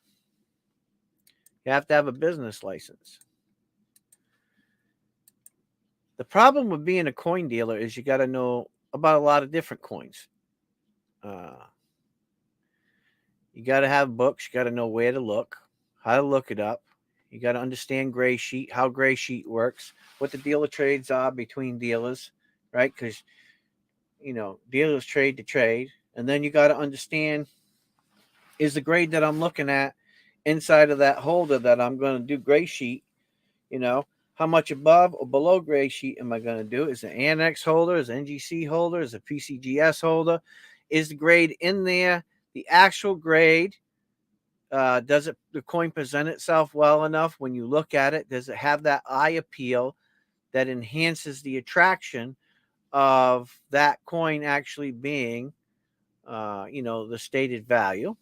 You have to have a business license. The problem with being a coin dealer is you got to know about a lot of different coins. You got to have books. You got to know where to look, how to look it up. You got to understand gray sheet, how gray sheet works, what the dealer trades are between dealers, right? Because, you know, dealers trade to trade. And then you got to understand, is the grade that I'm looking at inside of that holder that I'm going to do gray sheet, you know, how much above or below gray sheet am I going to do? Is it an annex holder? Is it an NGC holder? Is it a PCGS holder? Is the grade in there the actual grade? Does the coin present itself well enough when you look at it? Does it have that eye appeal that enhances the attraction of that coin actually being, you know, the stated value?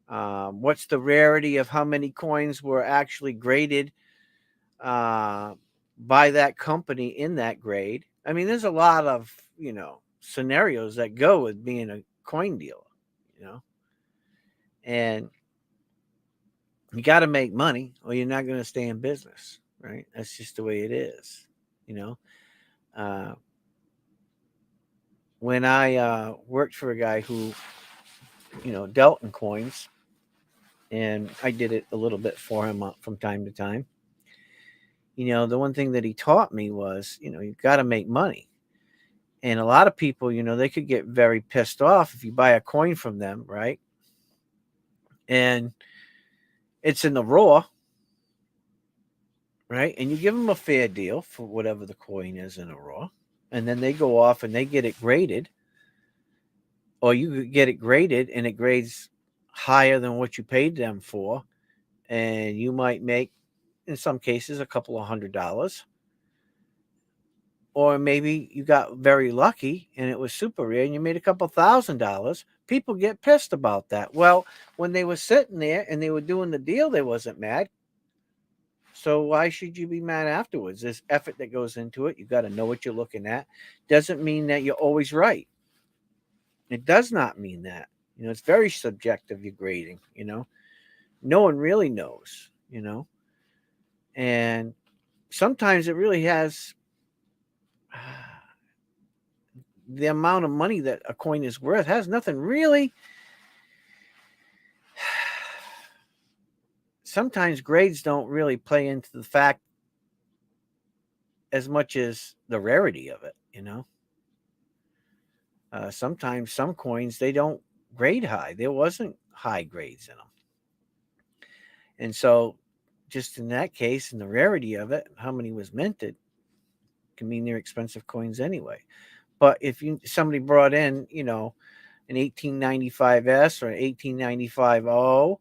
What's the rarity of how many coins were actually graded by that company in that grade? I mean, there's a lot of, you know, scenarios that go with being a coin dealer, you know, and you got to make money or you're not going to stay in business, right? That's just the way it is, you know. When I worked for a guy who, you know, dealt in coins, and I did it a little bit for him from time to time, you know, the one thing that he taught me was, you know, you've got to make money. And a lot of people, you know, they could get very pissed off if you buy a coin from them, right? And it's in the raw, right? And you give them a fair deal for whatever the coin is in a raw. And then they go off and they get it graded. Or you get it graded and it grades higher than what you paid them for. And you might make, in some cases, a couple of $100. Or maybe you got very lucky and it was super rare and you made a couple $1,000. People get pissed about that. Well, when they were sitting there and they were doing the deal, they wasn't mad. So why should you be mad afterwards? There's effort that goes into it. You got to know what you're looking at. Doesn't mean that you're always right. It does not mean that. You know, it's very subjective, your grading, you know. No one really knows, you know. And sometimes it really has the amount of money that a coin is worth has nothing really sometimes grades don't really play into the fact as much as the rarity of it, you know. Sometimes some coins they don't grade high. There wasn't high grades in them, and so just in that case, and the rarity of it, how many was minted, can mean they're expensive coins anyway. But if somebody brought in, you know, an 1895S or an 1895O,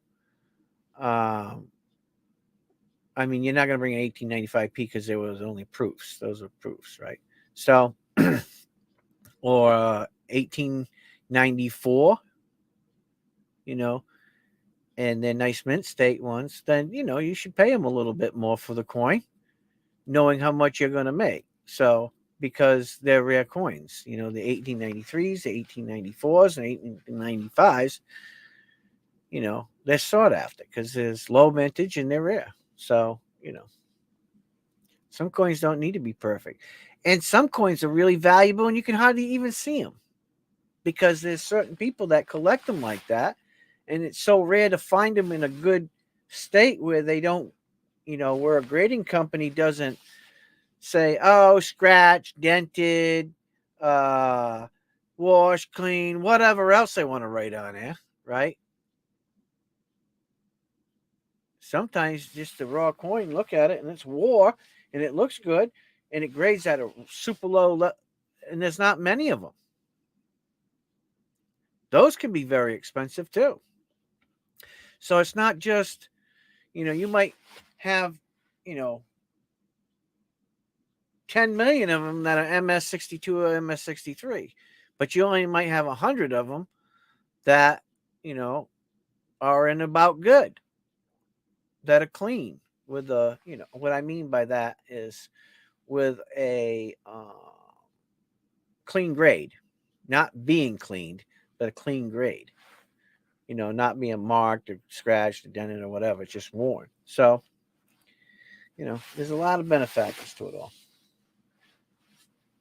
I mean, you're not going to bring an 1895P because there was only proofs. Those are proofs, right? So, or 1894, you know, and they're nice mint state ones, then, you know, you should pay them a little bit more for the coin, knowing how much you're going to make. So, because they're rare coins, you know, the 1893s, the 1894s, and 1895s, you know, they're sought after because there's low vintage and they're rare. So, you know, some coins don't need to be perfect. And some coins are really valuable and you can hardly even see them because there's certain people that collect them like that. And it's so rare to find them in a good state where they don't, you know, where a grading company doesn't say, oh, scratch, dented, wash, clean, whatever else they want to write on there, right? Sometimes just the raw coin, look at it and it's war and it looks good and it grades at a super low and there's not many of them. Those can be very expensive too. So it's not just, you know, you might have, you know, 10 million of them that are MS62 or MS63, but you only might have 100 of them that, you know, are in about good, that are clean with a, you know, what I mean by that is with a clean grade, not being cleaned, but a clean grade, you know, not being marked or scratched or dented or whatever, it's just worn. So, you know, there's a lot of benefactors to it all.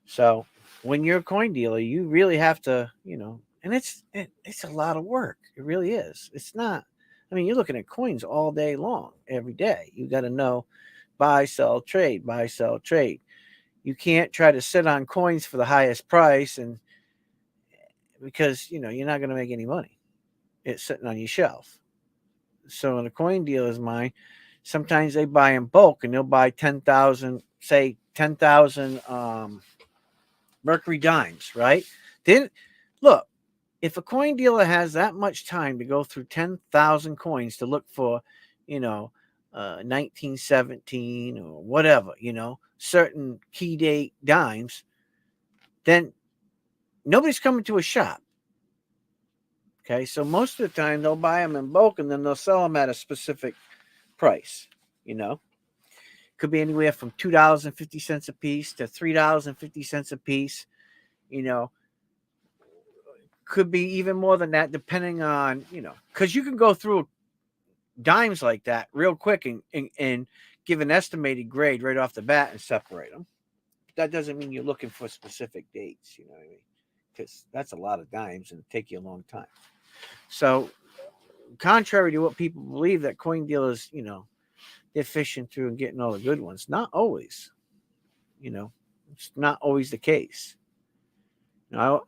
So when you're a coin dealer, you really have to, you know, and it's a lot of work. It really is. It's not. I mean, you're looking at coins all day long, every day. You got to know buy, sell, trade, buy, sell, trade. You can't try to sit on coins for the highest price, and because you know you're not going to make any money. It's sitting on your shelf. So in a coin dealer's mind, sometimes they buy in bulk, and they'll buy 10,000, say 10,000. Mercury dimes, right? Then look, if a coin dealer has that much time to go through 10,000 coins to look for, you know, 1917 or whatever, you know, certain key date dimes, then nobody's coming to a shop. Okay, so most of the time they'll buy them in bulk and then they'll sell them at a specific price, you know. Could be anywhere from $2.50 a piece to $3.50 a piece, you know. Could be even more than that, depending on, you know, because you can go through dimes like that real quick and give an estimated grade right off the bat and separate them. That doesn't mean you're looking for specific dates, you know what I mean? Because that's a lot of dimes and it'll take you a long time. So, contrary to what people believe, that coin dealers, you know, they're fishing through and getting all the good ones. Not always, you know, it's not always the case. You know,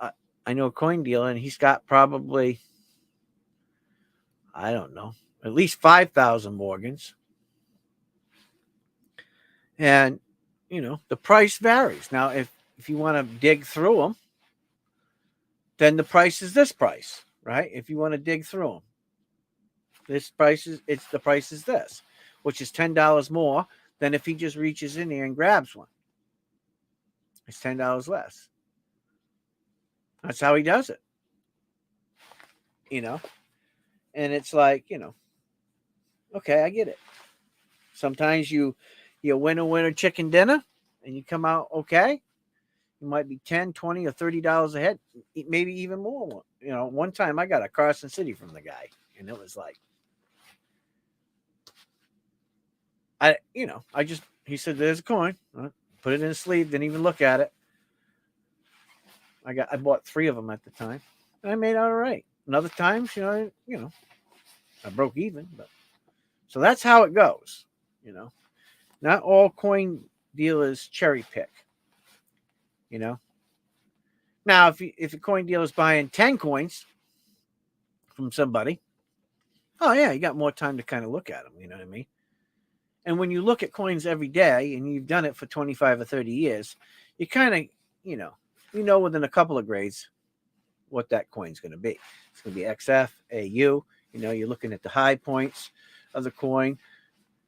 I know a coin dealer and he's got probably, I don't know, at least 5,000 Morgans. And, you know, the price varies. Now, if you want to dig through them, then the price is this price, right? If you want to dig through them, the price is this, which is $10 more than if he just reaches in there and grabs one. It's $10 less. That's how he does it, you know? And it's like, you know, okay, I get it. Sometimes you win a winner chicken dinner and you come out okay. You might be 10, 20, or $30 ahead, maybe even more. You know, one time I got a Carson City from the guy, and it was like, he said, there's a coin. I put it in a sleeve, didn't even look at it. I bought 3 of them at the time. And I made out all right. And other times, you know, I broke even, but So that's how it goes. You know, not all coin dealers cherry pick. You know, now if a coin dealer is buying 10 coins from somebody, oh yeah, you got more time to kind of look at them. You know what I mean? And when you look at coins every day and you've done it for 25 or 30 years, you kind of, you know within a couple of grades what that coin's going to be. It's going to be XF, AU. You're looking at the high points of the coin.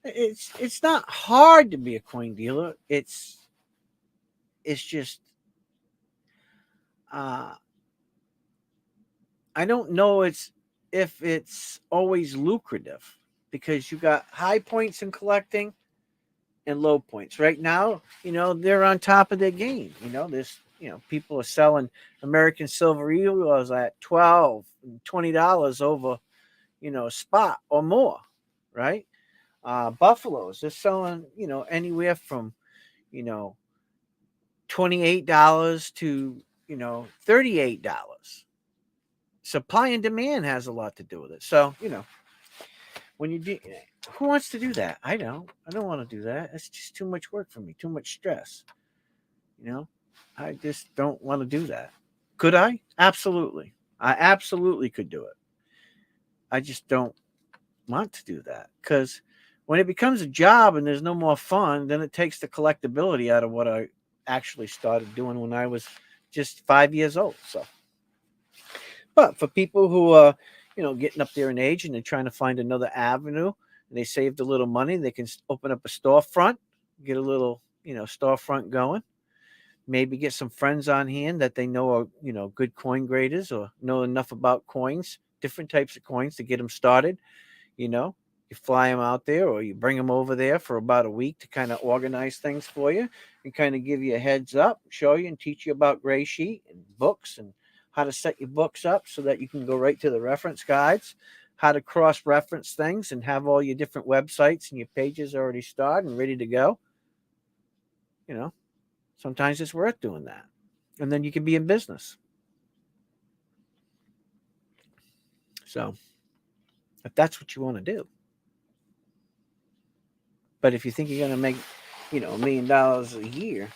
It's not hard to be a coin dealer. It's just I don't know if it's always lucrative because you got high points in collecting and low points. Right now, they're on top of their game. There's people are selling American Silver Eagles at $12 and $20 over, spot or more, right? Buffaloes, they're selling, anywhere from, $28 to, $38. Supply and demand has a lot to do with it. So, when you do, who wants to do that? I don't want to do that. It's just too much work for me, too much stress. I just don't want to do that. Could I? Absolutely. I absolutely could do it. I just don't want to do that because when it becomes a job and there's no more fun, then it takes the collectability out of what I actually started doing when I was just 5 years old. So, but for people who are, getting up there in age and they're trying to find another avenue and they saved a little money, they can open up a storefront, get a little, storefront going. Maybe get some friends on hand that they know are, good coin graders or know enough about coins, different types of coins to get them started. You fly them out there or you bring them over there for about a week to kind of organize things for you and kind of give you a heads up, show you and teach you about gray sheet and books and how to set your books up so that you can go right to the reference guides, how to cross-reference things and have all your different websites and your pages already started and ready to go. Sometimes it's worth doing that. And then you can be in business. So if that's what you want to do. But if you think you're going to make, $1 million a year,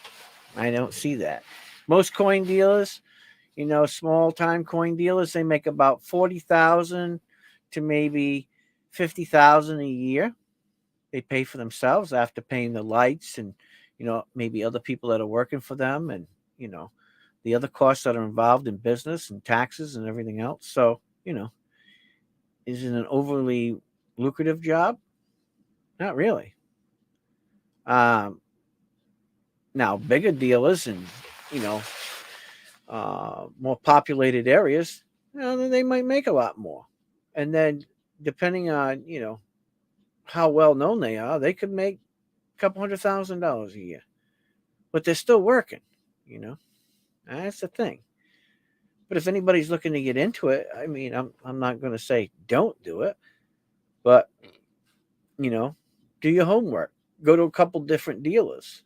I don't see that. Most coin dealers, small time coin dealers, they make about 40,000 to maybe 50,000 a year. They pay for themselves after paying the lights and, maybe other people that are working for them and, the other costs that are involved in business and taxes and everything else. So, is it an overly lucrative job? Not really. Now, bigger dealers and, more populated areas, then they might make a lot more. And then depending on, how well known they are, they could make a couple $100,000 a year. But they're still working, That's the thing. But if anybody's looking to get into it, I mean, I'm not going to say don't do it, but do your homework. Go to a couple different dealers,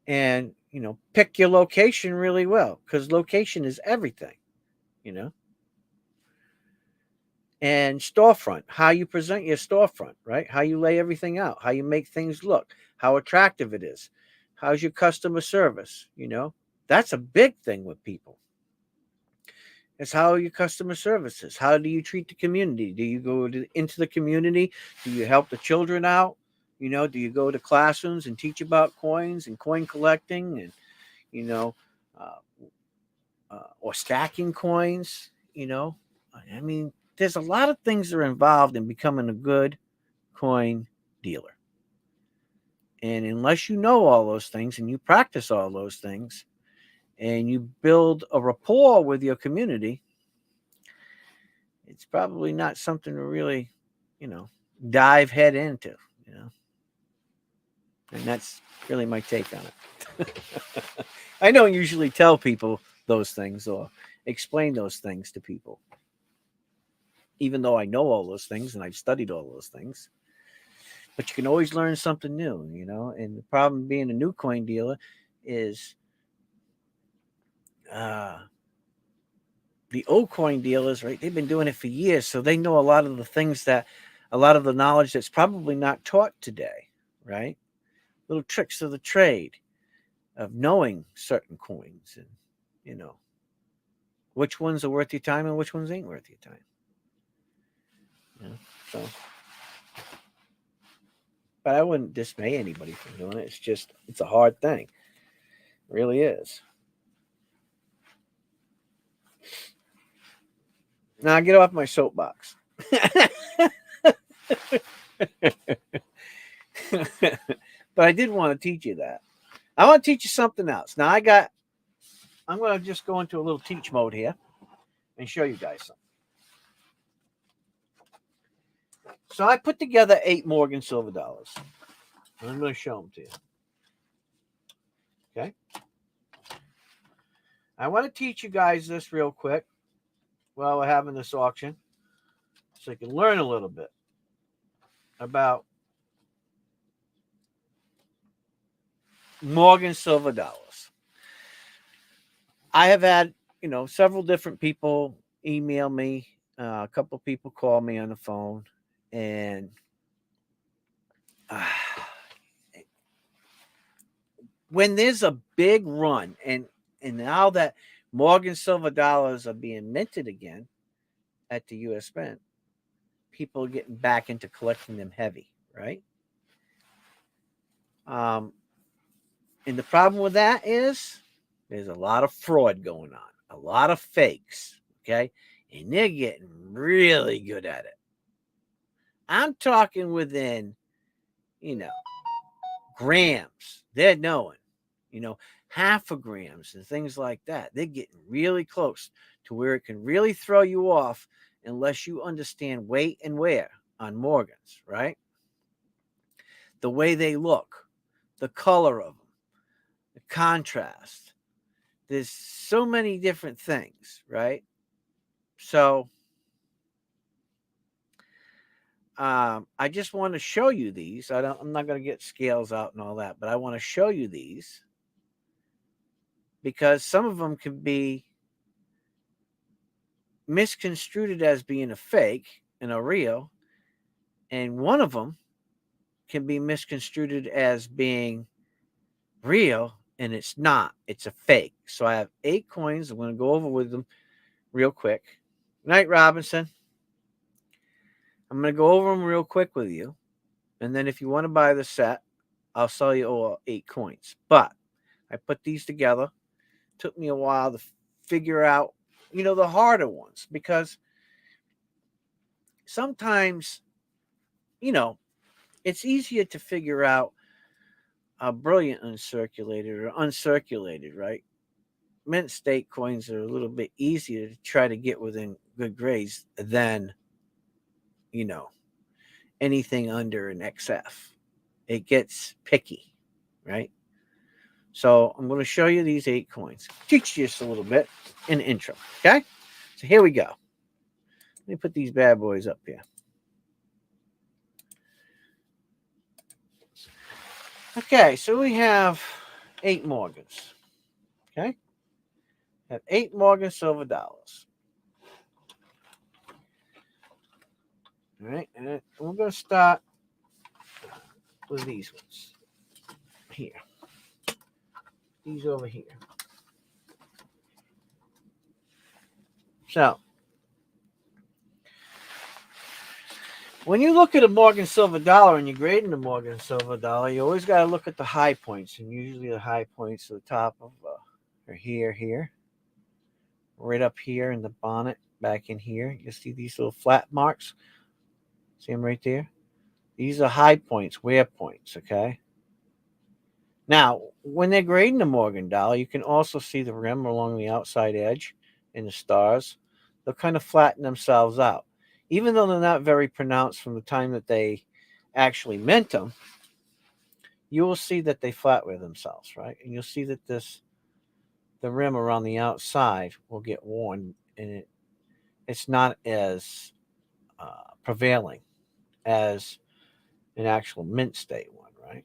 and pick your location really well because location is everything, And storefront, how you present your storefront, right? How you lay everything out, how you make things look, how attractive it is. How's your customer service? That's a big thing with people. It's how your customer service is. How do you treat the community? Do you go into the community? Do you help the children out? Do you go to classrooms and teach about coins and coin collecting and, or stacking coins? I mean, there's a lot of things that are involved in becoming a good coin dealer. And unless you know all those things and you practice all those things and you build a rapport with your community, it's probably not something to really, dive head into, And that's really my take on it. I don't usually tell people those things or explain those things to people, even though I know all those things and I've studied all those things. But you can always learn something new, And the problem being a new coin dealer is the old coin dealers, right? They've been doing it for years, so they know a lot of the things that a lot of the knowledge that's probably not taught today, right? Little tricks of the trade of knowing certain coins and, you know, which ones are worth your time and which ones ain't worth your time. You know, so, but I wouldn't dismay anybody from doing it. It's a hard thing. It really is. Now get off my soapbox. But I did want to teach you that. I want to teach you something else. Now I'm going to just go into a little teach mode here and show you guys something. So I put together 8 Morgan silver dollars. And I'm going to show them to you. Okay. I want to teach you guys this real quick while we're having this auction so you can learn a little bit about Morgan silver dollars. I have had, several different people email me. A couple of people call me on the phone, and when there's a big run, and now that Morgan silver dollars are being minted again at the U.S. Mint, people are getting back into collecting them heavy, right? And the problem with that is there's a lot of fraud going on, a lot of fakes, okay? And they're getting really good at it. I'm talking within, grams. They're knowing, half a grams and things like that. They're getting really close to where it can really throw you off unless you understand weight and wear on Morgans, right? The way they look, the color of them, the contrast. There's so many different things, right? So I just want to show you these. I'm not going to get scales out and all that, but I want to show you these because some of them can be misconstrued as being a fake and a real, and one of them can be misconstrued as being real, and it's not. It's a fake. So I have 8 coins. I'm going to go over with them real quick. Night, Robinson. I'm going to go over them real quick with you. And then if you want to buy the set, I'll sell you all 8 coins. But I put these together. It took me a while to figure out, the harder ones. Because sometimes, it's easier to figure out a brilliant uncirculated or uncirculated, right? Mint state coins are a little bit easier to try to get within good grades than, anything under an XF. It gets picky, right? So I'm going to show you these 8 coins. Teach you just a little bit in the intro, okay? So here we go. Let me put these bad boys up here. Okay, so we have 8 Morgans. Okay? Have 8 Morgan silver dollars. All right, and we're going to start with these ones here. These over here. So, when you look at a Morgan silver dollar and you're grading a Morgan silver dollar, you always got to look at the high points, and usually the high points are the top of are here, right up here in the bonnet, back in here. You see these little flat marks? See them right there? These are high points, wear points, okay? Now, when they're grading the Morgan dollar, you can also see the rim along the outside edge and the stars. They'll kind of flatten themselves out. Even though they're not very pronounced from the time that they actually mint them, you will see that they flat wear themselves, right? And you'll see that the rim around the outside will get worn, and it's not as prevailing as an actual mint state one, right?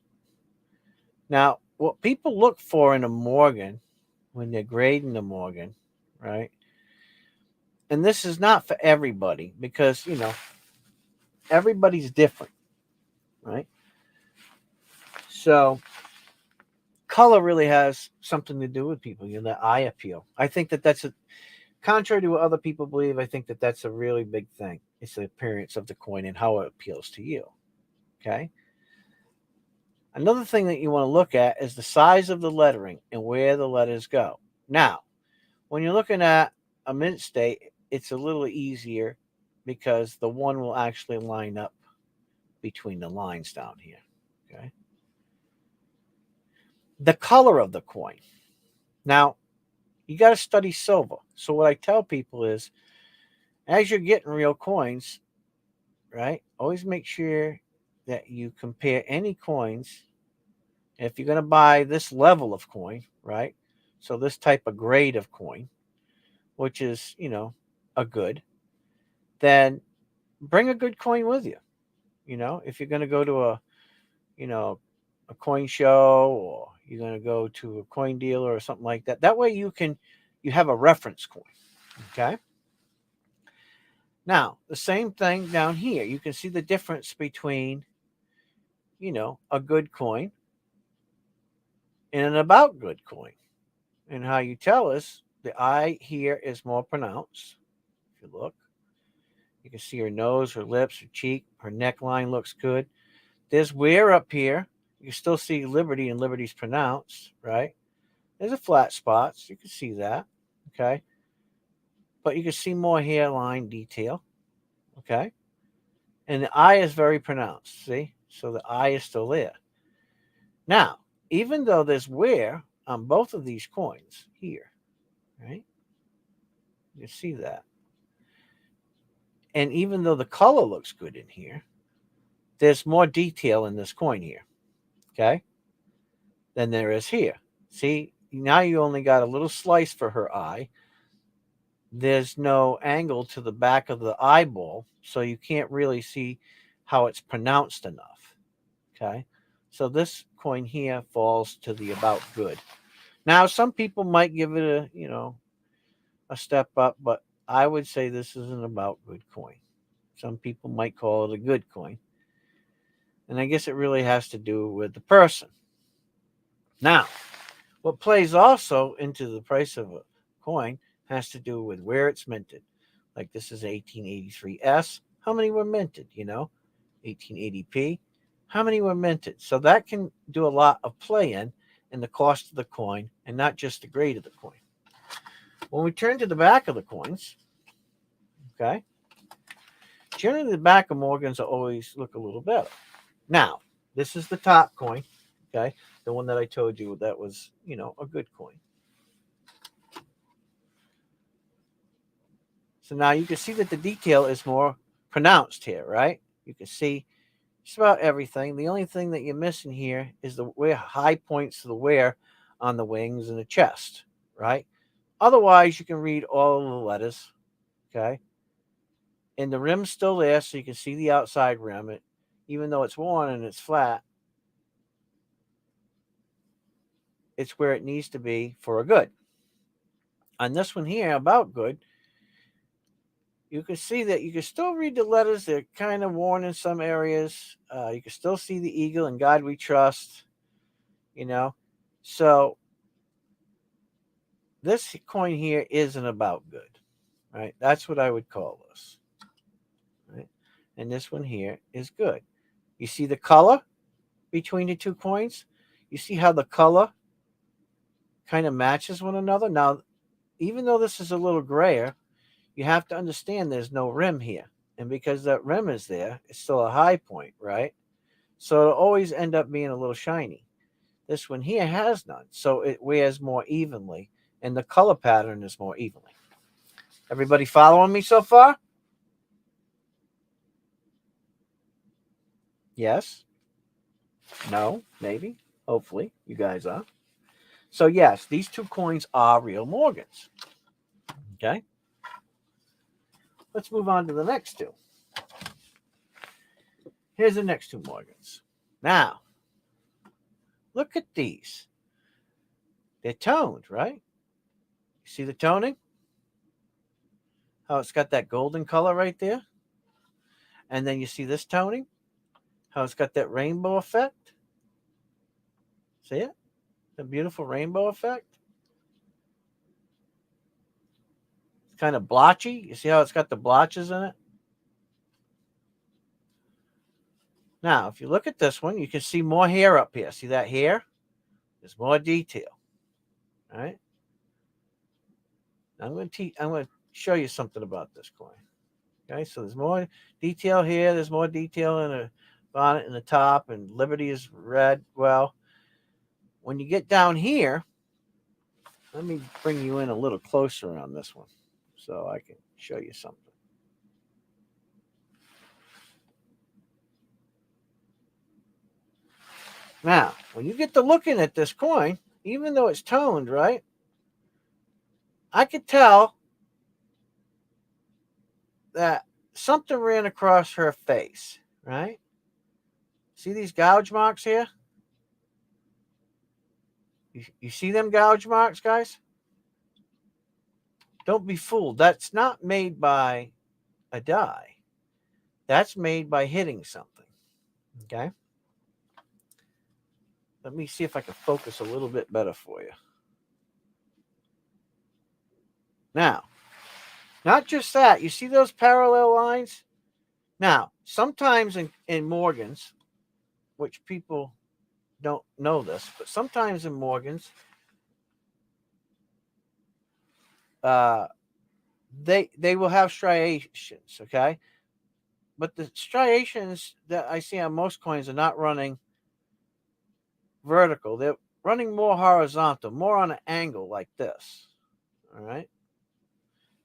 Now, what people look for in a Morgan when they're grading the Morgan, right? And this is not for everybody because, everybody's different, right? So color really has something to do with people, the eye appeal. I think that that's contrary to what other people believe. I think that that's a really big thing. It's the appearance of the coin and how it appeals to you. Okay. Another thing that you want to look at is the size of the lettering and where the letters go. Now, when you're looking at a mint state, it's a little easier because the one will actually line up between the lines down here. Okay. The color of the coin. Now, you got to study silver. So what I tell people is, as you're getting real coins, right, always make sure that you compare any coins. If you're going to buy this level of coin, right, so this type of grade of coin, which is, a good, then bring a good coin with you. If you're going to go to a coin show, or you're going to go to a coin dealer or something like that. That way you have a reference coin. Okay. Now, the same thing down here. You can see the difference between, a good coin and an about good coin. And how you tell is the eye here is more pronounced. If you look, you can see her nose, her lips, her cheek, her neckline looks good. There's wear up here. You can still see Liberty, and Liberty's pronounced, right? There's a flat spots. You can see that. Okay. But you can see more hairline detail. Okay. And the eye is very pronounced. See? So the eye is still there. Now, even though there's wear on both of these coins here, right? You see that. And even though the color looks good in here, there's more detail in this coin here. Okay. Than there is here. See, now you only got a little slice for her eye. There's no angle to the back of the eyeball, so you can't really see how it's pronounced enough. Okay. So this coin here falls to the about good. Now, some people might give it a step up, but I would say this is an about good coin. Some people might call it a good coin. And I guess it really has to do with the person. Now, what plays also into the price of a coin has to do with where it's minted. Like this is 1883S. How many were minted? 1880p. How many were minted? So that can do a lot of play in the cost of the coin, and not just the grade of the coin. When we turn to the back of the coins, okay, generally the back of Morgans always look a little better. Now, this is the top coin, okay, the one that I told you that was, a good coin. So now you can see that the detail is more pronounced here, right? You can see just about everything. The only thing that you're missing here is the high points of the wear on the wings and the chest, right? Otherwise, you can read all of the letters, okay? And the rim's still there, so you can see the outside rim. Even though it's worn and it's flat, it's where it needs to be for a good. On this one here, about good, you can see that you can still read the letters. They're kind of worn in some areas. You can still see the eagle and God we trust, So this coin here isn't about good, right? That's what I would call this, right? And this one here is good. You see the color between the two coins? You see how the color kind of matches one another? Now, even though this is a little grayer, you have to understand there's no rim here. And because that rim is there, it's still a high point, right? So it'll always end up being a little shiny. This one here has none, so it wears more evenly, and the color pattern is more evenly. Everybody following me so far? Yes? No? Maybe? Hopefully, you guys are. So yes, these two coins are real Morgans. Okay? Let's move on to the next two. Here's the next two Morgans. Now, look at these. They're toned, right? You see the toning? How it's got that golden color right there? And then you see this toning, how it's got that rainbow effect. See it? The beautiful rainbow effect. It's kind of blotchy. You see how it's got the blotches in it? Now, if you look at this one, you can see more hair up here. See that hair? There's more detail. All right. I'm going to show you something about this coin. Okay, so there's more detail here. There's more detail in the bonnet and the top, and Liberty is red. Well, when you get down here, let me bring you in a little closer on this one so I can show you something. Now, when you get to looking at this coin, even though it's toned, right, I could tell that something ran across her face, right? See these gouge marks here? You see them gouge marks, guys? Don't be fooled. That's not made by a die. That's made by hitting something, okay? Let me see if I can focus a little bit better for you. Now, not just that. You see those parallel lines? Now, sometimes in Morgans, which people don't know this, but sometimes in Morgans, they will have striations, okay? But the striations that I see on most coins are not running vertical. They're running more horizontal, more on an angle like this, all right?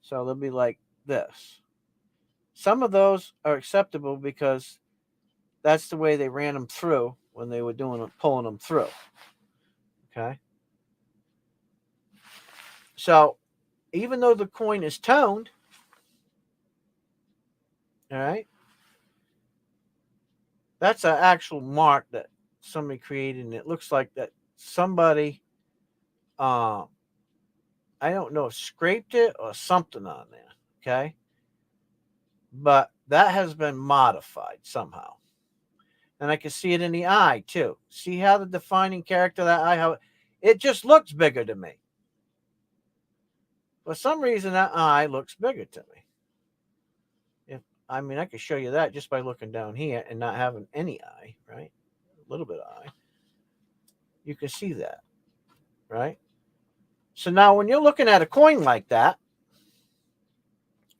So they'll be like this. Some of those are acceptable because that's the way they ran them through when they were pulling them through. Okay. So even though the coin is toned, all right, that's an actual mark that somebody created, and it looks like that somebody, I don't know, scraped it or something on there. Okay. But that has been modified somehow. And I can see it in the eye too. See how the defining character of that eye, how it just looks bigger to me. For some reason, that eye looks bigger to me. I mean, I could show you that just by looking down here and not having any eye, right? A little bit of eye. You can see that, right? So now when you're looking at a coin like that,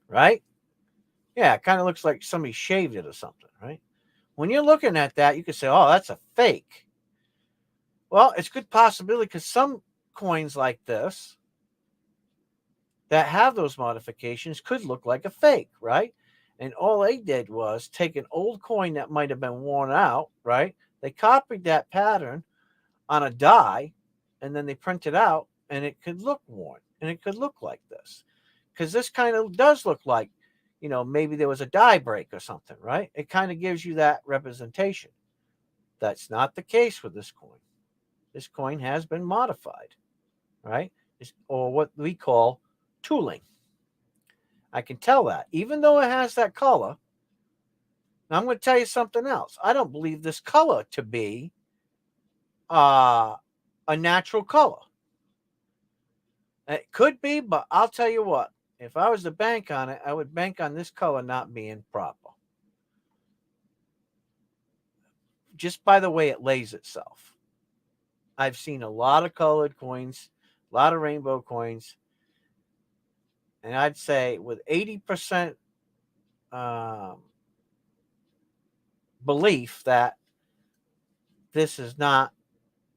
right? Yeah, it kind of looks like somebody shaved it or something, right? When you're looking at that, you can say, oh, that's a fake. Well, it's a good possibility because some coins like this that have those modifications could look like a fake, right? And all they did was take an old coin that might have been worn out, right? They copied that pattern on a die, and then they printed out, and it could look worn, and it could look like this. Because this kind of does look like, maybe there was a die break or something, right? It kind of gives you that representation. That's not the case with this coin. This coin has been modified, right? Or what we call tooling. I can tell that. Even though it has that color, now I'm going to tell you something else. I don't believe this color to be a natural color. It could be, but I'll tell you what. If I was to bank on it, I would bank on this color not being proper. Just by the way it lays itself. I've seen a lot of colored coins, a lot of rainbow coins, and I'd say with 80% belief that this is not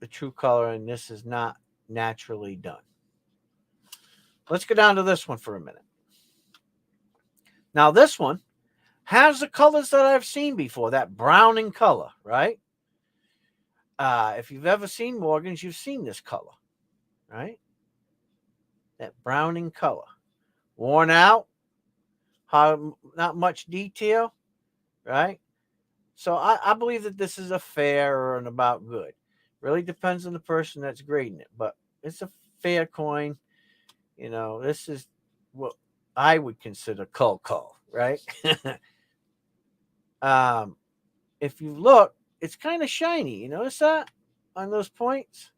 the true color and this is not naturally done. Let's go down to this one for a minute. Now, this one has the colors that I've seen before, that browning color, right? If you've ever seen Morgans, you've seen this color, right? That browning color. Worn out, not much detail, right? So I believe that this is a fair or an about good. Really depends on the person that's grading it, but it's a fair coin. This is what I would consider cull, right? If you look, it's kind of shiny. You notice that on those points?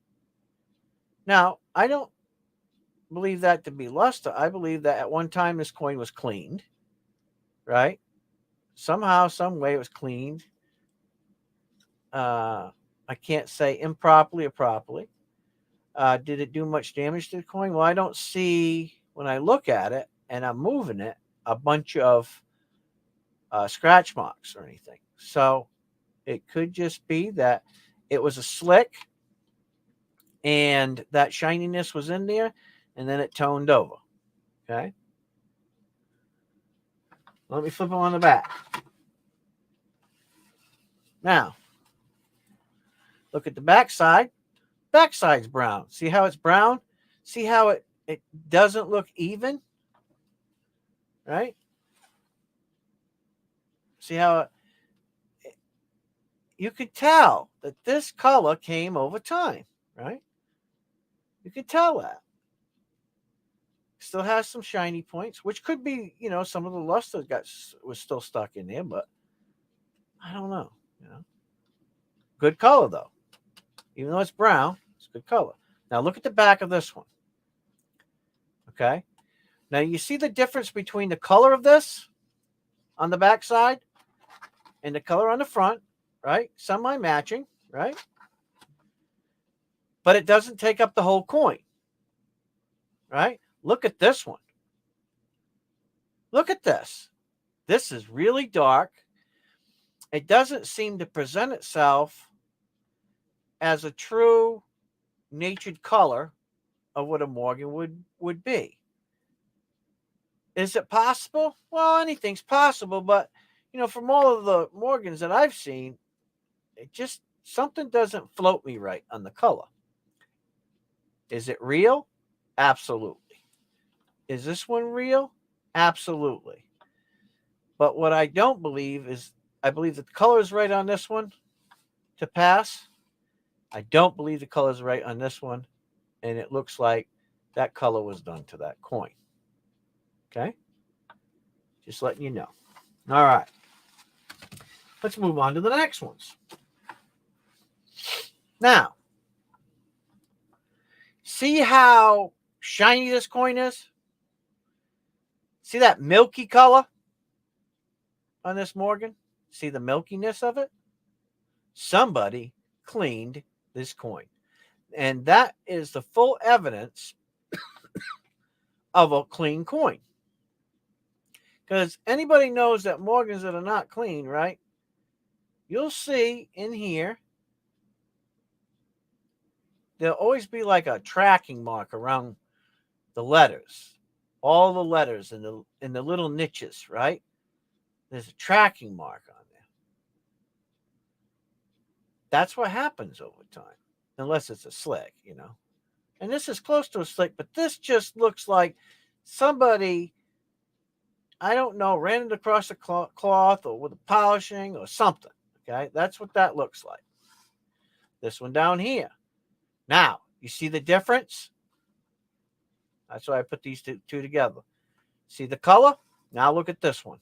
Now, I don't believe that to be luster. I believe that at one time this coin was cleaned, right? Somehow, some way it was cleaned. I can't say improperly or properly. Did it do much damage to the coin? Well, I don't see, when I look at it and I'm moving it, a bunch of scratch marks or anything. So it could just be that it was a slick and that shininess was in there and then it toned over. Okay. Let me flip them on the back. Now, look at the back side. Back side's brown. See how it's brown? See how it doesn't look even? Right? See how you could tell that this color came over time, right? You could tell that. Still has some shiny points, which could be, some of the luster was still stuck in there, but I don't know. Good color though. Even though it's brown, it's good color. Now look at the back of this one. Okay. Now you see the difference between the color of this on the back side and the color on the front, right? Semi-matching, right? But it doesn't take up the whole coin, right? Look at this one. Look at this. This is really dark. It doesn't seem to present itself as a true natured color of what a Morgan would be. Is it possible? Well, anything's possible, but from all of the Morgans that I've seen, it just something doesn't float me right on the color. Is it real? Absolutely. Is this one real? Absolutely. But what I don't believe is, I believe the color is right on this one to pass. I don't believe the color is right on this one, and it looks like that color was done to that coin. Okay? Just letting you know. All right. Let's move on to the next ones. Now, see how shiny this coin is? See that milky color on this Morgan? See the milkiness of it? Somebody cleaned this coin. And that is the full evidence of a clean coin. Because anybody knows that Morgans that are not clean, right? You'll see in here, there'll always be like a tracking mark around the letters. All the letters in the little niches, right? There's a tracking mark on there. That's what happens over time. Unless it's a slick, And this is close to a slick, but this just looks like somebody, I don't know, ran it across the cloth or with a polishing or something. Okay, that's what that looks like. This one down here. Now, you see the difference? That's why I put these two together. See the color? Now look at this one.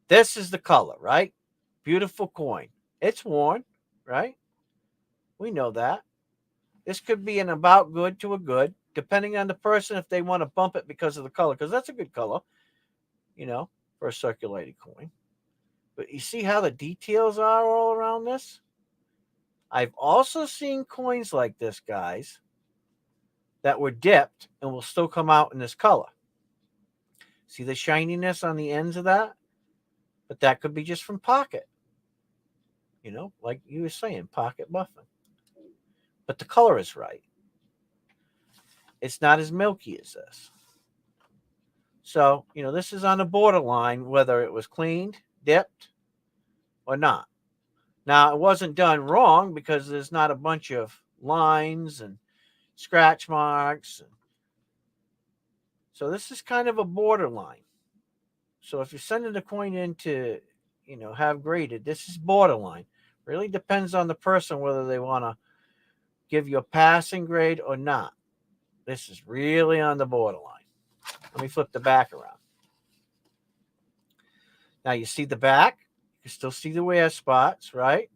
This is the color, right? Beautiful coin. It's worn, right? We know that. This could be an about good to a good, depending on the person if they want to bump it because of the color, because that's a good color, for a circulating coin. But you see how the details are all around this? I've also seen coins like this, guys, that were dipped and will still come out in this color. See the shininess on the ends of that? But that could be just from pocket. Like you were saying, pocket buffing. But the color is right. It's not as milky as this. So, this is on the borderline whether it was cleaned, dipped, or not. Now, it wasn't done wrong because there's not a bunch of lines and scratch marks. So this is kind of a borderline. So if you're sending the coin in to, have graded, this is borderline. Really depends on the person whether they want to give you a passing grade or not. This is really on the borderline. Let me flip the back around. Now you see the back. You can still see the wear spots, right?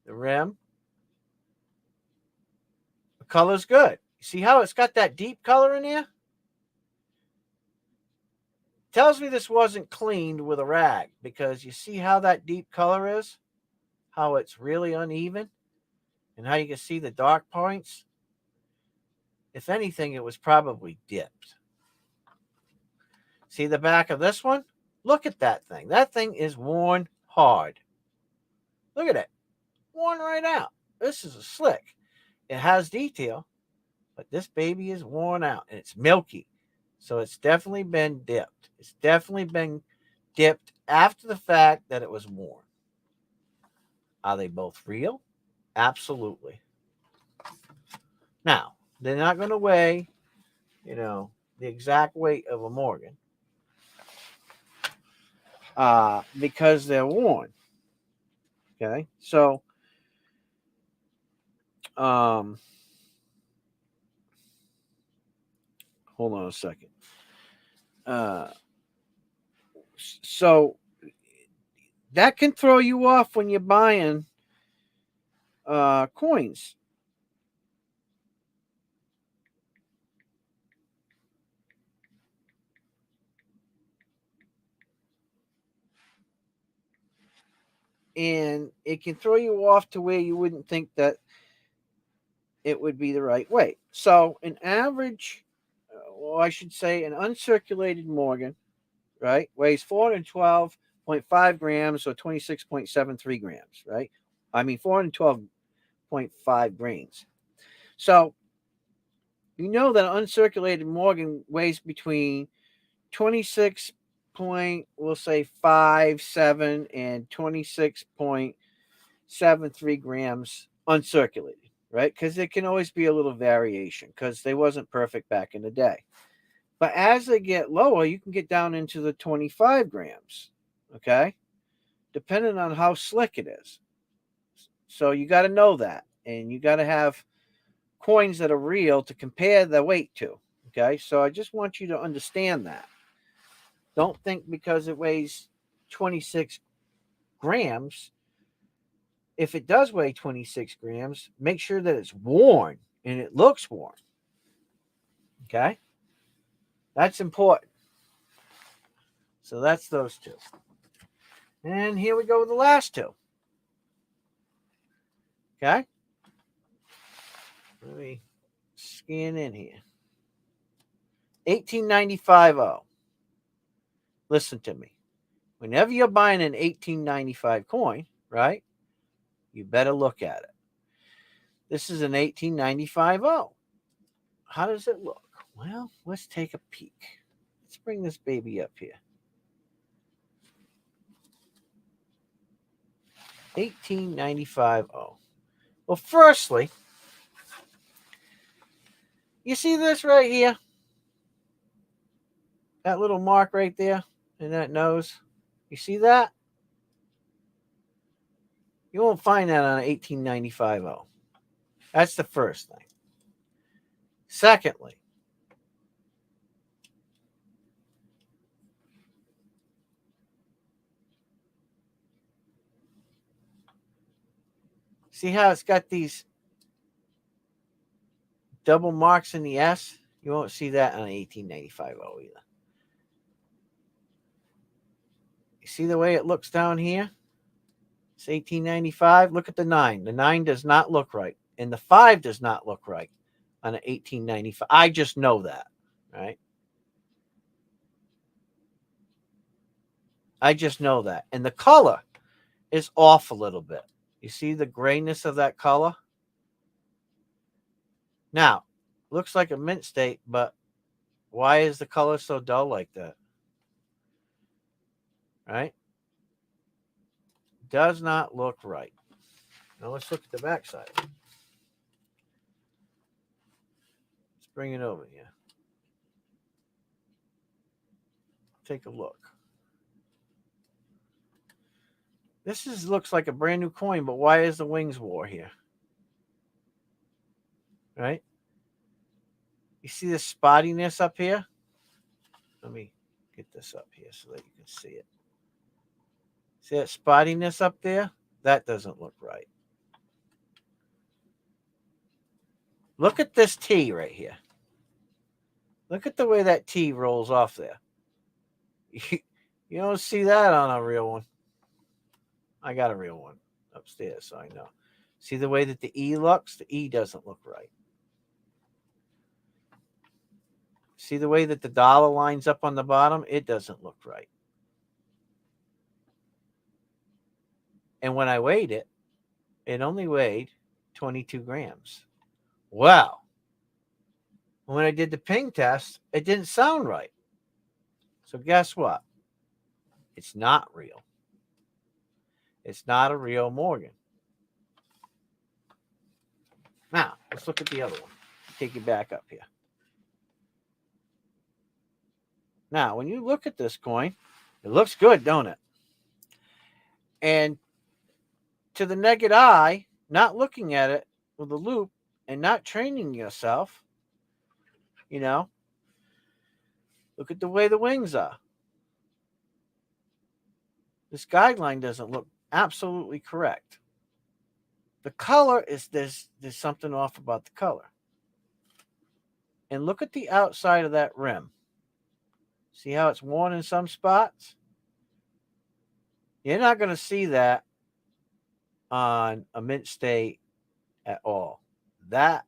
The rim. The color's good. You see how it's got that deep color in here? Tells me this wasn't cleaned with a rag, because you see how that deep color is? How it's really uneven? And how you can see the dark points? If anything, it was probably dipped. See the back of this one? Look at that thing. That thing is worn hard. Look at it. Worn right out. This is a slick. It has detail, but this baby is worn out and it's milky. So it's definitely been dipped. It's definitely been dipped after the fact that it was worn. Are they both real? Absolutely. Now, they're not going to weigh, the exact weight of a Morgan, because they're worn. Okay, so hold on a second. So that can throw you off when you're buying coins. And it can throw you off to where you wouldn't think that it would be the right weight. So an average, well, I should say an uncirculated Morgan, right, weighs 412.5 grams or 26.73 grams, right? I mean, 412.5 grains. So you know that an uncirculated Morgan weighs between 26 point, we'll say 5.7 and 26.73 grams uncirculated, right? Because there can always be a little variation because they wasn't perfect back in the day. But as they get lower, you can get down into the 25 grams, okay? Depending on how slick it is. So you got to know that. And you got to have coins that are real to compare the weight to, okay? So I just want you to understand that. Don't think because it weighs 26 grams, if it does weigh 26 grams, make sure that it's worn and it looks worn. Okay? That's important. So that's those two. And here we go with the last two. Okay? Let me scan in here. 1895.0. Listen to me. Whenever you're buying an 1895 coin, right, you better look at it. This is an 1895.0. How does it look? Well, let's take a peek. Let's bring this baby up here. 1895.0. Well, firstly, you see this right here? That little mark right there in that nose? You see that? You won't find that on an 1895.0. That's the first thing. Secondly, see how it's got these double marks in the S? You won't see that on an 1895.0 either. You see the way it looks down here? It's 1895. Look at the 9. The 9 does not look right. And the 5 does not look right on an 1895. I just know that, right? I just know that. And the color is off a little bit. You see the grayness of that color? Now, looks like a mint state, but why is the color so dull like that? Right? Does not look right. Now let's look at the backside. Let's bring it over here. Take a look. This looks like a brand new coin, but why is the wings wore here? Right? You see the spottiness up here? Let me get this up here so that you can see it. See that spottiness up there? That doesn't look right. Look at this T right here. Look at the way that T rolls off there. You don't see that on a real one. I got a real one upstairs, so I know. See the way that the E looks? The E doesn't look right. See the way that the dollar lines up on the bottom? It doesn't look right. And when I weighed it, it only weighed 22 grams. Wow. When I did the ping test, it didn't sound right. So guess what? It's not real. It's not a real Morgan. Now, let's look at the other one. Take you back up here. Now, when you look at this coin, it looks good, don't it? And to the naked eye, not looking at it with a loop and not training yourself, you know, look at the way the wings are. This guideline doesn't look absolutely correct. The color is there's something off about the color. And look at the outside of that rim. See how it's worn in some spots? You're not going to see that on a mint state at all. That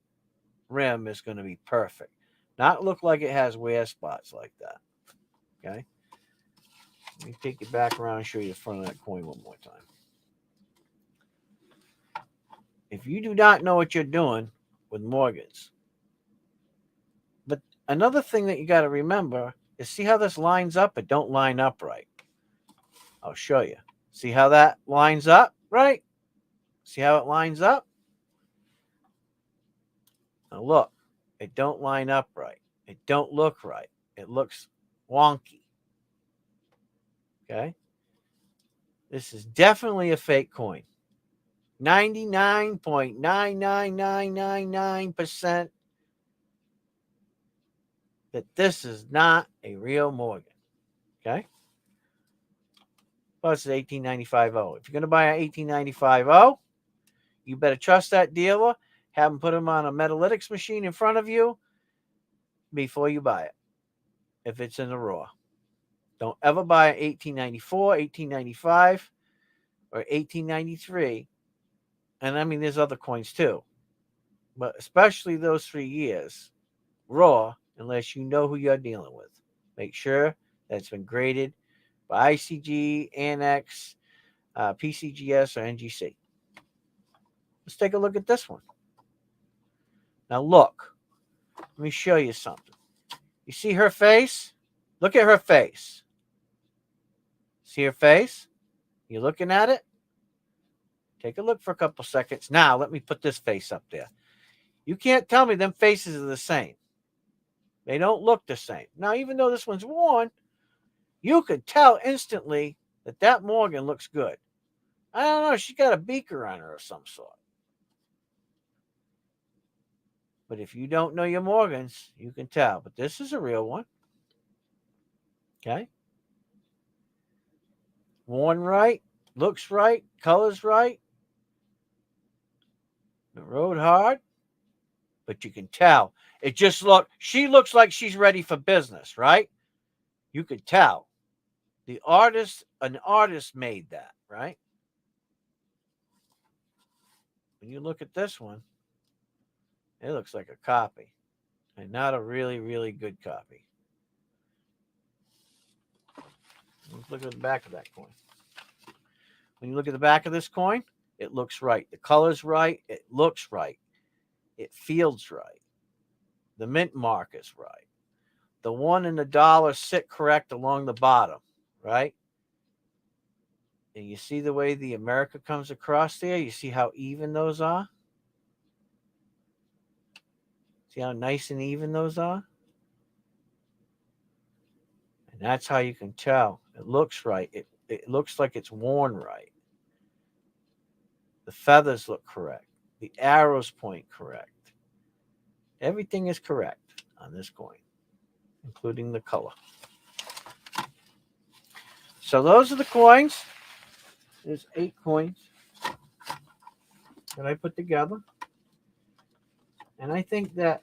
rim is going to be perfect. Not look like it has wear spots like that. Okay? Let me take you back around and show you the front of that coin one more time. If you do not know what you're doing with Morgans, but another thing that you got to remember is see how this lines up? It don't line up right. I'll show you. See how that lines up right? See how it lines up? Now look, it don't line up right. It don't look right. It looks wonky. Okay? This is definitely a fake coin. 99.99999% that this is not a real Morgan. Okay? Plus it's 1895.0. If you're going to buy an 1895.0, you better trust that dealer. Have them put them on a Metalytics machine in front of you before you buy it. If it's in the raw. Don't ever buy an 1894, 1895, or 1893. And I mean, there's other coins too. But especially those 3 years, raw, unless you know who you're dealing with. Make sure that it's been graded by ICG, Annex, PCGS, or NGC. Let's take a look at this one. Now look, let me show you something. You see her face? Look at her face. See her face? You looking at it? Take a look for a couple seconds. Now, let me put this face up there. You can't tell me them faces are the same. They don't look the same. Now, even though this one's worn, you could tell instantly that that Morgan looks good. I don't know. She's got a beaker on her of some sort. But if you don't know your Morgans, you can tell. But this is a real one. Okay? Worn right. Looks right. Color's right. It rode hard. But you can tell. It just she looks like she's ready for business, right? You could tell. An artist made that, right? When you look at this one, it looks like a copy. And not a really, really good copy. Let's look at the back of that coin. When you look at the back of this coin, it looks right. The color's right. It looks right. It feels right. The mint mark is right. The $1 and the dollar sit correct along the bottom, right? And you see the way the America comes across there? You see how even those are? See how nice and even those are? And that's how you can tell. It looks right. It looks like it's worn right. The feathers look correct. The arrows point correct. Everything is correct on this coin, including the color. So those are the coins There's 8 coins that I put together. And I think that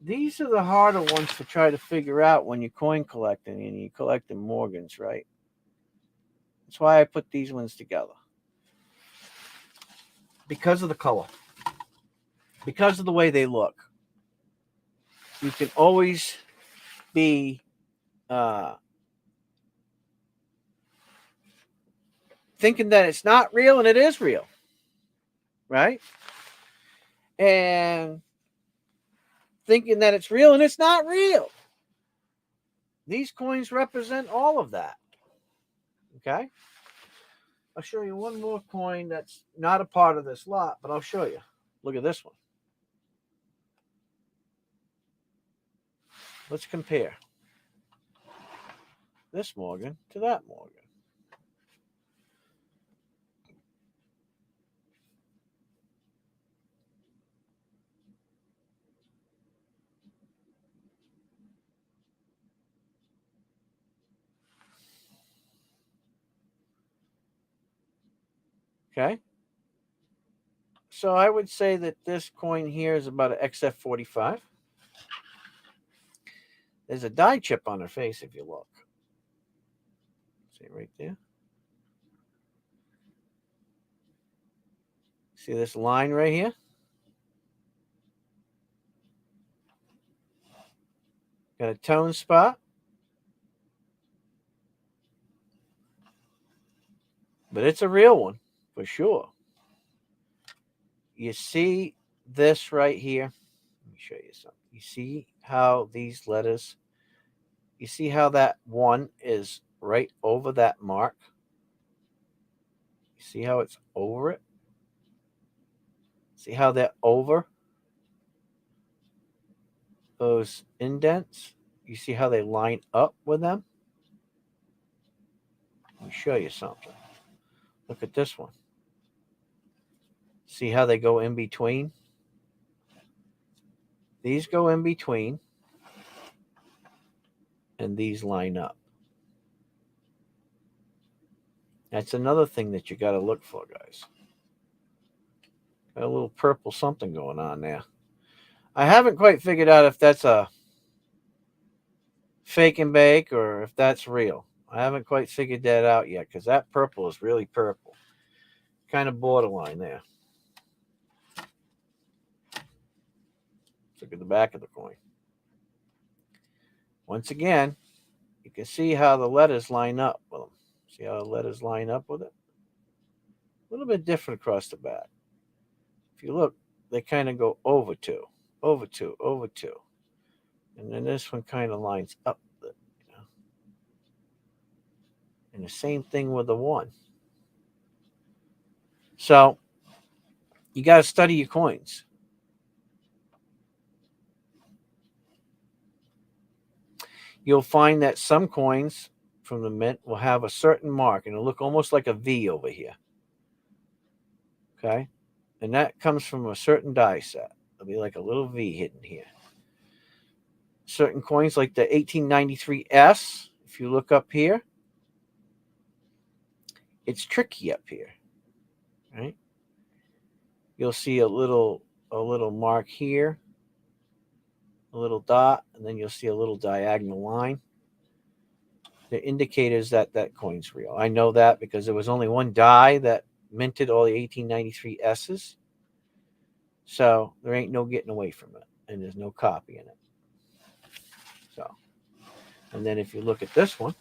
these are the harder ones to try to figure out when you're coin collecting and you're collecting Morgans, right? That's why I put these ones together. Because of the color. Because of the way they look. You can always be thinking that it's not real and it is real. Right? And thinking that it's real and it's not real. These coins represent all of that. Okay? I'll show you one more coin that's not a part of this lot, but I'll show you. Look at this one. Let's compare this Morgan to that Morgan. Okay? So I would say that this coin here is about an XF45. There's a die chip on her face if you look. See right there? See this line right here? Got a tone spot. But it's a real one for sure. You see this right here? Let me show you something. You see how these letters, you see how that one is right over that mark? You see how it's over it? See how they're over those indents? You see how they line up with them? Let me show you something. Look at this one. See how they go in between? These go in between, and these line up. That's another thing that you got to look for, guys. Got a little purple something going on there. I haven't quite figured out if that's a fake and bake or if that's real. I haven't quite figured that out yet because that purple is really purple. Kind of borderline there. Look at the back of the coin. Once again, you can see how the letters line up with them. See how the letters line up with it? A little bit different across the back. If you look, they kind of go over 2, over 2, over 2. And then this one kind of lines up. And the same thing with the 1. So you got to study your coins. You'll find that some coins from the mint will have a certain mark and it'll look almost like a V over here. Okay? And that comes from a certain die set. It'll be like a little V hidden here. Certain coins like the 1893S, if you look up here, it's tricky up here. Right? You'll see a little mark here, a little dot, and then you'll see a little diagonal line. The indicators that that coin's real. I know that because there was only one die that minted all the 1893 S's. So there ain't no getting away from it. And there's no copy in it. So, and then if you look at this one,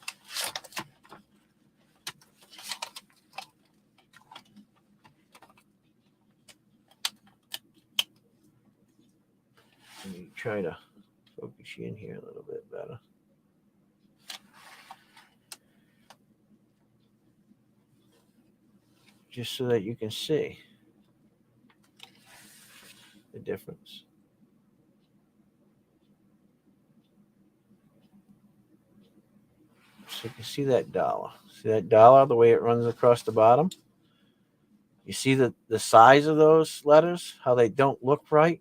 let me try to focus you in here a little bit better. Just so that you can see the difference. So you can see that dollar. See that dollar, the way it runs across the bottom? You see the size of those letters, how they don't look right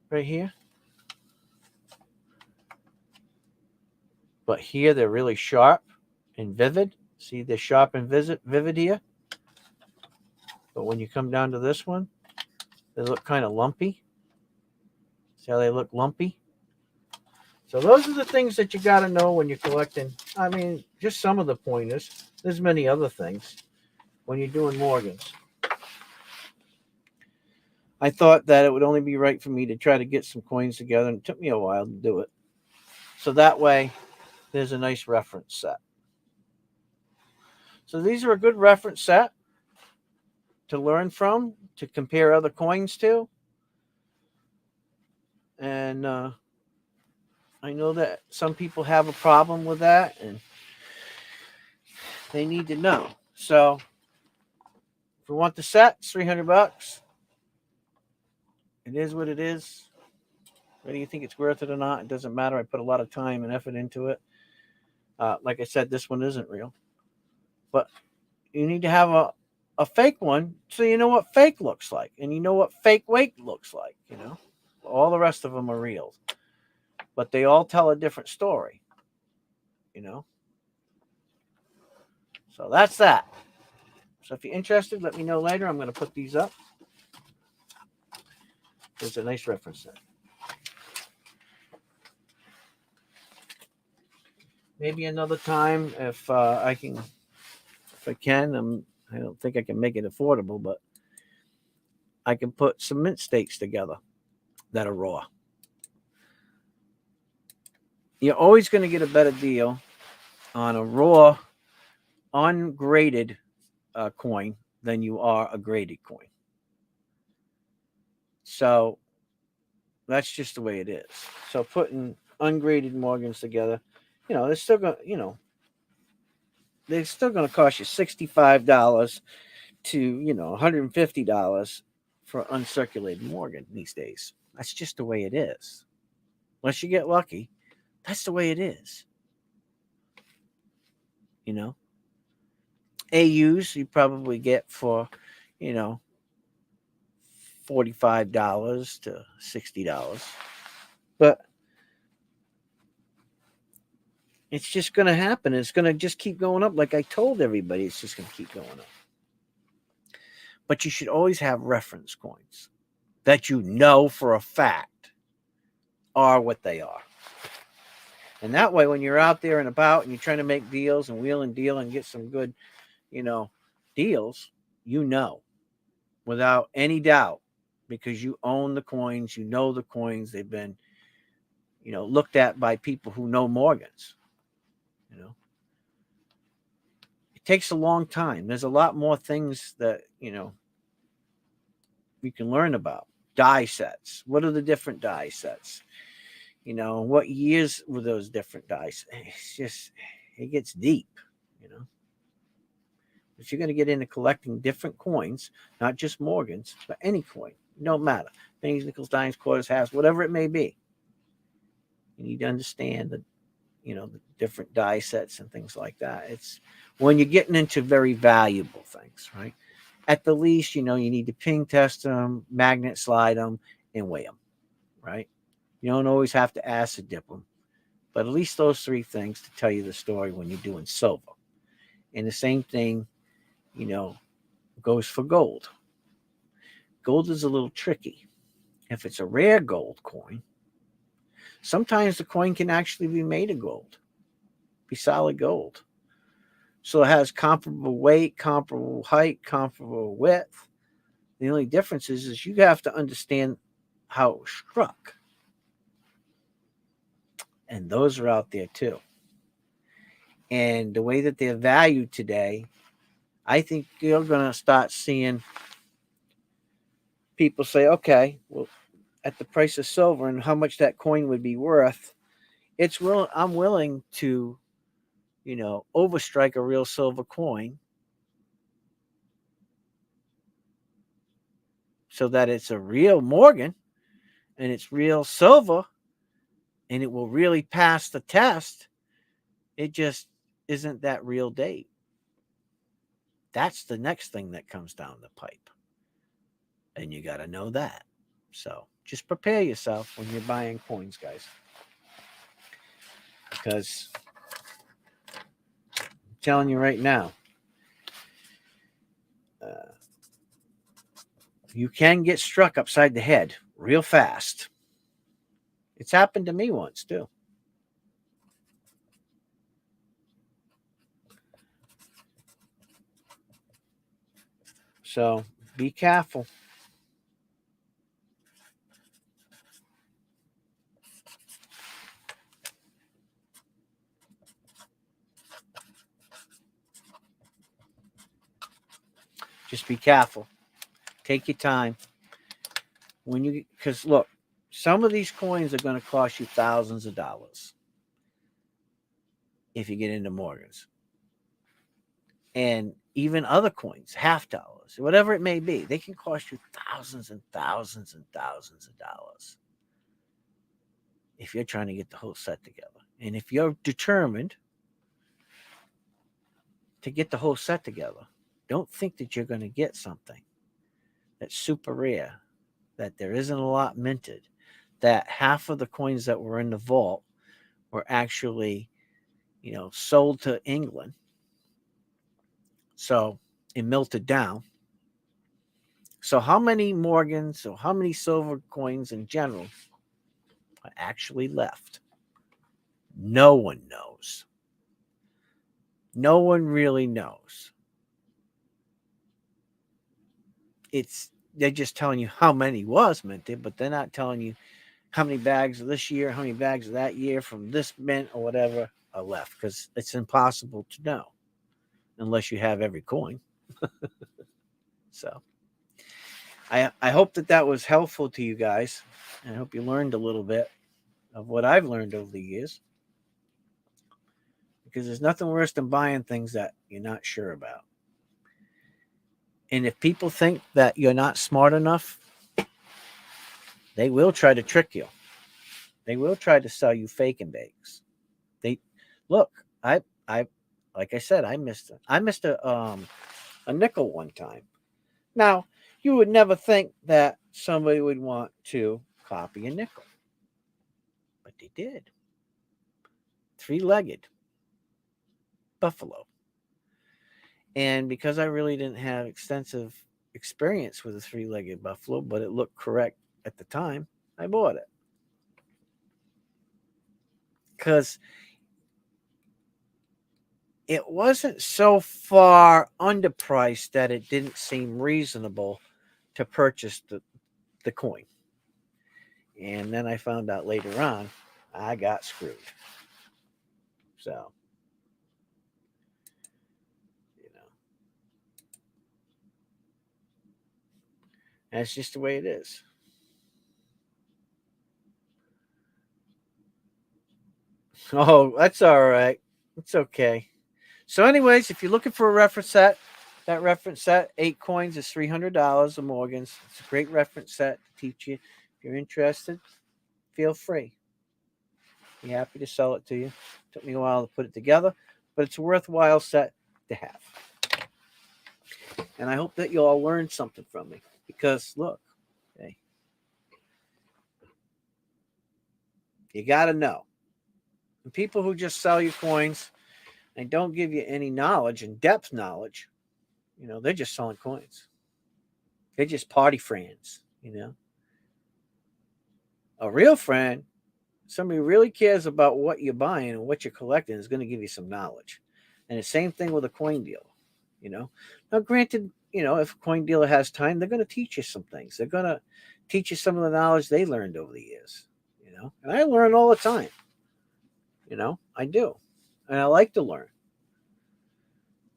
here? But here they're really sharp and vivid. See the sharp and vivid here? But when you come down to this one, they look kind of lumpy. See how they look lumpy? So those are the things that you got to know when you're collecting. I mean, just some of the pointers. There's many other things when you're doing Morgans. I thought that it would only be right for me to try to get some coins together, and it took me a while to do it. So that way, there's a nice reference set. So these are a good reference set to learn from, to compare other coins to. And I know that some people have a problem with that, and they need to know. So if we want the set, it's $300. It is what it is. Whether you think it's worth it or not, it doesn't matter. I put a lot of time and effort into it. Like I said, this one isn't real. But you need to have a fake one so you know what fake looks like. And you know what fake weight looks like, you know. All the rest of them are real. But they all tell a different story, you know. So that's that. So if you're interested, let me know later. I'm going to put these up. There's a nice reference there. Maybe another time if I can. If I can, I don't think I can make it affordable, but I can put some mint steaks together that are raw. You're always going to get a better deal on a raw, ungraded coin than you are a graded coin. So that's just the way it is. So putting ungraded Morgans together, you know, they're still going to, they're still going to cost you $65 to, $150 for uncirculated Morgan these days. That's just the way it is. Unless you get lucky, that's the way it is. You know, AUs you probably get for, $45 to $60. But it's just going to happen. It's going to just keep going up. Like I told everybody, it's just going to keep going up. But you should always have reference coins that you know for a fact are what they are. And that way, when you're out there and about and you're trying to make deals and wheel and deal and get some good, deals, without any doubt, because you own the coins, you know the coins, they've been, looked at by people who know Morgans. It takes a long time. There's a lot more things that, you can learn about. Die sets. What are the different die sets? What years were those different dice? It's just, it gets deep, If you're going to get into collecting different coins, not just Morgans, but any coin, it don't matter. Pennies, nickels, dimes, quarters, halves, whatever it may be. You need to understand the different die sets and things like that. It's when you're getting into very valuable things, right? At the least, you need to ping test them, magnet slide them, and weigh them, right? You don't always have to acid dip them, but at least those three things to tell you the story when you're doing silver. And the same thing, goes for gold. Gold is a little tricky. If it's a rare gold coin, sometimes the coin can actually be made of gold, be solid gold. So it has comparable weight, comparable height, comparable width. The only difference is you have to understand how it was struck. And those are out there too. And the way that they're valued today, I think you're going to start seeing people say, okay, well, at the price of silver and how much that coin would be worth, I'm willing to, overstrike a real silver coin so that it's a real Morgan and it's real silver and it will really pass the test. It just isn't that real date. That's the next thing that comes down the pipe. And you got to know that. So just prepare yourself when you're buying coins, guys. Because telling you right now, you can get struck upside the head real fast. It's happened to me once too. So be careful. Just be careful. Take your time. Because look, some of these coins are going to cost you thousands of dollars if you get into Morgans. And even other coins, $50, whatever it may be, they can cost you thousands and thousands and thousands of dollars if you're trying to get the whole set together. And if you're determined to get the whole set together, don't think that you're going to get something that's super rare, that there isn't a lot minted, that half of the coins that were in the vault were actually, sold to England. So it melted down. So how many Morgans or how many silver coins in general are actually left? No one knows. No one really knows. They're just telling you how many was minted, but they're not telling you how many bags of this year, how many bags of that year from this mint or whatever are left, because it's impossible to know unless you have every coin. So I hope that was helpful to you guys. I hope you learned a little bit of what I've learned over the years, because there's nothing worse than buying things that you're not sure about. And if people think that you're not smart enough, they will try to trick you. They will try to sell you fake and bakes. I like I said, I missed a nickel one time. Now, you would never think that somebody would want to copy a nickel, but they did. 3-legged buffalo. And because I really didn't have extensive experience with a 3-legged buffalo, but it looked correct at the time, I bought it. Because it wasn't so far underpriced that it didn't seem reasonable to purchase the coin. And then I found out later on I got screwed. So, that's just the way it is. Oh, that's all right. It's okay. So, anyways, if you're looking for a reference set, that reference set, 8 coins, is $300 of Morgans. It's a great reference set to teach you. If you're interested, feel free. Be happy to sell it to you. Took me a while to put it together, but it's a worthwhile set to have. And I hope that you all learned something from me, because look, hey, you got to know. And people who just sell you coins and don't give you any knowledge, in-depth knowledge, they're just selling coins. They're just party friends, A real friend, somebody who really cares about what you're buying and what you're collecting, is going to give you some knowledge. And the same thing with a coin dealer, Now, granted, if a coin dealer has time, they're going to teach you some things. They're going to teach you some of the knowledge they learned over the years, And I learn all the time, I do. And I like to learn.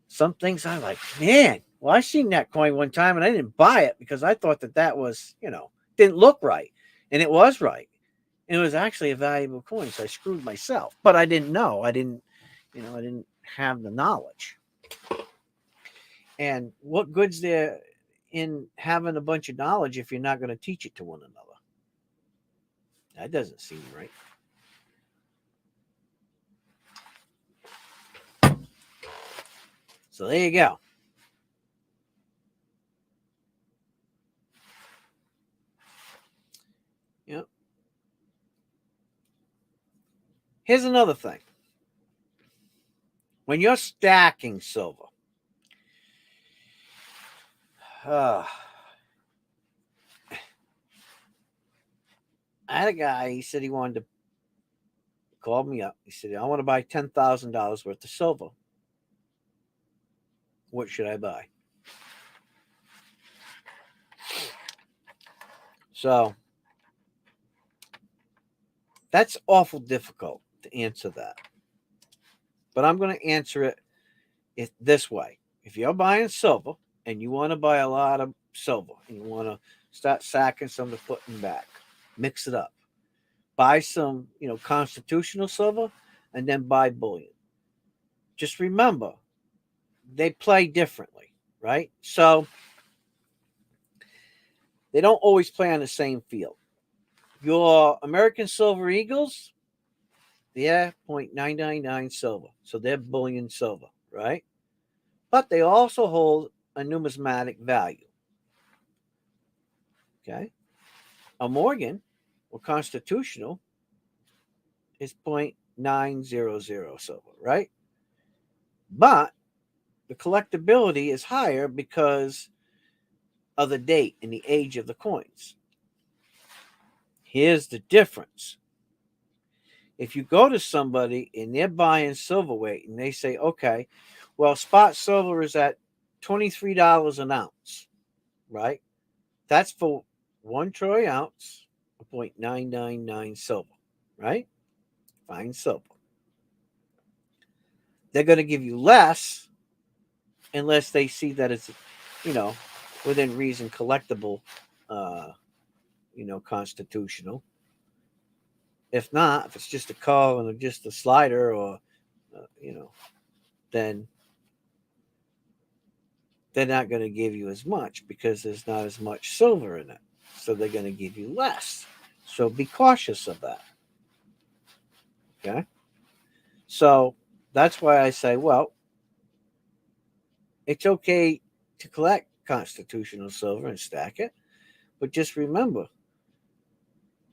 Some things I like, man, well, I seen that coin one time and I didn't buy it because I thought that was, didn't look right. And it was right. And it was actually a valuable coin. So I screwed myself, but I didn't know. I didn't have the knowledge. And what good's there in having a bunch of knowledge if you're not going to teach it to one another? That doesn't seem right. So there you go. Yep. Here's another thing. when you're stacking silver, I had a guy, he said he wanted to call me up. He said, I want to buy $10,000 worth of silver. What should I buy? So that's awful difficult to answer that. But I'm going to answer it this way. If you're buying silver and you want to buy a lot of silver and you want to start sacking some to put in back, mix it up. Buy some, constitutional silver and then buy bullion. Just remember, they play differently, right? So they don't always play on the same field. Your American Silver Eagles, they're 0.999 silver. So they're bullion silver, right? But they also hold a numismatic value. Okay. A Morgan or constitutional is 0.900 silver, right? But the collectability is higher because of the date and the age of the coins. Here's the difference. If you go to somebody and they're buying silver weight and they say, okay, well, spot silver is at $23 an ounce, right? That's for 1 troy ounce of 0.999 silver, right? Fine silver. They're going to give you less unless they see that it's, within reason collectible, constitutional. If not, if it's just a call and just a slider or, then they're not going to give you as much because there's not as much silver in it. So they're going to give you less. So be cautious of that. Okay? So that's why I say, well, it's okay to collect constitutional silver and stack it, but just remember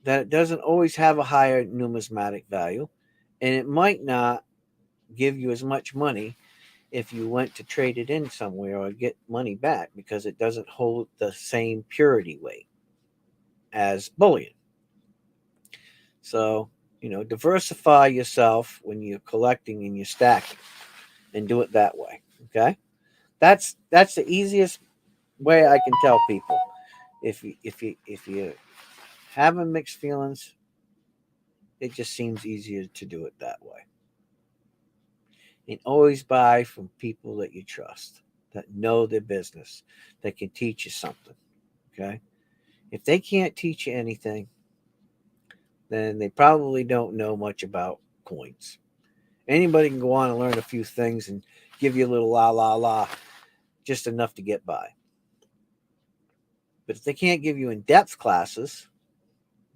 that it doesn't always have a higher numismatic value, and it might not give you as much money if you went to trade it in somewhere or get money back because it doesn't hold the same purity weight as bullion. So, diversify yourself when you're collecting and you're stacking and do it that way. Okay? That's the easiest way I can tell people. If you having mixed feelings, it just seems easier to do it that way. And always buy from people that you trust, that know their business, that can teach you something. Okay? If they can't teach you anything, then they probably don't know much about coins. Anybody can go on and learn a few things and give you a little la la la, just enough to get by. But if they can't give you in-depth classes,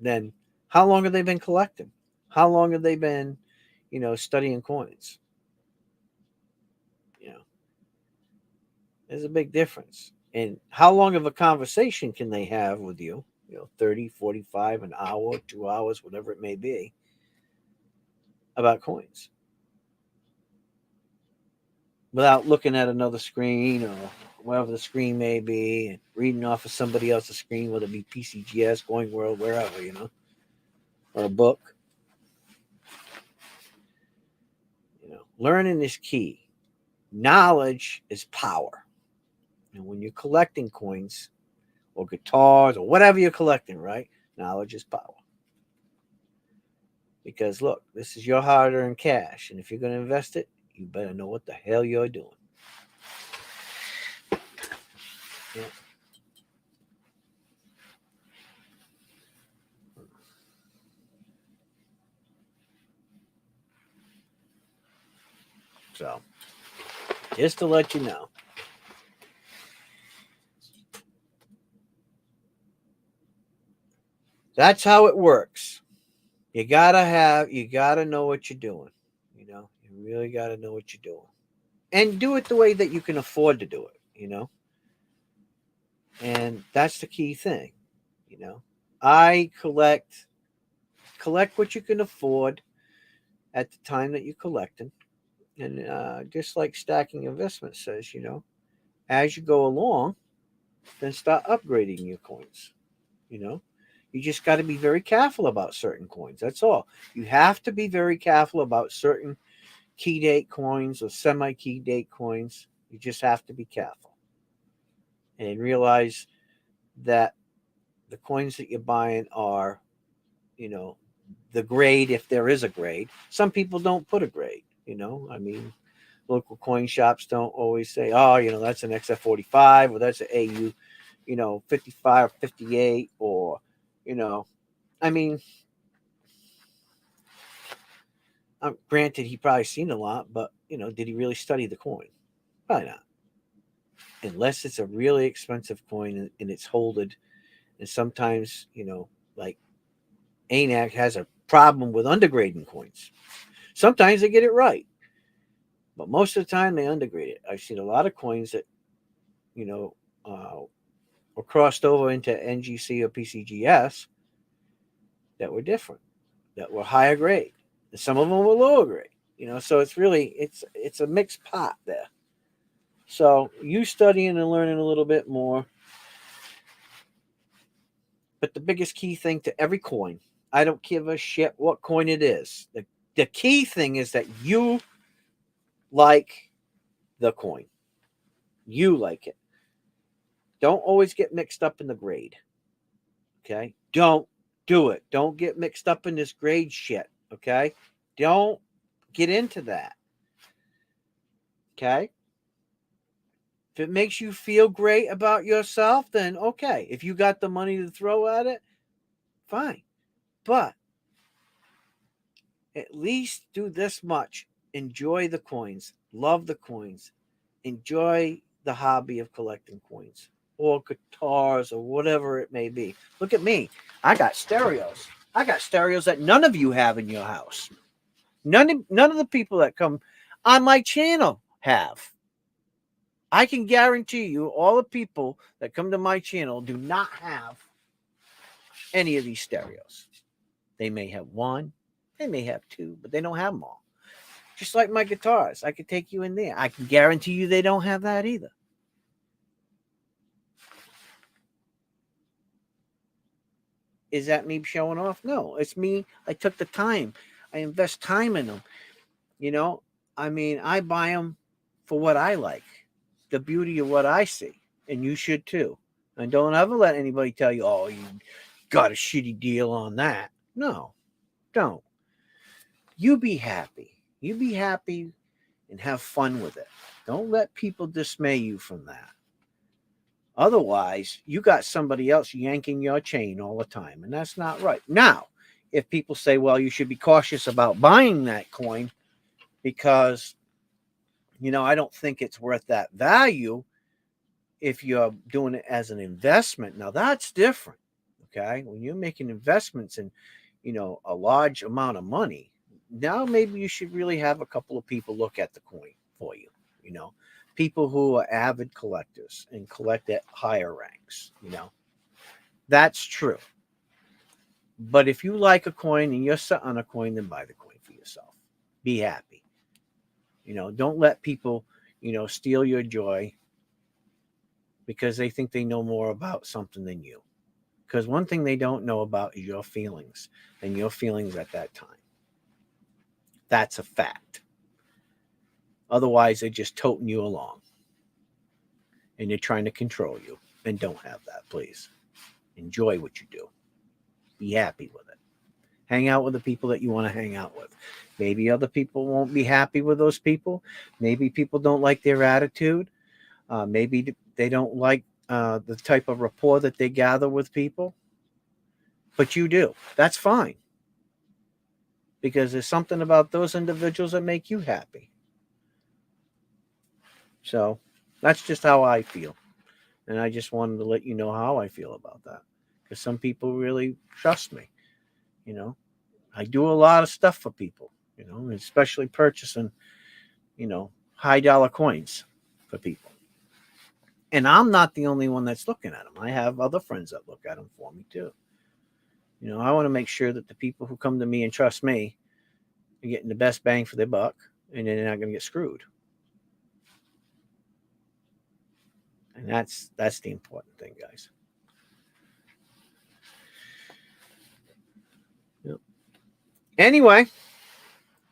then how long have they been collecting? How long have they been, studying coins? There's a big difference. And how long of a conversation can they have with you? 30, 45, an hour, 2 hours, whatever it may be, about coins without looking at another screen or whatever the screen may be and reading off of somebody else's screen, whether it be PCGS, Going World, wherever, or a book. Learning is key. Knowledge is power. And when you're collecting coins or guitars or whatever you're collecting, right? Knowledge is power. Because look, this is your hard-earned cash. And if you're going to invest it, you better know what the hell you're doing. Yeah. So, just to let you know. That's how it works. You gotta know what you're doing. You really gotta know what you're doing. And do it the way that you can afford to do it, And that's the key thing, I collect what you can afford at the time that you're collecting. And just like stacking investment says, as you go along, then start upgrading your coins. You know, you just got to be very careful about certain coins. That's all. You have to be very careful about certain key date coins or semi key date coins. You just have to be careful and realize that the coins that you're buying are, you know, the grade if there is a grade. Some people don't put a grade, I mean, local coin shops don't always say, oh, that's an XF45 or that's an AU, 55 or 58 or, I mean, granted, he probably seen a lot, but, did he really study the coin? Probably not. Unless it's a really expensive coin and it's holded. And sometimes, like ANAC has a problem with undergrading coins. Sometimes they get it right, but most of the time they undergrade it. I've seen a lot of coins that, were crossed over into NGC or PCGS that were different, that were higher grade. And some of them were lower grade. So it's a mixed pot there. So you studying and learning a little bit more. But the biggest key thing to every coin, I don't give a shit what coin it is. The key thing is that you like the coin. You like it. Don't always get mixed up in the grade. Okay? Don't do it. Don't get mixed up in this grade shit. Okay? Don't get into that. Okay? If it makes you feel great about yourself, then okay. If you got the money to throw at it, fine. But at least do this much. Enjoy the coins. Love the coins. Enjoy the hobby of collecting coins or guitars or whatever it may be. Look at me. I got stereos. I got stereos that none of you have in your house. None of the people that come on my channel have. I can guarantee you all the people that come to my channel do not have any of these stereos. They may have one, they may have two, but they don't have them all. Just like my guitars, I could take you in there. I can guarantee you they don't have that either. Is that me showing off? No, it's me. I took the time. I invest time in them. I mean, I buy them for what I like, the beauty of what I see, and you should too. And don't ever let anybody tell you, oh, you got a shitty deal on that. No, don't. You be happy. You be happy and have fun with it. Don't let people dismay you from that. Otherwise, you got somebody else yanking your chain all the time, and that's not right. Now, if people say, well, you should be cautious about buying that coin because, I don't think it's worth that value if you're doing it as an investment. Now, that's different, okay? When you're making investments in, a large amount of money, now maybe you should really have a couple of people look at the coin for you, people who are avid collectors and collect at higher ranks, that's true. But if you like a coin and you're set on a coin, then buy the coin for yourself. Be happy. Don't let people, steal your joy because they think they know more about something than you. Because one thing they don't know about is your feelings and your feelings at that time. That's a fact. Otherwise, they're just toting you along. And they're trying to control you. And don't have that, please. Enjoy what you do. Be happy with it. Hang out with the people that you want to hang out with. Maybe other people won't be happy with those people. Maybe people don't like their attitude. Maybe they don't like the type of rapport that they gather with people. But you do. That's fine. Because there's something about those individuals that make you happy. So that's just how I feel. And I just wanted to let you know how I feel about that. Because some people really trust me. I do a lot of stuff for people, especially purchasing, high dollar coins for people. And I'm not the only one that's looking at them. I have other friends that look at them for me too. I want to make sure that the people who come to me and trust me are getting the best bang for their buck and then they're not going to get screwed. And that's the important thing, guys. Yep. Anyway,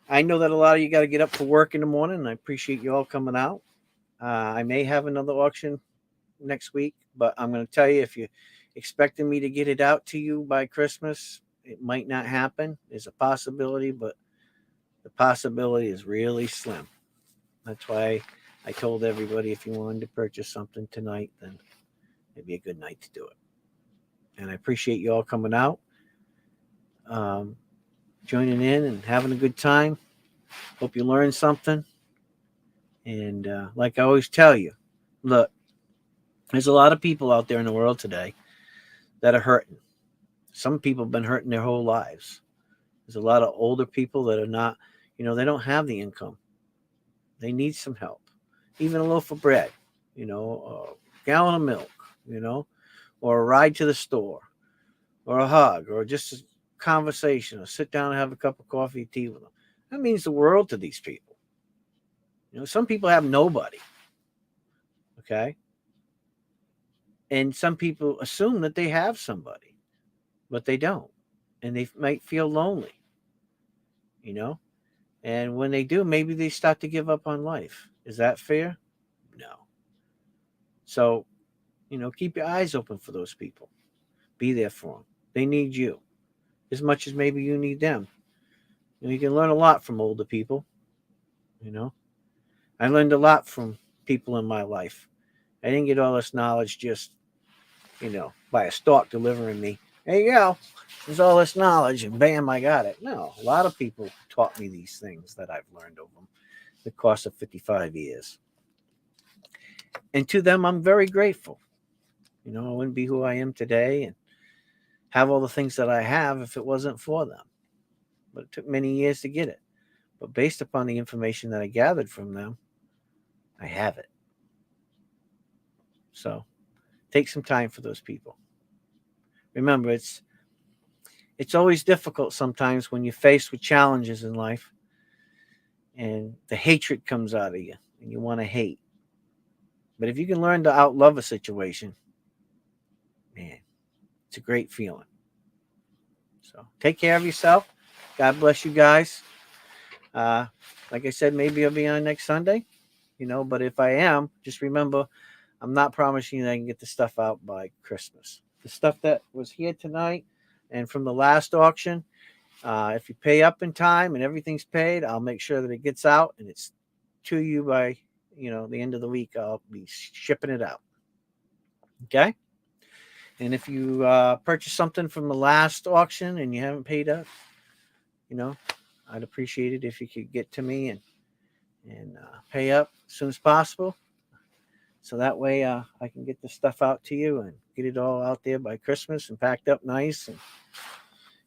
I know that a lot of you got to get up for work in the morning, and I appreciate you all coming out. I may have another auction next week, but I'm going to tell you, if you're expecting me to get it out to you by Christmas, it might not happen. There's a possibility, but the possibility is really slim. That's why I told everybody, if you wanted to purchase something tonight, then it'd be a good night to do it. And I appreciate you all coming out, joining in and having a good time. Hope you learned something. And like I always tell you, look, there's a lot of people out there in the world today that are hurting. Some people have been hurting their whole lives. There's a lot of older people that are not, they don't have the income. They need some help. Even a loaf of bread, a gallon of milk, or a ride to the store, or a hug, or just a conversation, or sit down and have a cup of coffee or tea with them. That means the world to these people. Some people have nobody. Okay? And some people assume that they have somebody, but they don't. And they might feel lonely, And when they do, maybe they start to give up on life. Is that fair? No. So, keep your eyes open for those people. Be there for them. They need you as much as maybe you need them. You can learn a lot from older people. I learned a lot from people in my life. I didn't get all this knowledge just, by a stork delivering me. There you go. There's all this knowledge, and bam, I got it. No, a lot of people taught me these things that I've learned over the course of 55 years. And to them, I'm very grateful. I wouldn't be who I am today and have all the things that I have if it wasn't for them. But it took many years to get it. But based upon the information that I gathered from them, I have it. So take some time for those people. Remember, it's always difficult sometimes when you're faced with challenges in life and the hatred comes out of you and you want to hate. But if you can learn to outlove a situation, man, it's a great feeling. So take care of yourself. God bless you guys. Like I said, maybe I'll be on next Sunday, but if I am, just remember, I'm not promising you that I can get the stuff out by Christmas. The stuff that was here tonight and from the last auction, if you pay up in time and everything's paid, I'll make sure that it gets out and it's to you by, the end of the week. I'll be shipping it out. Okay? And if you purchase something from the last auction and you haven't paid up, I'd appreciate it if you could get to me and pay up as soon as possible. So that way I can get the stuff out to you and get it all out there by Christmas and packed up nice, and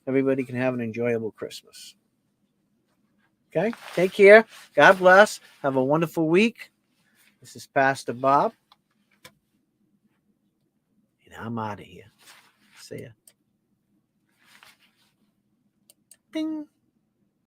everybody can have an enjoyable Christmas. Okay? Take care. God bless. Have a wonderful week. This is Pastor Bob. And I'm out of here. See ya. Ding.